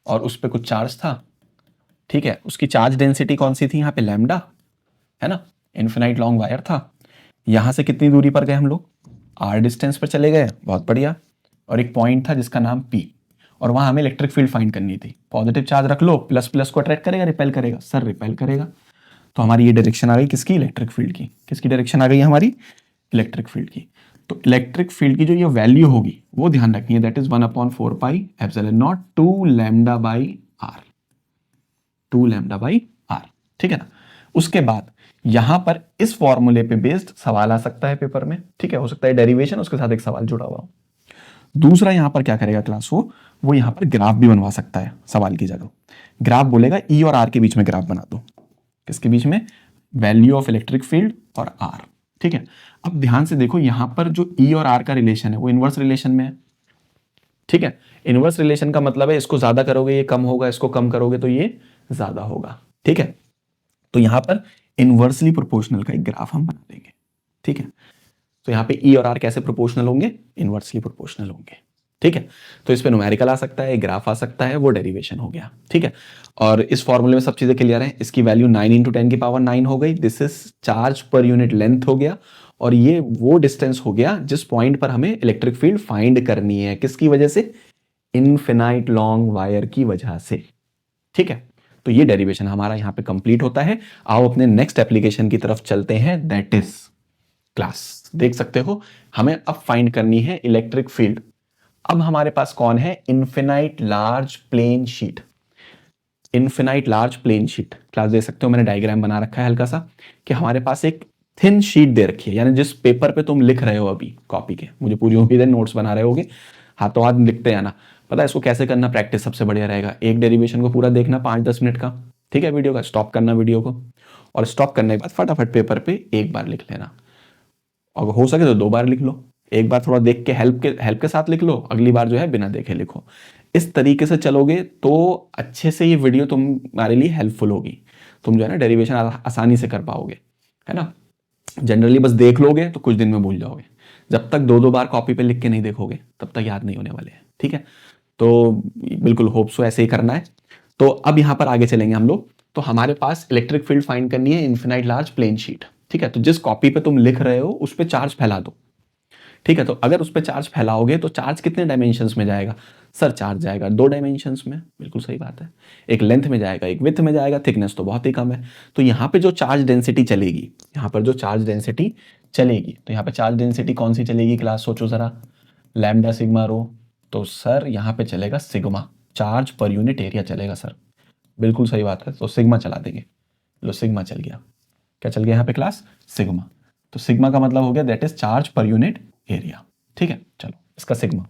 और उस पर कुछ चार्ज था। ठीक है, उसकी चार्ज डेंसिटी कौन सी थी, यहाँ पे लैम्डा है ना। इन्फिनाइट लॉन्ग वायर था, यहां से कितनी दूरी पर गए हम लोग, r डिस्टेंस पर चले गए, बहुत बढ़िया। और एक पॉइंट था जिसका नाम P, और वहां हमें इलेक्ट्रिक फील्ड फाइंड करनी थी। पॉजिटिव चार्ज रख लो, प्लस प्लस को अट्रैक्ट करेगा, रिपेल करेगा, सर रिपेल करेगा। तो हमारी ये डायरेक्शन आ गई किसकी, इलेक्ट्रिक फील्ड की। किसकी डायरेक्शन आ गई हमारी, इलेक्ट्रिक फील्ड की। तो इलेक्ट्रिक फील्ड की जो ये वैल्यू होगी वो ध्यान रखनी है, that is 1/4 pi epsilon naught 2 lambda by r, 2 lambda by r. ठीक है ना। उसके बाद यहां पर इस फॉर्मूले पे बेस्ड सवाल आ सकता है पेपर में। ठीक है, हो सकता है डेरिवेशन उसके साथ एक सवाल जुड़ा हुआ हो। दूसरा यहां पर क्या करेगा क्लास, वो यहां पर ग्राफ भी बनवा सकता है सवाल की जगह। ग्राफ बोलेगा ई और आर के बीच में ग्राफ बना दो। किसके बीच में, वैल्यू ऑफ इलेक्ट्रिक फील्ड और आर। ठीक है, अब ध्यान से देखो, यहां पर जो ई और आर का रिलेशन है वो इनवर्स रिलेशन में है। ठीक है, इनवर्स रिलेशन का मतलब है इसको ज्यादा करोगे ये कम होगा, इसको कम करोगे तो ये ज्यादा होगा। ठीक है, तो यहां पर इनवर्सली प्रोपोर्शनल का एक ग्राफ हम बना देंगे। ठीक है, तो यहां पे ई और आर कैसे प्रोपोर्शनल होंगे, इनवर्सली प्रोपोर्शनल होंगे। ठीक है, तो इस पे न्यूमेरिकल आ सकता है, ग्राफ आ सकता है, वो डेरिवेशन हो गया। ठीक है, और इस फॉर्मूले में सब चीजें क्लियर है। इसकी वैल्यू 9 इंटू 10 की पावर 9 हो गई, this is charge per unit length हो गया, और ये वो डिस्टेंस हो गया जिस पॉइंट पर हमें इलेक्ट्रिक फील्ड फाइंड करनी है। किसकी वजह से, इनफिनाइट लॉन्ग वायर की वजह से। ठीक है, तो ये डेरिवेशन हमारा यहां पे कंप्लीट होता है। आओ अपने नेक्स्ट एप्लीकेशन की तरफ चलते हैं, दैट इज क्लास। देख सकते हो हमें अब फाइंड करनी है इलेक्ट्रिक फील्ड। अब हमारे पास कौन है, infinite large plane sheet. Infinite large plane sheet class देख सकते हो, मैंने डायग्राम बना रखा है हल्का सा, कि हमारे पास एक थिन शीट दे रखी है, यानी जिस पेपर पे तुम लिख रहे हो अभी कॉपी के, मुझे पूरी उम्मीद है नोट्स बना रहे होगे, हाथों हाथ लिखते हैं ना। पता है इसको कैसे करना, प्रैक्टिस सबसे बढ़िया रहेगा। एक डेरिवेशन को पूरा देखना 5-10 मिनट का, ठीक है, वीडियो का स्टॉप करना वीडियो को, और स्टॉप करने के बाद फटाफट पेपर पे एक बार लिख लेना, और हो सके तो 2 बार लिख लो। एक बार थोड़ा देख के हेल्प के साथ लिख लो, अगली बार जो है बिना देखे लिखो। इस तरीके से चलोगे तो अच्छे से ये वीडियो तुम्हारे लिए हेल्पफुल होगी, तुम जो है ना डेरिवेशन आसानी से कर पाओगे, है ना। जनरली बस देख लोगे तो कुछ दिन में भूल जाओगे, जब तक 2-2 बार कॉपी पे लिख के नहीं देखोगे तब तक याद नहीं होने वाले हैं। ठीक है, तो बिल्कुल होप सो ऐसे ही करना है। तो अब यहां पर आगे चलेंगे हम लोग। तो हमारे पास इलेक्ट्रिक फील्ड फाइंड करनी है इनफिनाइट लार्ज प्लेन शीट। ठीक है, तो जिस कॉपी पे तुम लिख रहे हो उस पे चार्ज फैला दो। ठीक है, तो अगर उस पे चार्ज फैलाओगे तो चार्ज कितने डायमेंशंस में जाएगा, सर चार्ज जाएगा 2 डायमेंशंस में, बिल्कुल सही बात है। एक लेंथ में जाएगा, एक विड्थ में जाएगा, थिकनेस तो बहुत ही कम है। तो यहाँ पे जो चार्ज डेंसिटी चलेगी, यहाँ पर जो चार्ज डेंसिटी चलेगी, तो यहाँ पे चार्ज डेंसिटी कौन सी चलेगी क्लास, सोचो जरा, लैम्डा सिग्मा रो। तो सर यहाँ पे चलेगा sigma, charge per unit area चलेगा सर, बिल्कुल सही बात है। तो सिग्मा चला देंगे, लो सिग्मा चल गया। क्या चल गया यहाँ पे क्लास, सिग्मा। तो सिग्मा का मतलब हो गया that is charge per unit area. ठीक है, चलो इसका सिग्मा।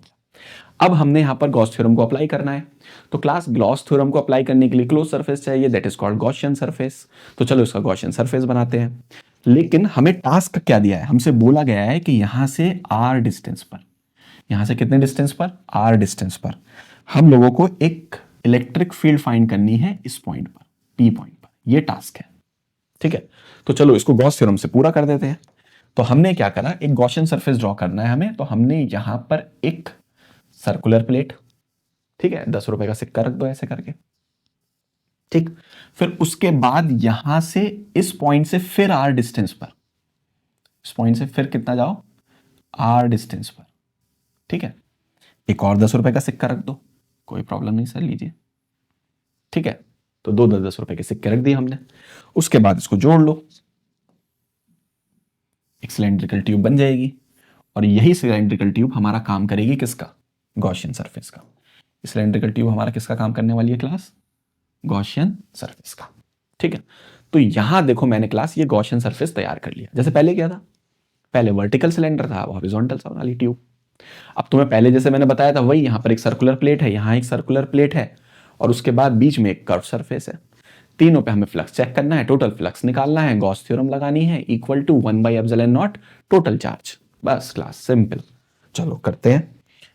अब हमने यहां पर गॉस थ्योरम को अप्लाई करना है। तो क्लास गॉस थ्योरम को अप्लाई करने के लिए क्लोज सरफेस चाहिए, that is called Gaussian surface. तो चलो इसका गॉसियन सरफेस बनाते हैं। लेकिन हमें टास्क क्या दिया है, हमसे बोला गया है कि यहां से आर डिस्टेंस पर, यहां से कितने डिस्टेंस पर, आर डिस्टेंस पर हम लोगों को एक इलेक्ट्रिक फील्ड फाइंड करनी है इस पॉइंट पर, पी पॉइंट पर। यह टास्क है। ठीक है, तो चलो इसको गॉस थ्योरम से पूरा कर देते हैं। तो हमने क्या करा, एक गॉसियन सरफेस ड्रॉ करना है हमें। तो हमने यहां पर एक सर्कुलर प्लेट, ठीक है, 10 रुपए का सिक्का रख दो ऐसे करके। ठीक, फिर उसके बाद यहां से इस पॉइंट से फिर आर डिस्टेंस पर, इस पॉइंट से फिर कितना जाओ, आर डिस्टेंस पर। ठीक है, एक और 10 रुपए का सिक्का रख दो, कोई प्रॉब्लम नहीं सर, लीजिए। ठीक है, तो 2 10 रुपए के सिक्के रख दिए हमने। उसके बाद इसको जोड़ लो, एक सिलेंड्रिकल ट्यूब बन जाएगी, और यही सिलेंड्रिकल ट्यूब हमारा काम करेगी किसका, गॉसियन सरफेस का। सिलेंड्रिकल ट्यूब हमारा किसका काम करने वाली है क्लास, गॉसियन सरफेस का। ठीक है, तो यहां देखो मैंने क्लास ये गॉसियन सरफेस तैयार कर लिया। जैसे पहले क्या था, पहले वर्टिकल सिलेंडर था, हॉरिजॉन्टल सा बना ली ट्यूब। अब तुम्हें पहले जैसे मैंने बताया था वही, यहां पर एक सर्कुलर प्लेट है, यहां एक सर्कुलर प्लेट है, और उसके बाद बीच में एक कर्व सरफेस है। तीनों पे हमें फ्लक्स चेक करना है, टोटल फ्लक्स निकालना है, गॉस थ्योरम लगानी है, इक्वल टू 1/ε0 टोटल चार्ज। बस क्लास सिंपल। चलो करते हैं,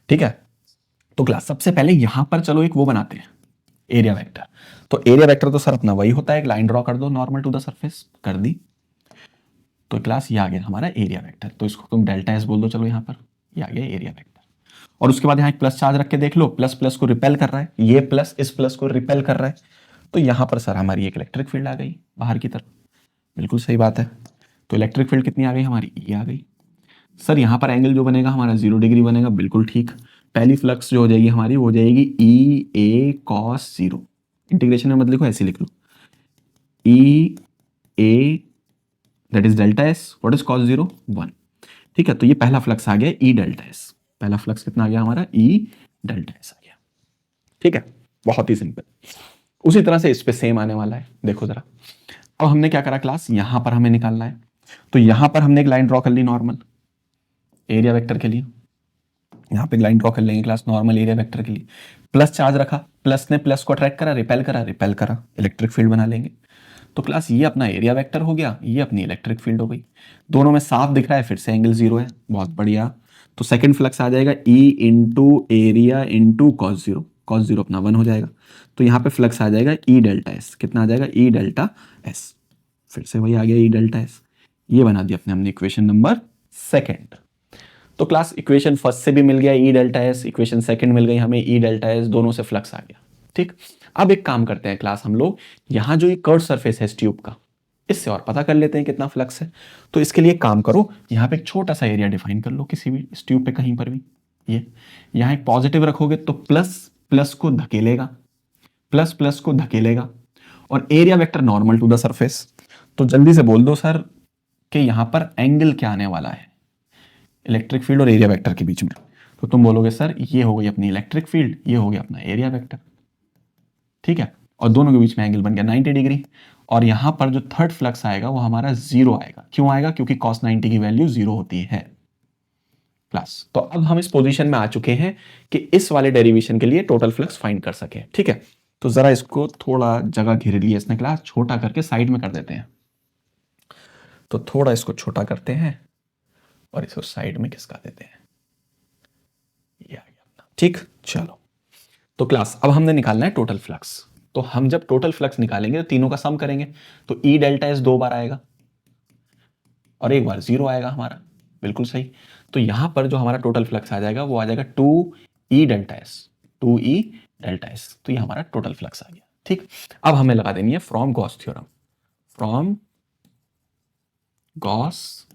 ठीक है। तो क्लास सबसे पहले यहां पर चलो एक वो बनाते हैं, एरिया वेक्टर। तो एरिया वेक्टर तो सर अपना वही होता है, एक लाइन ड्रॉ कर दो नॉर्मल टू द सरफेस, कर दी। तो क्लास ये आ गया हमारा एरिया वेक्टर, तो इसको तुम डेल्टा एस बोल दो। चलो यहाँ पर ये आ गया एरिया वेक्टर। और उसके बाद यहाँ एक प्लस चार्ज रख के देख लो, प्लस प्लस को रिपेल कर रहा है, ये प्लस इस प्लस को रिपेल कर रहा है, तो यहाँ पर सर हमारी एक इलेक्ट्रिक फील्ड आ गई बाहर की तरफ। बिल्कुल सही बात है। तो इलेक्ट्रिक फील्ड कितनी आ गई हमारी, ये आ गई। सर यहाँ पर एंगल जो बनेगा हमारा 0 डिग्री बनेगा, बिल्कुल ठीक। पहली फ्लक्स जो हो जाएगी हमारी वो हो जाएगी ई ए कॉस 0। इंटीग्रेशन में मत लिखो, ऐसे लिख लो, E A that is delta S, what is cos 0, 1। ठीक है, तो ये पहला फ्लक्स आ गया ई डेल्टा एस। पहला फ्लक्स कितना आ गया हमारा, ई डेल्टा एस आ गया। ठीक है, बहुत ही सिंपल। उसी तरह से इस पे सेम आने वाला है, देखो जरा। अब हमने क्या करा क्लास, यहां पर हमें निकालना है, तो यहां पर हमने एक लाइन ड्रॉ कर ली नॉर्मल एरिया वेक्टर के लिए। यहां पे एक लाइन ड्रॉ कर लेंगे क्लास नॉर्मल एरिया वेक्टर के लिए। प्लस चार्ज रखा, प्लस ने प्लस को अट्रैक्ट करा, रिपेल करा, रिपेल करा, इलेक्ट्रिक फील्ड बना लेंगे। तो क्लास ये अपना एरिया वेक्टर हो गया, ये अपनी इलेक्ट्रिक फील्ड हो गई। दोनों में साफ दिख रहा है, फिर से एंगल 0 है, बहुत बढ़िया। तो सेकंड फ्लक्स आ जाएगा E into area into cos 0, cos 0 अपना 1 हो जाएगा। तो यहाँ पे फ्लक्स आ जाएगा E डेल्टा एस, कितना आ जाएगा, E डेल्टा एस। फिर से वही आ गया E डेल्टा एस। ये बना दिया अपने हमने इक्वेशन नंबर सेकेंड। तो क्लास इक्वेशन फर्स्ट से भी मिल गया E delta S, equation second मिल गई हमें E डेल्टा एस, दोनों से फ्लक्स आ गया। ठीक, अब एक काम करते हैं क्लास हम लोग, यहाँ जो ये कर्व सरफेस है इस ट्यूब का, इससे और पता कर लेते हैं कितना फ्लक्स है। तो इसके लिए काम करो, यहाँ पे एक छोटा सा एरिया डिफाइन कर लो किसी भी इस ट्यूब पे कहीं पर भी। ये यहाँ एक पॉजिटिव रखोगे तो प्लस प्लस को धकेलेगा, प्लस प्लस को धकेलेगा, और area vector normal to the surface. तो जल्दी से बोल दो सर कि यहाँ पर एंगल क्या आने वाला है इलेक्ट्रिक फील्ड और एरिया वेक्टर के बीच में। तो तुम बोलोगे सर ये हो गई अपनी इलेक्ट्रिक फील्ड, ये हो गया अपना एरिया वेक्टर। ठीक है, और दोनों के बीच में एंगल बन गया 90 डिग्री। और यहां पर जो थर्ड फ्लक्स आएगा वो हमारा 0 आएगा। क्यों आएगा, क्योंकि cos 90 की वैल्यू 0 होती है क्लास। तो अब हम इस पोजीशन में आ चुके हैं कि इस वाले डेरिवेशन के लिए टोटल फ्लक्स फाइंड कर सके। ठीक है, तो जरा इसको थोड़ा जगह घेर लिया इसने क्लास, छोटा करके साइड में कर देते हैं। तो थोड़ा इसको छोटा करते हैं और इसको साइड में खिसका देते हैं, ये आ गया अपना। ठीक, चलो। तो क्लास अब हमने निकालना है टोटल फ्लक्स। तो हम जब टोटल फ्लक्स निकालेंगे तो तीनों का सम करेंगे, तो E डेल्टा एस 2 बार आएगा और एक बार 0 आएगा हमारा, बिल्कुल सही। तो यहां पर जो हमारा टोटल फ्लक्स आ जाएगा वो आ जाएगा 2E delta S, 2E delta S. तो ये हमारा टोटल फ्लक्स आ गया। ठीक, अब हमें लगा देनी है from Gauss theorem, from Gauss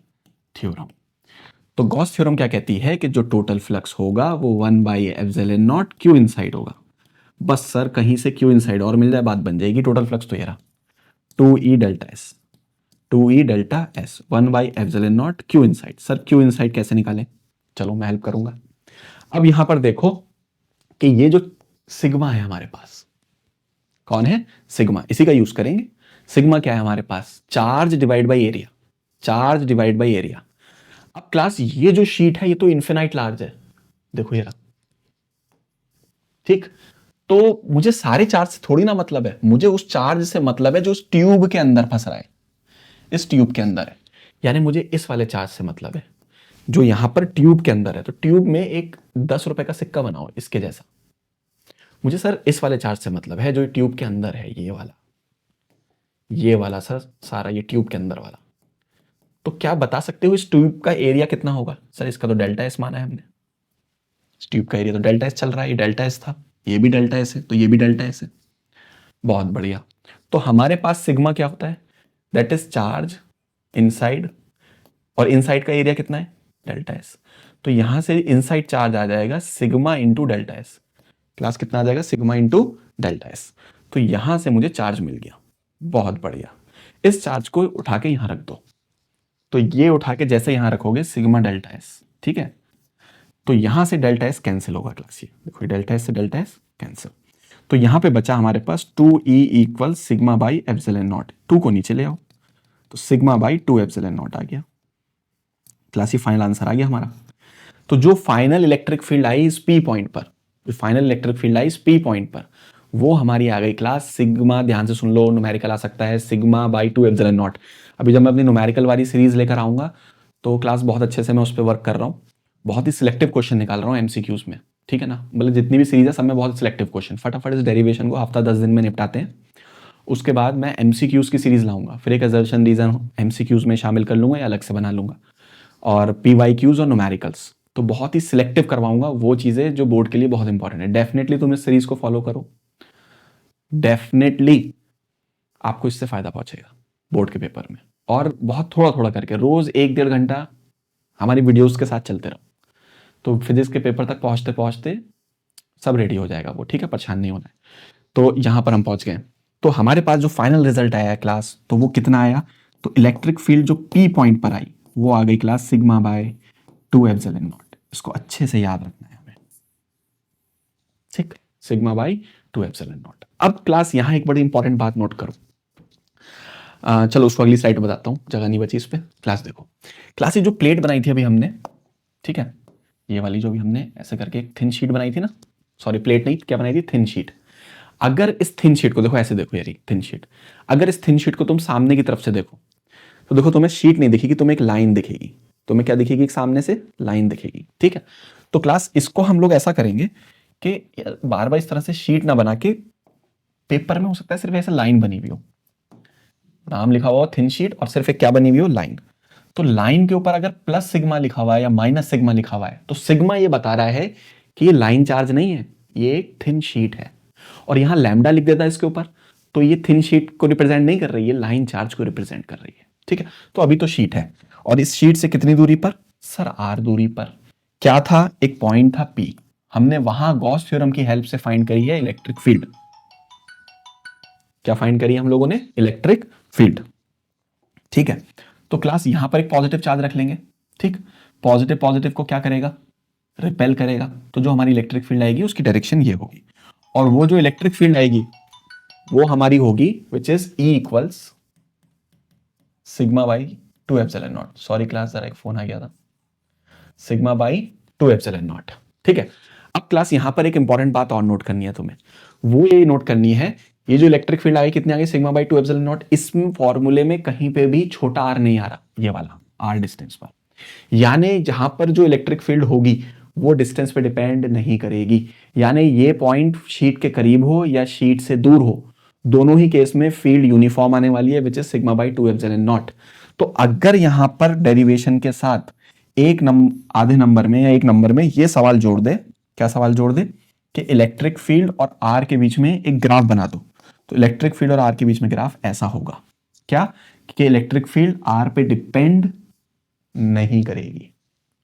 theorem. तो गॉस थ्योरम क्या कहती है कि जो टोटल फ्लक्स होगा वो 1/ε0 Q इनसाइड होगा। बस सर कहीं से Q इनसाइड और मिल जाए बात बन जाएगी। टोटल फ्लक्स तो ये रहा 2E delta S, 2E delta S 1/ε0 Q inside. Sir Q inside कैसे निकालें, चलो मैं हेल्प करूंगा। अब यहां पर देखो कि ये जो सिग्मा है हमारे पास, कौन है, सिग्मा, इसी का यूज करेंगे। सिग्मा क्या है हमारे पास, charge divide by area, charge divide by area. अब क्लास ये जो शीट है ये तो इन्फिनाइट लार्ज है, देखो ये रहा। ठीक, तो मुझे सारे चार्ज से थोड़ी ना मतलब है, मुझे उस चार्ज से मतलब है जो उस ट्यूब के अंदर फंस रहा है, इस ट्यूब के अंदर है। यानी मुझे इस वाले चार्ज से मतलब है जो यहां पर ट्यूब के अंदर है। तो ट्यूब में एक 10 रुपए का सिक्का बनाओ इसके जैसा, मुझे सर इस वाले चार्ज से मतलब है जो ट्यूब के अंदर है, ये वाला सर, सारा ये ट्यूब के अंदर वाला। तो क्या बता सकते हो इस ट्यूब का एरिया कितना होगा, सर इसका तो डेल्टा एस माना है हमने, इस ट्यूब का एरिया तो डेल्टा एस चल रहा है, ये डेल्टा एस था, ये भी डेल्टा एस है, तो ये भी डेल्टा एस है। बहुत बढ़िया। तो हमारे पास सिग्मा क्या होता है, दैट इज चार्ज इनसाइड, और इनसाइड का एरिया कितना है, डेल्टा एस। तो यहां से इनसाइड चार्ज आ जाएगा sigma into delta S. Class कितना आ जाएगा, सिग्मा इंटू डेल्टा एस। तो यहां से मुझे चार्ज मिल गया, बहुत बढ़िया। इस चार्ज को उठा के यहां रख दो, तो ये उठा के जैसे यहां रखोगे सिग्मा डेल्टा एस, ठीक है। तो यहां से डेल्टा एस कैंसिल होगा क्लास, ये देखो डेल्टा एस से डेल्टा एस कैंसिल। तो यहां पे बचा हमारे पास 2E equal sigma by epsilon naught. 2 को नीचे ले आओ तो सिग्मा बाई 2 एप्सिलॉन नॉट आ गया। क्लास ही फाइनल आंसर आ गया हमारा। तो जो फाइनल इलेक्ट्रिक फील्ड आई इस P पॉइंट पर, जो फाइनल इलेक्ट्रिक फील्ड आई इस P पॉइंट पर, वो हमारी आ गई क्लास सिग्मा। ध्यान से सुन लो, न्यूमेरिकल आ सकता है सिग्मा बाई 2 एप्सिलॉन नॉट। अभी जब मैं अपनी न्यूमेरिकल वाली सीरीज लेकर आऊँगा तो क्लास बहुत अच्छे से मैं उस पर वर्क कर रहा हूँ, बहुत ही सिलेक्टिव क्वेश्चन निकाल रहा हूँ एमसीक्यूज में, ठीक है ना। मतलब जितनी भी सीरीज है सब में बहुत सिलेक्टिव क्वेश्चन, फटाफट इस डेरिवेशन को हफ्ता 10 दिन में निपटाते हैं। उसके बाद मैं एमसीक्यूज की सीरीज लाऊंगा, फिर एक असर्शन रीजन एमसीक्यूज में शामिल कर लूंगा या अलग से बना लूंगा, और पीवाईक्यूज और न्यूमेरिकल्स। तो बहुत ही सिलेक्टिव करवाऊंगा वो चीज़ें जो बोर्ड के लिए बहुत इंपॉर्टेंट है। डेफिनेटली तुम इस सीरीज को फॉलो करो, डेफिनेटली आपको इससे फायदा पहुंचेगा बोर्ड के पेपर में। और बहुत थोड़ा थोड़ा करके रोज 1-1.5 घंटा हमारी वीडियोस के साथ चलते रहो, तो फिजिक्स के पेपर तक पहुंचते पहुंचते सब रेडी हो जाएगा वो, ठीक है, परेशान नहीं होना है। तो यहां पर हम पहुंच गए। तो हमारे पास जो फाइनल रिजल्ट आया है क्लास, तो वो कितना आया, तो इलेक्ट्रिक फील्ड जो पी पॉइंट पर आई वो आ गई class sigma bye 2 epsilon not. इसको अच्छे से याद रखना है हमें, ठीक, सिग्मा बाय 2 एप्सिलॉन नॉट। अब क्लास यहां एक बड़ी इंपॉर्टेंट बात नोट करो। चलो उसको अगली स्लाइड बताता हूँ, जगह नहीं बची इस पे। क्लास देखो, क्लास ये जो प्लेट बनाई थी अभी हमने, ठीक है, ये वाली जो भी हमने ऐसे करके एक थिन शीट बनाई थी ना, सॉरी प्लेट नहीं, क्या बनाई थी, थिन शीट। अगर इस थिन शीट को देखो, ऐसे देखो यार थिन शीट, अगर इस थिन शीट को तुम सामने की तरफ से देखो तो देखो तुम्हें शीट नहीं दिखेगी, तुम्हें एक लाइन दिखेगी। तुम्हें क्या दिखेगी, एक सामने से लाइन दिखेगी, ठीक है। तो क्लास इसको हम लोग ऐसा करेंगे कि बार बार इस तरह से शीट ना बना के, पेपर में हो सकता है सिर्फ ऐसे लाइन बनी हुई हो, नाम लिखा हुआ हो थिन शीट और सिर्फ एक क्या बनी हुई हो, लाइन। तो लाइन के ऊपर अगर प्लस सिग्मा लिखा हुआ है या माइनस सिग्मा लिखा हुआ है तो सिग्मा ये बता रहा है कि ये लाइन चार्ज नहीं है, ये एक थिन शीट है। और यहां लैम्डा लिख देता है इसके ऊपर, तो ये थिन शीट को रिप्रेजेंट नहीं कर रही है, लाइन चार्ज को रिप्रेजेंट कर रही है, ठीक है। तो अभी तो शीट है, और इस शीट से कितनी दूरी पर, सर आर दूरी पर क्या था, एक पॉइंट था पी। हमने वहां गॉस थ्योरम की हेल्प से फाइंड करी है इलेक्ट्रिक फील्ड। क्या फाइंड करी हम लोगों ने, इलेक्ट्रिक फील्ड, ठीक है। तो क्लास यहां पर एक पॉजिटिव चार्ज रख लेंगे, ठीक। पॉजिटिव पॉजिटिव को क्या करेगा, रिपेल करेगा। तो जो हमारी इलेक्ट्रिक फील्ड आएगी उसकी डायरेक्शन ये होगी, और वो जो इलेक्ट्रिक फील्ड आएगी वो हमारी होगी which is E equals sigma by 2 epsilon not. Sorry class, जरा एक फोन आ गया था, सिग्मा बाई 2 एप्सिलॉन नॉट, ठीक है। अब क्लास यहां पर एक इंपॉर्टेंट बात और नोट करनी है तुम्हें, वो ये नोट करनी है, ये जो इलेक्ट्रिक फील्ड आई कितनी आ गई, सिग्मा बाई 2 एप्सिलॉन नॉट। इसमें फॉर्मूले में कहीं पे भी छोटा आर नहीं आ रहा, ये वाला आर डिस्टेंस पर, यानी जहां पर जो इलेक्ट्रिक फील्ड होगी वो डिस्टेंस पे डिपेंड नहीं करेगी। यानी ये पॉइंट शीट के करीब हो या शीट से दूर हो, दोनों ही केस में फील्ड यूनिफॉर्म आने वाली है which is sigma by 2 epsilon not. तो अगर यहां पर डेरिवेशन के साथ एक आधे नंबर में या एक नंबर में ये सवाल जोड़ दे, क्या सवाल जोड़ दे, कि इलेक्ट्रिक फील्ड और आर के बीच में एक ग्राफ बना दो, तो इलेक्ट्रिक फील्ड और आर के बीच में ग्राफ ऐसा होगा, क्या, कि इलेक्ट्रिक फील्ड आर पे डिपेंड नहीं करेगी,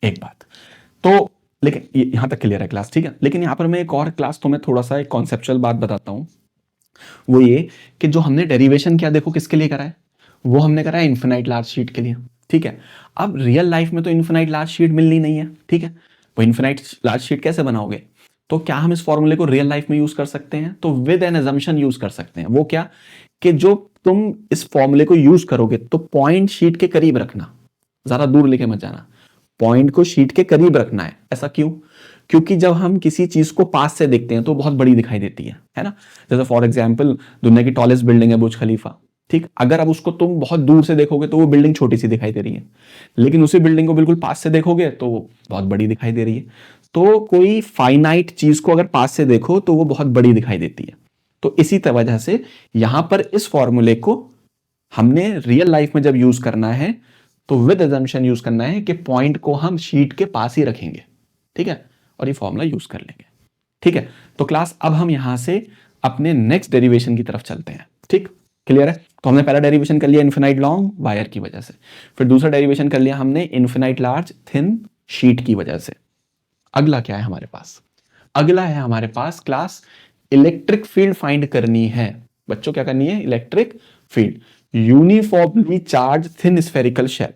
एक बात। तो लेकिन यहां तक क्लियर है क्लास, ठीक है। लेकिन यहां पर मैं एक और क्लास तुम्हें थोड़ा सा एक कॉन्सेप्चुअल बात बताता हूं, वो ये कि जो हमने डेरिवेशन किया देखो किसके लिए करा है, वो हमने करा है इन्फिनाइट लार्ज शीट के लिए, ठीक है। अब रियल लाइफ में तो इन्फिनाइट लार्ज शीट मिलनी नहीं है, ठीक है। वो इन्फिनाइट लार्ज शीट कैसे बनाओगे, तो क्या हम इस फॉर्मूले को रियल लाइफ में यूज कर सकते हैं, तो विद एन अजम्पशन यूज कर सकते हैं। वो क्या, कि जो तुम इस फॉर्मूले को यूज करोगे तो पॉइंट शीट के करीब रखना, ज्यादा दूर लेके मत जाना, पॉइंट को शीट के करीब रखना है। ऐसा क्यों, क्योंकि जब हम किसी चीज को पास से देखते हैं तो बहुत बड़ी दिखाई देती है ना। जैसे फॉर एग्जांपल दुनिया की टॉलेस्ट बिल्डिंग है बुर्ज खलीफा, ठीक। अगर अब उसको तुम बहुत दूर से देखोगे तो वो बिल्डिंग छोटी सी दिखाई दे रही है, लेकिन उसी बिल्डिंग को बिल्कुल पास से देखोगे तो वो बहुत बड़ी दिखाई दे रही है। तो कोई फाइनाइट चीज को अगर पास से देखो तो वो बहुत बड़ी दिखाई देती है। तो इसी वजह से यहां पर इस फॉर्मूले को हमने रियल लाइफ में जब यूज करना है तो विद अजम्पशन यूज करना है कि पॉइंट को हम शीट के पास ही रखेंगे, ठीक है, और ये फॉर्मूला यूज कर लेंगे, ठीक है। तो क्लास अब हम यहां से अपने नेक्स्ट डेरिवेशन की तरफ चलते हैं, ठीक, क्लियर है। तो हमने पहला डेरिवेशन कर लिया इन्फिनाइट लॉन्ग वायर की वजह से, फिर दूसरा डेरिवेशन कर लिया हमने इन्फिनाइट लार्ज थिन शीट की वजह से। अगला क्या है हमारे पास, अगला है हमारे पास क्लास इलेक्ट्रिक फील्ड फाइंड करनी है। बच्चों क्या करनी है, electric field, uniformly charge thin spherical shell.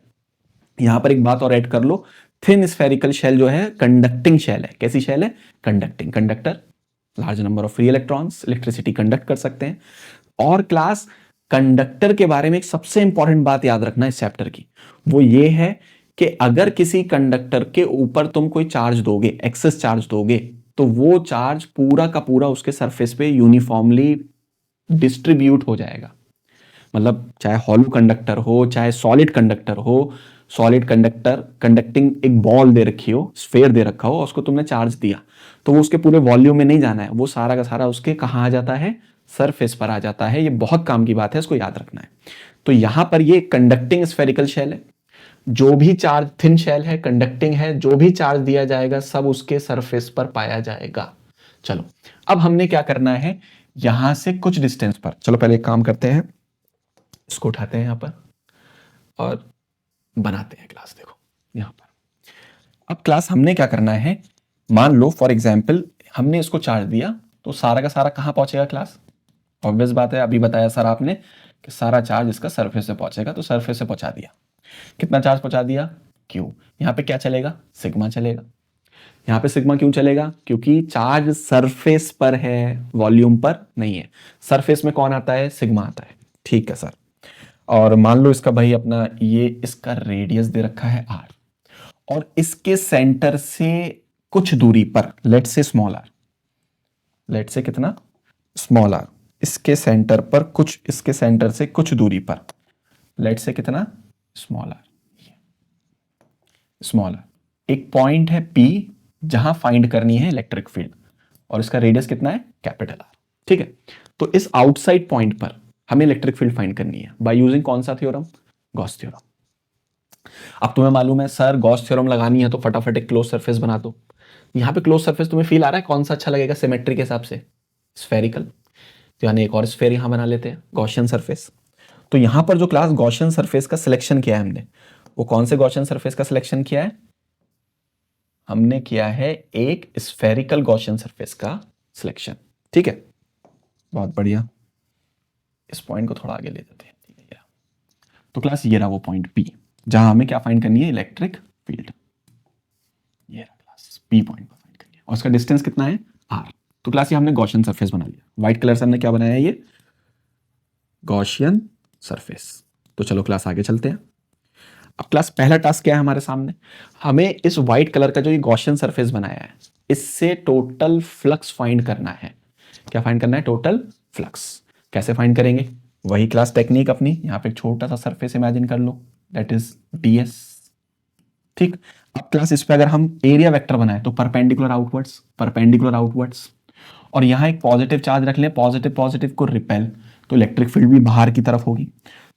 यहां पर एक बात और ऐड कर लो, थिन स्फेरिकल शेल जो है कंडक्टिंग शेल है। कैसी शेल है, conducting, conductor, large number of free electrons, electricity conduct कर सकते हैं। और क्लास कंडक्टर के बारे में एक सबसे इंपॉर्टेंट बात याद रखना इस चैप्टर की, वो ये है कि अगर किसी कंडक्टर के ऊपर तुम कोई चार्ज दोगे, एक्सेस चार्ज दोगे, तो वो चार्ज पूरा का पूरा उसके सरफेस पे यूनिफॉर्मली डिस्ट्रीब्यूट हो जाएगा। मतलब चाहे हॉलो कंडक्टर हो, चाहे सॉलिड कंडक्टर हो, सॉलिड कंडक्टर कंडक्टिंग एक बॉल दे रखी हो, स्फेयर दे रखा हो, उसको तुमने चार्ज दिया, तो वो उसके पूरे वॉल्यूम में नहीं जाना है, वो सारा का सारा उसके कहाँ आ जाता है, सरफेस पर आ जाता है। ये बहुत काम की बात है, इसको याद रखना है। तो यहां पर ये कंडक्टिंग स्फेरिकल शेल है, जो भी चार्ज, थिन शेल है, कंडक्टिंग है, जो भी चार्ज दिया जाएगा सब उसके सरफेस पर पाया जाएगा। चलो अब हमने क्या करना है, यहां से कुछ डिस्टेंस पर, चलो पहले एक काम करते हैं, इसको उठाते हैं यहां पर और बनाते हैं क्लास। देखो यहां पर अब क्लास हमने क्या करना है, मान लो फॉर एग्जाम्पल हमने इसको चार्ज दिया, तो सारा का सारा कहां पहुंचेगा क्लास, ऑब्वियस बात है, अभी बताया सर आपने कि सारा चार्ज इसका सरफेस से पहुंचेगा, तो सरफेस से पहुंचा दिया। कितना चार्ज पहुंचा दिया, क्यू। यहां पे क्या चलेगा, सिग्मा चलेगा। यहां पे सिग्मा क्यों चलेगा, क्योंकि चार्ज सरफेस पर है, वॉल्यूम पर नहीं है। सरफेस में कौन आता है, सिग्मा आता है। ठीक है सर। और मान लो इसका भाई अपना ये इसका रेडियस दे रखा है आर, और इसके सेंटर से कुछ दूरी पर, लेट से स्मॉल आर, लेट से कितना, स्मॉल आर, इसके सेंटर पर कुछ, इसके सेंटर से कुछ दूरी पर, लेट से कितना, स्मॉल आर, स्मॉल आर। एक पॉइंट है पी जहां फाइंड करनी है इलेक्ट्रिक फील्ड, और इसका रेडियस कितना है, कैपिटल आर। ठीक है, तो इस आउटसाइड पॉइंट पर हमें इलेक्ट्रिक फील्ड फाइंड करनी है बाय यूजिंग कौन सा थ्योरम, गॉस थ्योरम। अब तुम्हें मालूम है सर गॉस थ्योरम लगानी है तो फटाफट एक क्लोज सरफेस बना दो। यहां पे क्लोज सरफेस तुम्हें फील आ रहा है कौन सा अच्छा लगेगा सिमेट्री के हिसाब से, स्फेरिकल। तो यानी एक और स्फेयर यहां बना लेते हैं, गॉसियन सरफेस। तो यहां पर जो क्लास गॉसियन सरफेस का सिलेक्शन किया है हमने, वो कौन से गॉसियन सरफेस का सिलेक्शन किया है, हमने किया है एक स्फेरिकल गॉसियन सरफेस का सिलेक्शन। ठीक है, बहुत बढ़िया। इस पॉइंट को थोड़ा आगे ले जाते हैं। ठीक है, तो क्लास ये रहा वो पॉइंट पी जहां हमें क्या फाइंड करनी है, इलेक्ट्रिक फील्ड। ये रहा क्लास पी पॉइंट पर फाइंड करनी है, और उसका डिस्टेंस कितना है, आर। तो क्लास ये हमने गॉसियन सरफेस बना लिया, व्हाइट कलर से हमने क्या बनाया है, ये गॉसियन सरफेस। तो चलो क्लास आगे चलते हैं। अब क्लास पहला टास्क क्या है हमारे सामने, हमें इस व्हाइट कलर का जो ये गॉसियन सरफेस बनाया है, इससे टोटल फ्लक्स फाइंड करना है। क्या फाइंड करना है, टोटल फ्लक्स। कैसे फाइंड करेंगे, वही क्लास टेक्निक अपनी, यहां पे एक छोटा सा सरफेस इमेजिन कर लो, दैट इज ds। ठीक, अब क्लास इस पे अगर हम एरिया वेक्टर बनाए तो परपेंडिकुलर आउटवर्ड्स, परपेंडिकुलर आउटवर्ड्स, और यहां एक पॉजिटिव चार्ज रख लें, पॉजिटिव पॉजिटिव को रिपेल, तो इलेक्ट्रिक फील्ड भी बाहर की तरफ होगी।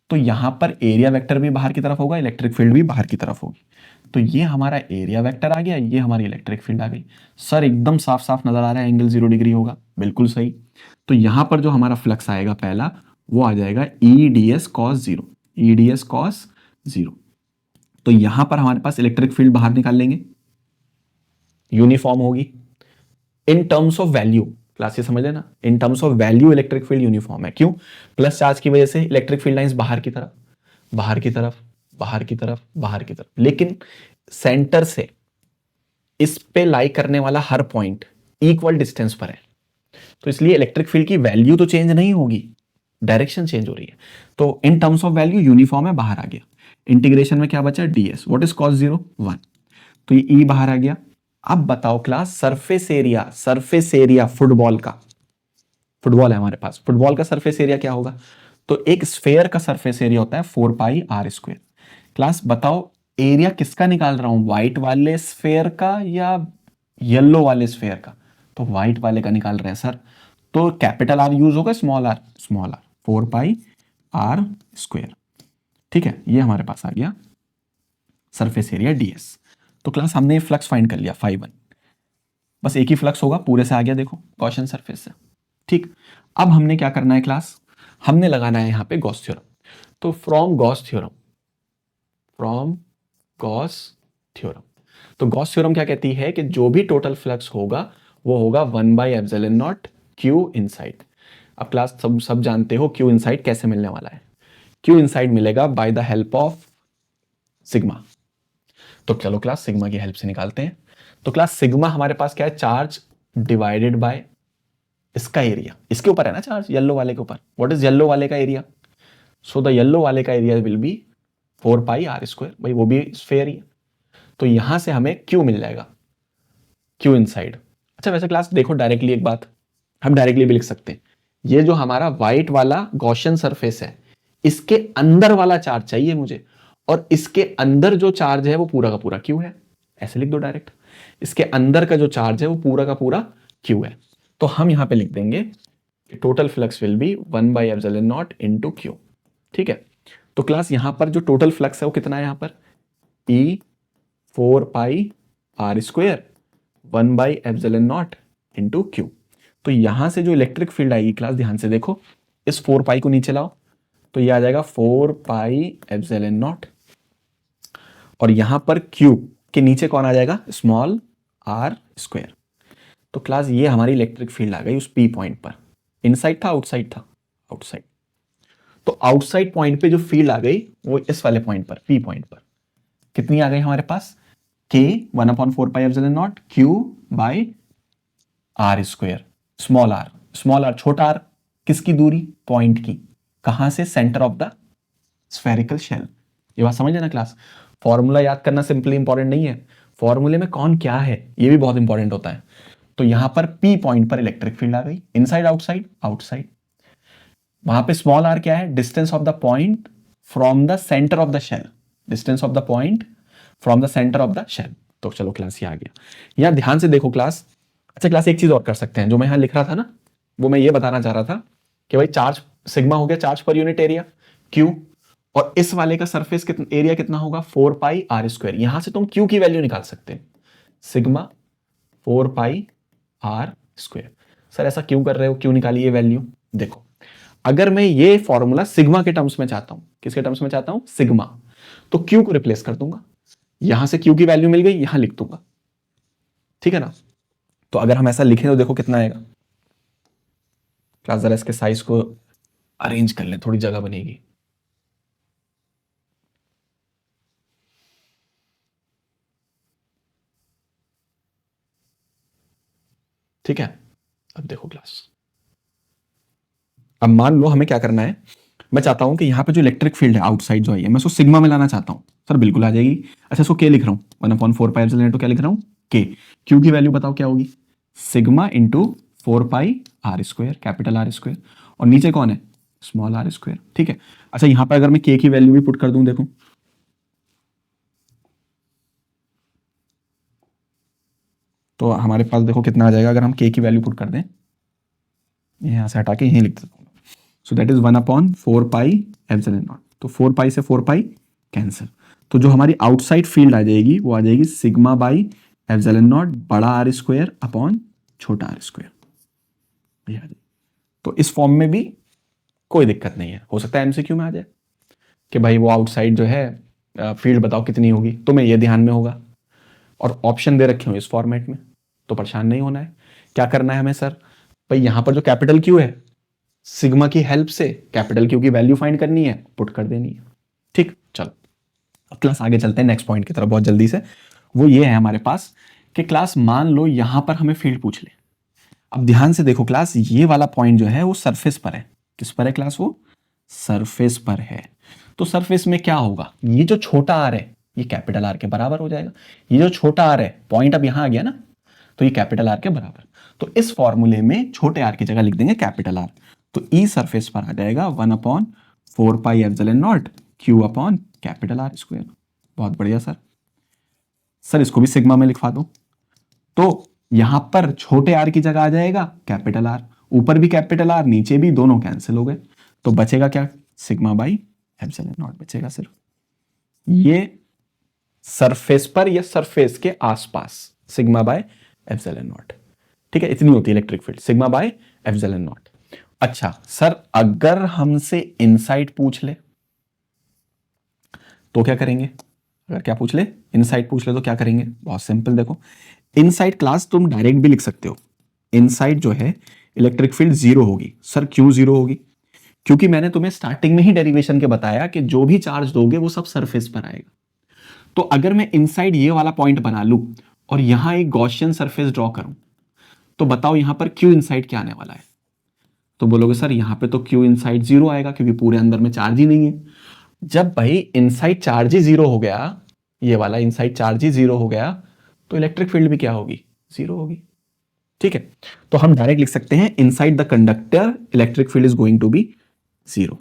तो यहां पर एरिया वेक्टर भी बाहर की तरफ होगा, इलेक्ट्रिक फील्ड भी बाहर की तरफ होगी। तो ये हमारा एरिया वेक्टर आ गया, ये हमारी इलेक्ट्रिक फील्ड आ गई। सर एकदम साफ साफ नजर आ रहा है, एंगल 0 डिग्री होगा, बिल्कुल सही। तो यहां पर जो हमारा फ्लक्स आएगा पहला, वो आ जाएगा ई डी एस कॉस 0, ई डी एस कॉस 0। तो यहां पर हमारे पास इलेक्ट्रिक फील्ड बाहर निकाल लेंगे, यूनिफॉर्म होगी in terms of value. Class ये समझ लेना, in terms of value electric field uniform है। क्यों, प्लस चार्ज की वजह से इलेक्ट्रिक फील्ड लाइंस बाहर की तरफ, बाहर की तरफ, बाहर की तरफ, बाहर की तरफ, लेकिन सेंटर से इस पे लाई करने वाला हर पॉइंट इक्वल डिस्टेंस पर है। तो इसलिए इलेक्ट्रिक फील्ड की वैल्यू तो चेंज नहीं होगी, डायरेक्शन चेंज हो रही है। तो in terms of value uniform है, बाहर आ गया। इंटीग्रेशन में क्या बचा, ds, व्हाट इज cos 0, 1। तो ये e बाहर आ गया। अब बताओ class surface area, surface area football का, फुटबॉल है हमारे पास, फुटबॉल का सरफेस एरिया क्या होगा, तो एक स्फेयर का सरफेस एरिया होता है 4 पाई आर स्क्वायर। क्लास बताओ एरिया किसका निकाल रहा हूं, व्हाइट वाले स्फेयर का या येलो वाले स्फेयर का, तो व्हाइट वाले का निकाल रहे हैं सर। तो कैपिटल आर यूज होगा, small r, small r, 4 pi r square. ठीक है, ये हमारे पास आ गया सरफेस एरिया ds। तो क्लास हमने फ्लक्स फाइंड कर लिया φ1, बस एक ही फ्लक्स होगा, पूरे से आ गया देखो गॉसियन सरफेस से। ठीक, अब हमने क्या करना है क्लास, हमने लगाना है यहां पे गॉस थ्योरम। तो from Gauss theorem, from Gauss theorem, तो गॉस थ्योरम क्या कहती है कि जो भी टोटल फ्लक्स होगा वो होगा 1/ε0 Q इनसाइड। अब क्लास सब जानते हो Q इनसाइड कैसे मिलने वाला है, Q इनसाइड मिलेगा by the help of sigma. तो चलो क्लास सिग्मा की हेल्प से निकालते हैं। तो क्लास सिग्मा हमारे पास क्या है, चार्ज डिवाइडेड बाय इसका एरिया, इसके ऊपर है ना चार्ज, येलो वाले के ऊपर। व्हाट इज येलो वाले का एरिया, सो द येलो वाले का area will be 4 pi r square, भाई वो भी स्फेयर ही है। तो यहां से हमें Q मिल जाएगा, Q इनसाइड। अच्छा वैसे क्लास देखो, डायरेक्टली एक बात हम डायरेक्टली भी लिख सकते हैं, ये जो हमारा व्हाइट वाला गॉसियन सरफेस है, इसके अंदर वाला चार्ज चाहिए मुझे, और इसके अंदर जो चार्ज है वो पूरा का पूरा क्यू है, ऐसे लिख दो डायरेक्ट। इसके अंदर का जो चार्ज है वो पूरा का पूरा क्यू है, तो हम यहां पे लिख देंगे total flux will be 1/ε0 into Q. ठीक है, तो क्लास यहां पर जो टोटल फ्लक्स है वो कितना है, यहां पर E 4πr² 1/ε0 इंटू क्यू। तो यहां से जो इलेक्ट्रिक फील्ड आएगी क्लास, ध्यान से देखो, इस 4π को नीचे लाओ तो ये आ जाएगा 4πε0, और यहां पर Q के नीचे कौन आ जाएगा, स्मॉल r²। तो क्लास ये हमारी इलेक्ट्रिक फील्ड आ गई उस P पॉइंट पर। इनसाइड था आउटसाइड था, आउटसाइड। तो आउटसाइड पॉइंट पे जो फील्ड आ गई वो इस वाले पॉइंट पर, P पॉइंट पर कितनी आ गई हमारे पास, K 1/4πε0 Q/r²। स्मॉल r छोटा r, किसकी दूरी, पॉइंट की, कहां से, centre of the spherical shell. ये बात समझ लेना क्लास। फॉर्मूला याद करना सिंपली इंपॉर्टेंट नहीं है, फॉर्मूले में कौन क्या है ये भी बहुत इंपॉर्टेंट होता है। तो यहां पर P पॉइंट पर इलेक्ट्रिक फील्ड आ गई, इनसाइड आउटसाइड, आउटसाइड। वहां पे स्मॉल r क्या है, distance of the point from the centre of the shell, distance of the point from the centre of the shell. तो चलो क्लास ये आ गया। यहां ध्यान से देखो क्लास। अच्छा क्लास एक चीज और कर सकते हैं, जो मैं यहां लिख रहा था ना, वो मैं ये बताना चाह रहा था कि भाई चार्ज सिग्मा हो गया, charge per unit area Q, और इस वाले का सरफेस एरिया कितना होगा, 4πr²। यहां से तुम Q की वैल्यू निकाल सकते हैं, सिग्मा 4πr²। सर ऐसा क्यों कर रहे हो, क्यों निकाली ये वैल्यू। देखो अगर मैं ये फॉर्मूला सिग्मा के टर्म्स में चाहता हूं, किसके टर्म्स में चाहता हूं, सिग्मा, तो Q को रिप्लेस कर दूंगा, यहां से Q की वैल्यू मिल गई, यहां लिख दूंगा। ठीक है ना। तो अगर हम ऐसा लिखें तो देखो कितना आएगा क्लास, जरा इसके साइज को अरेंज कर लें, थोड़ी जगह बनेगी। ठीक है, अब देखो क्लास, अब मान लो हमें क्या करना है, मैं चाहता हूं कि यहां पे जो इलेक्ट्रिक फील्ड है आउटसाइड जो आई है, मैं उसको सिग्मा में लाना चाहता हूं। सर बिल्कुल आ जाएगी। अच्छा इसको के लिख रहा हूं, 1/4π, तो क्या लिख रहा हूं, के। क्यू की वैल्यू बताओ क्या होगी, sigma into 4πr², capital R², और नीचे कौन है, स्मॉल r²। ठीक है। अच्छा यहां पर अगर मैं के की वैल्यू भी पुट कर दूं, देखो तो हमारे पास देखो कितना आ जाएगा, अगर हम के की वैल्यू पुट कर दें, यहां से हटा के यहीं लिख देता हूं। So that is 1/4πε0। तो 4π से 4π कैंसिल, तो जो हमारी आउटसाइड फील्ड आ जाएगी वो आ जाएगी σ/ε0 बड़ा r² अपॉन छोटा r²। तो इस फॉर्म में भी कोई दिक्कत नहीं है, हो सकता है एमसीक्यू में आ जाए कि भाई वो आउटसाइड जो है फील्ड बताओ कितनी होगी, तुम्हें ये ध्यान में होगा, और ऑप्शन दे रखे हो इस फॉर्मेट में, तो परेशान नहीं होना है। क्या करना है हमें, सर भाई यहां पर जो कैपिटल क्यू है, सिग्मा की हेल्प से कैपिटल क्यू की वैल्यू फाइंड करनी है, पुट कर देनी है। ठीक, चलो अब क्लास आगे चलते हैं नेक्स्ट पॉइंट की तरफ बहुत जल्दी से। वो ये है हमारे पास कि क्लास मान लो यहां पर हमें फील्ड पूछ ले। अब ध्यान से देखो क्लास, ये वाला पॉइंट जो है वो सरफेस पर है। किस पर है क्लास, वो सरफेस पर है। तो सरफेस में क्या होगा, ये जो छोटा आर है ये कैपिटल आर के बराबर हो जाएगा। ये जो छोटा आर है, पॉइंट अब यहां आ गया ना, तो ये कैपिटल आर के बराबर। तो इस फॉर्मूले में छोटे आर की जगह लिख देंगे कैपिटल आर। तो ई सरफेस पर आ जाएगा 1/4πε0 Q अपॉन कैपिटल R²। बहुत बढ़िया सर। सर इसको भी सिग्मा में लिखवा दो, तो यहां पर छोटे आर की जगह आ जाएगा कैपिटल आर, ऊपर भी कैपिटल आर नीचे भी, दोनों कैंसिल हो गए, तो बचेगा क्या, σ/ε0 बचेगा सिर्फ। ये सरफेस पर या सरफेस के आसपास σ/ε0। ठीक है, इतनी होती है इलेक्ट्रिक फील्ड, σ/ε0। अच्छा सर अगर हमसे इनसाइड पूछ ले तो क्या करेंगे, अगर क्या पूछ ले, इनसाइड पूछ ले तो क्या करेंगे, बहुत सिंपल। देखो इनसाइड क्लास तुम डायरेक्ट भी लिख सकते हो, इनसाइड जो है इलेक्ट्रिक फील्ड 0 होगी। सर क्यों 0 होगी, क्योंकि मैंने तुम्हें स्टार्टिंग में ही डेरिवेशन के बताया कि जो भी चार्ज दोगे वो सब सरफेस पर आएगा। तो अगर मैं इनसाइड ये वाला पॉइंट बना लूं और यहां एक गॉसियन सरफेस ड्रॉ करूं, तो बताओ यहां पर क्यू इनसाइड क्या आने वाला है। तो बोलोगे सर यहां पे तो क्यू इनसाइड 0 आएगा, क्योंकि पूरे अंदर में चार्ज ही नहीं है। जब भाई इनसाइड चार्ज ही 0 हो गया, ये वाला इनसाइड चार्ज ही 0 हो गया, तो इलेक्ट्रिक फील्ड भी क्या होगी, 0 होगी। ठीक है, तो हम डायरेक्ट लिख सकते हैं inside the conductor electric field is going to be 0।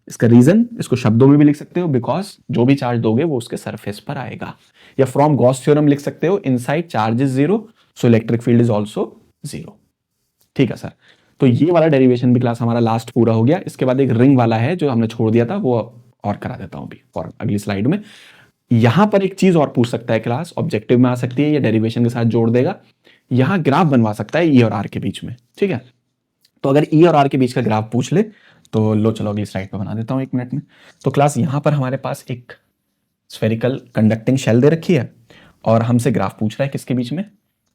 इसका रीजन इसको शब्दों में भी लिख सकते हो, बिकॉज जो भी चार्ज दोगे वो उसके सरफेस पर आएगा। या फ्रॉम गॉस थ्योरम लिख सकते हो, inside charge is 0 so electric field is also 0। ठीक है सर, तो ये वाला डेरिवेशन भी क्लास हमारा लास्ट पूरा हो गया। इसके बाद एक रिंग वाला है जो हमने छोड़ दिया था, वो और करा देता हूं अभी फॉर अगली स्लाइड में। यहां पर एक चीज और पूछ सकता है क्लास, ऑब्जेक्टिव में आ सकती है, या डेरिवेशन के साथ जोड़ देगा। यहां ग्राफ बनवा सकता है ई और आर के बीच में। ठीक है, तो अगर ई और आर के बीच का ग्राफ पूछ ले तो लो चलो अगली स्लाइड पे बना देता हूं 1 मिनट में। तो क्लास यहां पर हमारे पास एक स्फेरिकल कंडक्टिंग शेल दे रखी है और हमसे ग्राफ पूछ रहा है किसके बीच में,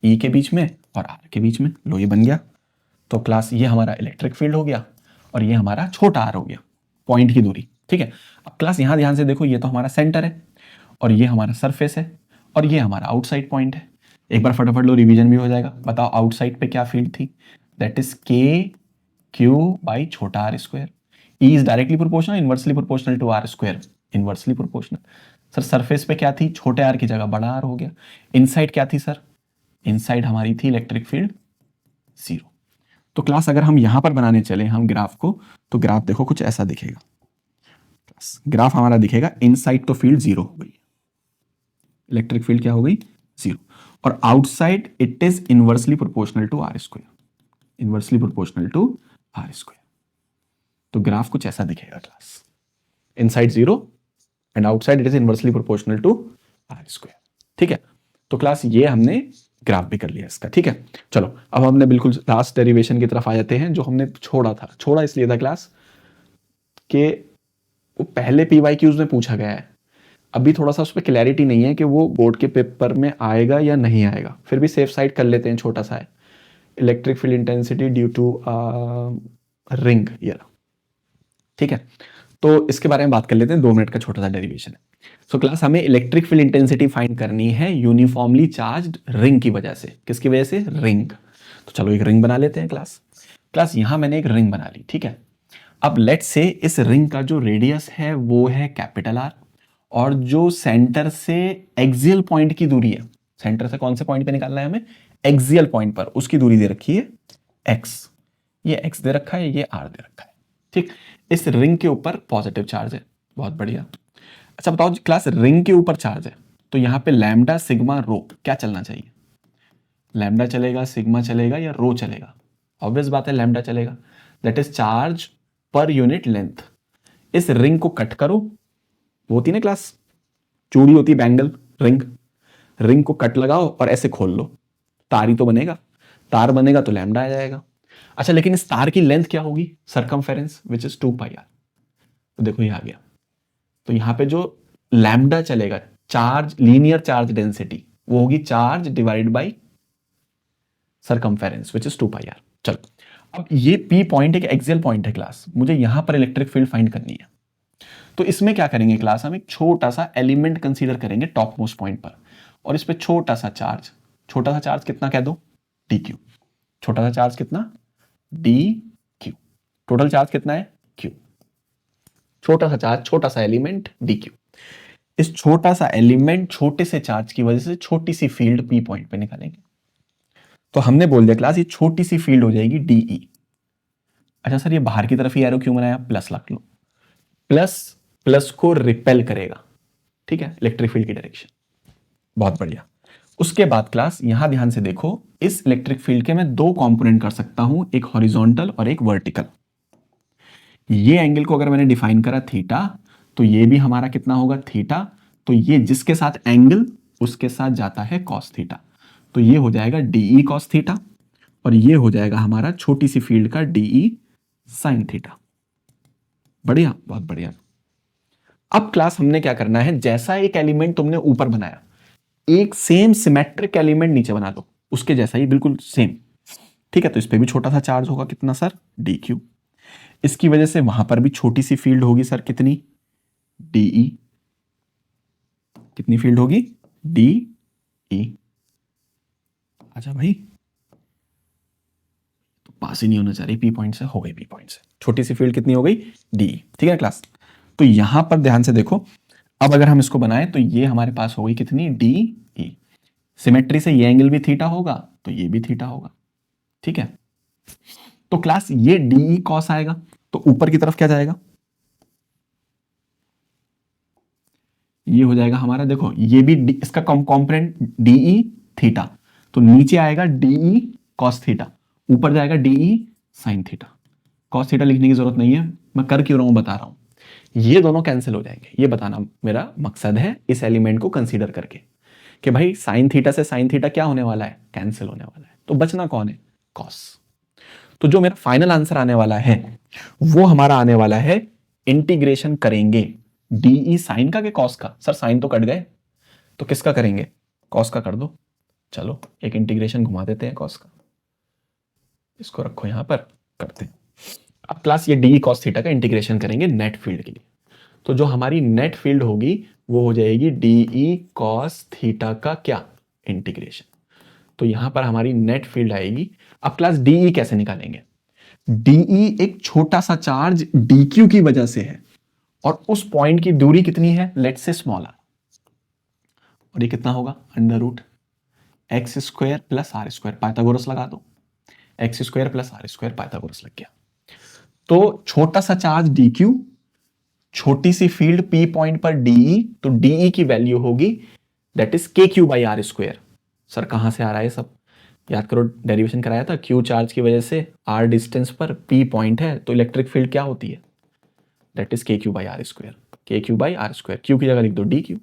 ई के बीच में और आर के बीच में। लो ये बन गया। तो क्लास ये हमारा इलेक्ट्रिक फील्ड हो गया और ये हमारा छोटा आर हो गया, पॉइंट की दूरी। ठीक है, अब क्लास यहां ध्यान से देखो, ये तो हमारा सेंटर है और ये हमारा सरफेस है और ये हमारा आउटसाइड पॉइंट है। एक बार फटाफट लो, रिवीजन भी हो जाएगा। बताओ आउटसाइड पे क्या फील्ड थी, that is K Q by छोटा r square. E is directly proportional, inversely proportional to r square, inversely proportional. Sir surface पे क्या थी, छोटे आर की जगह बड़ा आर हो गया। इनसाइड क्या थी सर, इनसाइड हमारी थी इलेक्ट्रिक फील्ड 0। तो क्लास अगर हम यहां पर बनाने चले हम ग्राफ को, तो ग्राफ देखो कुछ ऐसा दिखेगा। ग्राफ हमारा दिखेगा, इनसाइड तो फील्ड 0 हो गई, इलेक्ट्रिक फील्ड क्या हो गई 0, और outside it is inversely proportional to r square, inversely proportional to r square. तो ग्राफ कुछ ऐसा दिखेगा class, inside 0 and outside it is inversely proportional to r square. ठीक है, तो क्लास ये हमने ग्राफ भी कर लिया इसका। ठीक है, चलो अब हमने बिल्कुल लास्ट डेरिवेशन की तरफ आ जाते हैं जो हमने छोड़ा था। छोड़ा इसलिए था क्लास के वो पहले PYQs में पूछा गया है, अभी थोड़ा सा उस पर क्लैरिटी नहीं है कि वो बोर्ड के पेपर में आएगा या नहीं आएगा, फिर भी सेफ साइड कर लेते हैं। छोटा सा है, electric field intensity due to ring, ये। ठीक है, तो इसके बारे में बात कर लेते हैं, 2 मिनट का छोटा सा डेरिवेशन है। सो क्लास हमें इलेक्ट्रिक फील्ड इंटेंसिटी फाइंड करनी है यूनिफॉर्मली चार्ज्ड रिंग की वजह से। किसकी वजह से, रिंग। तो चलो एक रिंग बना लेते हैं क्लास। क्लास यहां मैंने एक रिंग बना ली। ठीक है, अब लेट्स से इस रिंग का जो रेडियस है वो है कैपिटल आर, और जो सेंटर से एक्सियल पॉइंट की दूरी है, सेंटर से कौन से पॉइंट पे निकालना है हमें, एक्सियल पॉइंट पर, उसकी दूरी दे रखी है एक्स। ये एक्स दे रखा है, ये आर दे रखा है। ठीक, इस रिंग के ऊपर पॉजिटिव चार्ज है, बहुत बढ़िया। अच्छा बताओ क्लास, रिंग के ऊपर चार्ज है तो यहां पे लैम्डा सिग्मा रो क्या चलना चाहिए, लैम्डा चलेगा, सिग्मा चलेगा या रो चलेगा? ऑब्वियस बात है लैम्डा चलेगा, that is charge per unit length. इस रिंग को कट करो, वो होती ना क्लास चूड़ी होती, बैंगल रिंग, रिंग को कट लगाओ और ऐसे खोल लो, तार ही तो बनेगा, तार बनेगा तो लैम्डा आ जाएगा। अच्छा लेकिन इस तार की लेंथ क्या होगी, सरकमफेरेंस विच इज 2πr। तो देखो ये आ गया, तो यहां पे जो लैम्डा चलेगा, चार्ज लीनियर चार्ज डेंसिटी, वो होगी charge divide by circumference which is 2πr। चलो अब ये P पॉइंट एक एक्सियल पॉइंट है क्लास, मुझे यहां पर इलेक्ट्रिक फील्ड फाइंड करनी है। तो इसमें क्या करेंगे क्लास, हम एक छोटा सा एलिमेंट कंसीडर करेंगे टॉप मोस्ट पॉइंट पर, और इस पे छोटा सा चार्ज, छोटा सा चार्ज कितना कह दो, dq। छोटा सा चार्ज कितना, dq। टोटल चार्ज कितना है, q। छोटा सा चार्ज, छोटा सा एलिमेंट dq। इस छोटा सा एलिमेंट छोटे से चार्ज की वजह से छोटी सी फील्ड P पॉइंट पे निकालेंगे। तो हमने बोल दिया क्लास ये छोटी सी फील्ड हो जाएगी dE। अच्छा सर ये बाहर की तरफ ही एरो क्यों बनाया, प्लस रख लो, प्लस प्लस को रिपेल करेगा। ठीक है, इलेक्ट्रिक फील्ड की डायरेक्शन, बहुत बढ़िया। उसके बाद क्लास यहां ध्यान से देखो, इस इलेक्ट्रिक फील्ड के मैं 2 कंपोनेंट कर सकता हूं, एक हॉरिजॉन्टल और एक वर्टिकल। ये एंगल को अगर मैंने डिफाइन करा थीटा, तो ये भी हमारा कितना होगा, थीटा। तो ये जिसके साथ एंगल उसके साथ जाता है कॉस थीटा, तो ये हो जाएगा dE कॉस थीटा, और ये हो जाएगा हमारा छोटी सी फील्ड का dE साइन थीटा। बढ़िया, बहुत बढ़िया। अब क्लास हमने क्या करना है, जैसा एक एलिमेंट तुमने ऊपर बनाया, एक सेम सिमेट्रिक एलिमेंट नीचे बना दो, उसके जैसा ही बिल्कुल सेम। ठीक है, तो इस पे भी छोटा सा चार्ज होगा, कितना सर, dq। इसकी वजह से वहां पर भी छोटी सी फील्ड होगी सर, कितनी, dE। कितनी फील्ड होगी, dE। अच्छा भाई, तो पास ही नहीं होना चाह रही, P पॉइंट से हो गई, P पॉइंट से छोटी सी फील्ड कितनी हो गई, dE। ठीक है क्लास, तो यहां पर ध्यान से देखो, अब अगर हम इसको बनाएं तो ये हमारे पास हो गई कितनी, dE। सिमेट्री से ये एंगल भी थीटा होगा तो ये भी थीटा होगा, ठीक है। तो क्लास ये डी कॉस आएगा, तो ऊपर की तरफ क्या जाएगा, ये हो जाएगा हमारा, देखो ये भी इसका कॉम्पोनेंट डीई थीटा, तो नीचे आएगा डीई कॉस थीटा, ऊपर जाएगा d E sine theta. Cos theta लिखने की जरूरत नहीं है, मैं कर क्यों रहा हूं बता रहा हूं। ये दोनों कैंसिल हो जाएंगे, ये बताना मेरा मकसद है इस एलिमेंट को कंसीडर करके कि भाई साइन थीटा से साइन थीटा क्या होने वाला है, कैंसिल होने वाला है, तो बचना कौन है, कॉस। तो जो मेरा फाइनल आंसर आने वाला है वो हमारा आने वाला है, इंटीग्रेशन करेंगे डीई साइन का के कॉस का। सर साइन तो कट गए, तो किसका करेंगे, कॉस का कर दो। चलो एक इंटीग्रेशन घुमा देते हैं कॉस का, इसको रखो यहां पर, करते हैं। अब क्लास ये डी कॉस थीटा का इंटीग्रेशन करेंगे नेट फील्ड के लिए, तो जो हमारी नेट फील्ड होगी वो हो जाएगी डीई कॉस थीटा का क्या, इंटीग्रेशन। तो यहां पर हमारी नेट फील्ड आएगी। अब क्लास डीई कैसे निकालेंगे, डीई एक छोटा सा चार्ज डीक्यू की वजह से है, और उस पॉइंट की दूरी कितनी है, लेट्स से स्मॉल आर, और ये कितना होगा, under root x square plus r square, Pythagoras लगा दो, x square plus r square, Pythagoras लग गया। तो छोटा सा चार्ज dq, छोटी सी फील्ड p पॉइंट पर de, तो de की वैल्यू होगी that is kq by r square. Sir कहां से आ रहा है सब, याद करो डेरिवेशन कराया था, q चार्ज की वजह से r डिस्टेंस पर p पॉइंट है, तो इलेक्ट्रिक फील्ड क्या होती है, that is kq by r square, kq by r square, q की जगह लिख दो dq,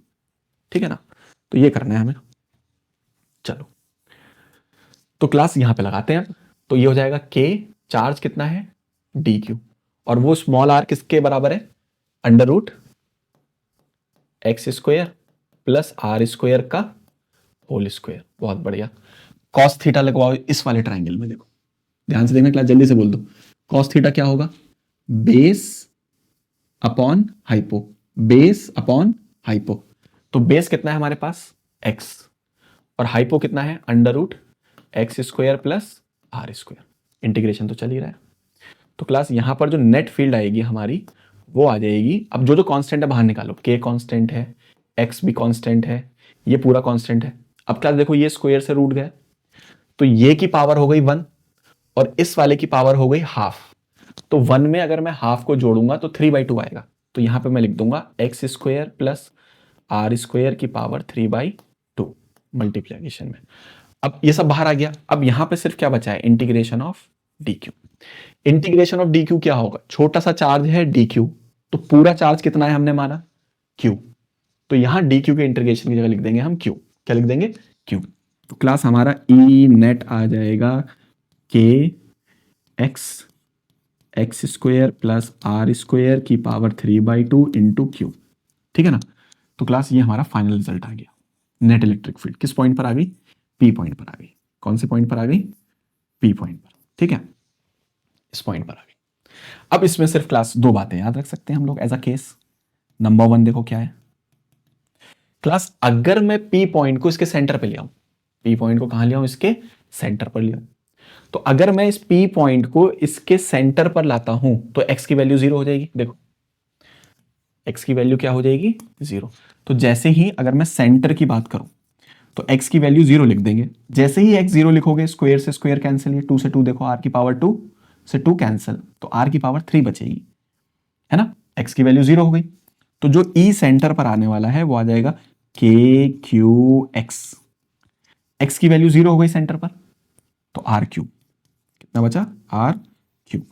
ठीक है ना। तो ये करना है हमें। चलो तो क्लास यहां पे लगाते हैं, तो ये हो जाएगा k, चार्ज कितना है dq, और वो स्मॉल r किसके बराबर है, under root x square plus r square का होल स्क्वायर। बहुत बढ़िया। कॉस थीटा लगवाओ इस वाले ट्राइंगल में, देखो ध्यान से देखना क्लास, जल्दी से बोल दो, कॉस थीटा क्या होगा, base upon hypo, base upon hypo. तो बेस कितना है हमारे पास x, और हाइपो कितना है under root x square plus r square. Integration तो चल ही रहा है। तो क्लास यहां पर जो नेट फील्ड आएगी हमारी वो आ जाएगी, अब जो जो कांस्टेंट है बाहर निकालो, k कांस्टेंट है, x भी कांस्टेंट है, ये पूरा कांस्टेंट है। अब क्लास देखो ये स्क्वायर से रूट गए, तो ये की पावर हो गई 1 और इस वाले की पावर हो गई हाफ, तो 1 में अगर मैं हाफ को जोड़ूंगा तो 3/2 आएगा, तो यहां पे मैं लिख दूंगा x square plus r square की पावर 3/2 मल्टीप्लीकेशन में। अब ये सब बाहर आ गया, अब यहां पे सिर्फ क्या बचा है, integration of dq। Integration of dq क्या होगा, छोटा सा चार्ज है dq, तो पूरा चार्ज कितना है हमने माना q, तो यहां dq के इंटीग्रेशन की जगह लिख देंगे हम q, क्या लिख देंगे q। तो क्लास हमारा e नेट आ जाएगा k x square plus r square की पावर 3/2 इंटू क्यू, ठीक है ना। तो क्लास ये हमारा फाइनल रिजल्ट आ गया। नेट इलेक्ट्रिक फील्ड किस पॉइंट पर आ गई, पी पॉइंट पर आ गई। कौन से पॉइंट पर आ गई, पी पॉइंट पर, ठीक है, इस पॉइंट पर आ गई। अब इसमें सिर्फ क्लास दो बातें याद रख सकते हैं हम लोग एज अ केस। नंबर 1 देखो क्या है क्लास, अगर मैं पी पॉइंट को इसके सेंटर पे ले आऊं, पी पॉइंट को कहां ले आऊं, इसके सेंटर पर ले आऊं, तो अगर मैं इस पी पॉइंट को इसके सेंटर पर लाता हूं तो एक्स की वैल्यू 0 हो जाएगी। देखो एक्स की वैल्यू क्या हो जाएगी 0। तो जैसे ही अगर मैं सेंटर की बात करूं तो x की वैल्यू 0 लिख देंगे, जैसे ही x 0 लिखोगे स्क्वायर से स्क्वायर कैंसिल, ये 2 से 2 देखो, r की पावर 2 से 2 कैंसिल, तो r की पावर 3 बचेगी, है ना। x की वैल्यू 0 हो गई, तो जो e सेंटर पर आने वाला है वो आ जाएगा k q x, x की वैल्यू 0 हो गई सेंटर पर, तो r क्यूब, कितना बचा r क्यूब।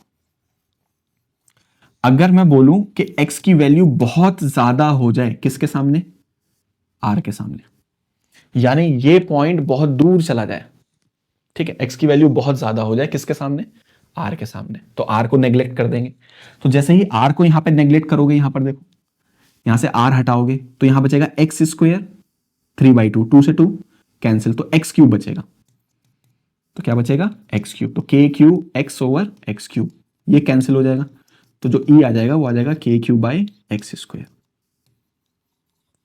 अगर मैं बोलूं कि x की वैल्यू बहुत ज्यादा हो जाए किसके सामने, r के सामने, यानी ये पॉइंट बहुत दूर चला जाए, ठीक है, x की वैल्यू बहुत ज्यादा हो जाए किसके सामने, r के सामने, तो r को नेग्लेक्ट कर देंगे। तो जैसे ही r को यहां पे नेग्लेक्ट करोगे, यहां पर देखो यहां से r हटाओगे तो यहां बचेगा एक्स स्क्वायर 3/2, 2 से 2 कैंसिल, तो एक्स क्यूब बचेगा, तो क्या बचेगा एक्स क्यूब, तो के cube x over x cube, ये कैंसिल हो जाएगा, तो जो e आ जाएगा वो आ जाएगा के क्यूब बाई एक्स स्क्वायर,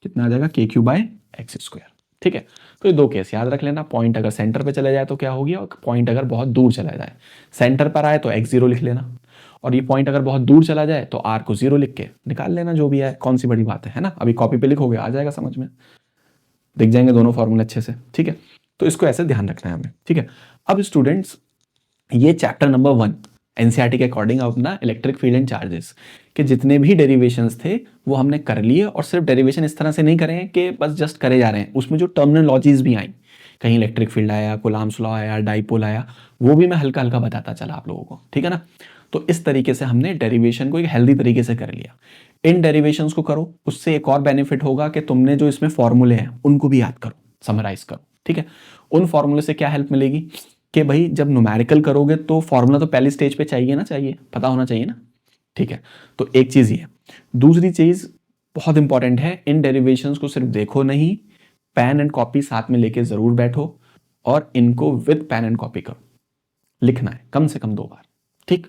कितना आ जाएगा के क्यूब बाई एक्स स्क्वायर, ठीक है। तो ये दो केस याद रख लेना, पॉइंट अगर सेंटर पे चला जाए तो क्या होगी, और पॉइंट अगर बहुत दूर चला जाए, सेंटर पर आए तो x0 लिख लेना, और ये पॉइंट अगर बहुत दूर चला जाए तो r को 0 लिख के निकाल लेना, जो भी है, कौन सी बड़ी बात है ना। अभी कॉपी पे लिखोगे आ जाएगा समझ में, दिख जाएंगे दोनों फॉर्मूले अच्छे से, ठीक है। तो इसको ऐसे ध्यान रखना है हमें, ठीक है। अब स्टूडेंट्स ये चैप्टर नंबर 1 एनसीईआरटी के अकॉर्डिंग अपना इलेक्ट्रिक फील्ड एंड चार्जेस के जितने भी डेरिवेशंस थे वो हमने कर लिए, और सिर्फ डेरिवेशन इस तरह से नहीं करे हैं कि बस जस्ट करे जा रहे हैं, उसमें जो टर्मिनोलॉजीज भी आई, कहीं इलेक्ट्रिक फील्ड आया, कूलम्ब्स लॉ आया, डाइपोल आया, वो भी मैं हल्का हल्का बताता चला आप लोगों को, ठीक है ना। तो इस तरीके से हमने डेरिवेशन को एक हेल्दी तरीके से कर लिया। इन डेरिवेशंस को करो, उससे एक और बेनिफिट होगा कि तुमने जो इसमें फॉर्मूले हैं उनको भी याद करो, समराइज करो, ठीक है। उन फॉर्मूले से क्या हेल्प मिलेगी कि भाई जब न्यूमेरिकल करोगे तो फॉर्मूला तो पहली स्टेज पे चाहिए ना, चाहिए पता होना चाहिए ना, ठीक है। तो एक चीज ये, दूसरी चीज बहुत इंपॉर्टेंट है, इन डेरिवेशंस को सिर्फ देखो नहीं, पेन एंड कॉपी साथ में लेके जरूर बैठो और इनको विद पेन एंड कॉपी करो, लिखना है कम से कम 2 बार, ठीक।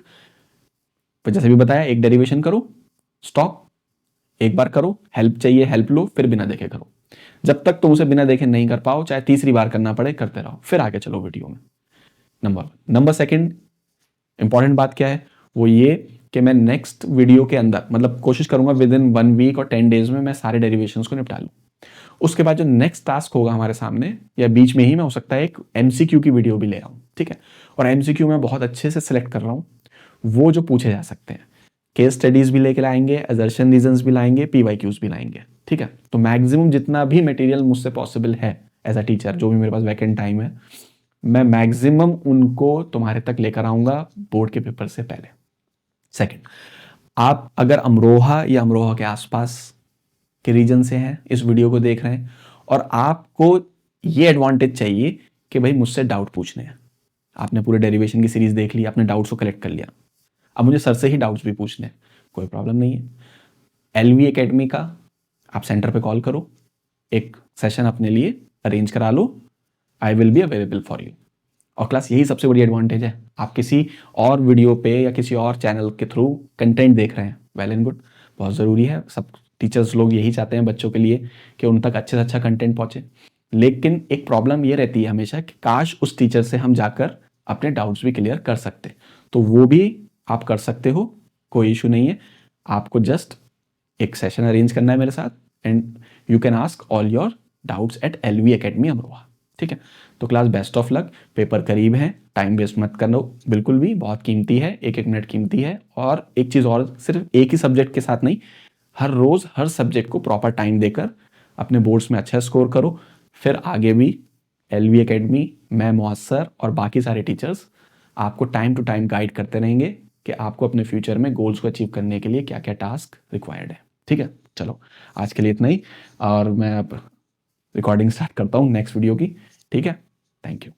तो जैसे भी बताया, एक डेरिवेशन करो, स्टॉप, एक बार करो, हेल्प चाहिए हेल्प लो, फिर बिना देखे करो। जब तक तुम उसे बिना देखे नहीं कर पाओ, चाहे तीसरी बार करना पड़े, करते रहो, फिर आगे चलो वीडियो में। नंबर सेकंड इंपॉर्टेंट बात क्या है, वो ये कि मैं नेक्स्ट वीडियो के अंदर, मतलब कोशिश करूंगा विद इन 1 वीक और 10 डेज में मैं सारे डेरिवेशंस को निपटा लूं। उसके बाद जो नेक्स्ट टास्क होगा हमारे सामने, या बीच में ही मैं हो सकता है एक एमसीक्यू की वीडियो भी ले आऊं, ठीक है। और एमसीक्यू मैं बहुत अच्छे से सिलेक्ट कर रहा हूं, वो जो पूछे जा सकते हैं, केस स्टडीज भी लेके लाएंगे, असर्शन रीजंस भी लाएंगे, पीवाईक्यूज भी लाएंगे, ठीक है। तो मैक्सिमम जितना भी मटेरियल मुझसे पॉसिबल है एज अ टीचर, जो भी मेरे पास वैकेंट टाइम है, मैं मैक्सिमम उनको तुम्हारे तक लेकर आऊंगा बोर्ड के पेपर से पहले। सेकंड, आप अगर अमरोहा या अमरोहा के आसपास के रीजन से हैं, इस वीडियो को देख रहे हैं, और आपको ये एडवांटेज चाहिए कि भाई मुझसे डाउट पूछने हैं, आपने पूरे डेरिवेशन की सीरीज देख ली, आपने डाउट्स को कलेक्ट कर लिया, अब मुझे सर से ही डाउट्स भी पूछने हैं, कोई प्रॉब्लम नहीं है। एलवी एकेडमी का आप सेंटर पे कॉल करो, एक सेशन अपने लिए अरेंज करा लो, I will be available for you. और क्लास यही सबसे बड़ी एडवांटेज है, आप किसी और वीडियो पे या किसी और चैनल के थ्रू कंटेंट देख रहे हैं, वेल एंड गुड, बहुत ज़रूरी है, सब टीचर्स लोग यही चाहते हैं बच्चों के लिए कि उन तक अच्छे से अच्छा कंटेंट पहुंचे। लेकिन एक प्रॉब्लम ये रहती है हमेशा कि काश उस टीचर से हम जाकर अपने डाउट्स भी क्लियर कर सकते, तो वो भी आप कर सकते हो, कोई इशू नहीं है। आपको जस्ट एक सेशन अरेंज करना है मेरे साथ, and you can ask all your doubts at LV Academy Amroha, ठीक है। तो class best of luck, paper करीब है, टाइम वेस्ट मत करो बिल्कुल भी, बहुत कीमती है, एक एक मिनट कीमती है। और एक चीज़ और, सिर्फ एक ही सब्जेक्ट के साथ नहीं, हर रोज़ हर सब्जेक्ट को प्रॉपर टाइम देकर अपने बोर्ड्स में अच्छा स्कोर करो, फिर आगे भी एलवी एकेडमी, मैं मुअस्सर और बाकी सारे टीचर्स आपको टाइम टू टाइम गाइड करते रहेंगे कि आपको अपने फ्यूचर में गोल्स को अचीव करने के लिए क्या क्या टास्क रिक्वायर्ड है, ठीक है। चलो आज के लिए इतना ही, और मैं अब रिकॉर्डिंग स्टार्ट करता हूँ नेक्स्ट वीडियो की, ठीक है। Thank you.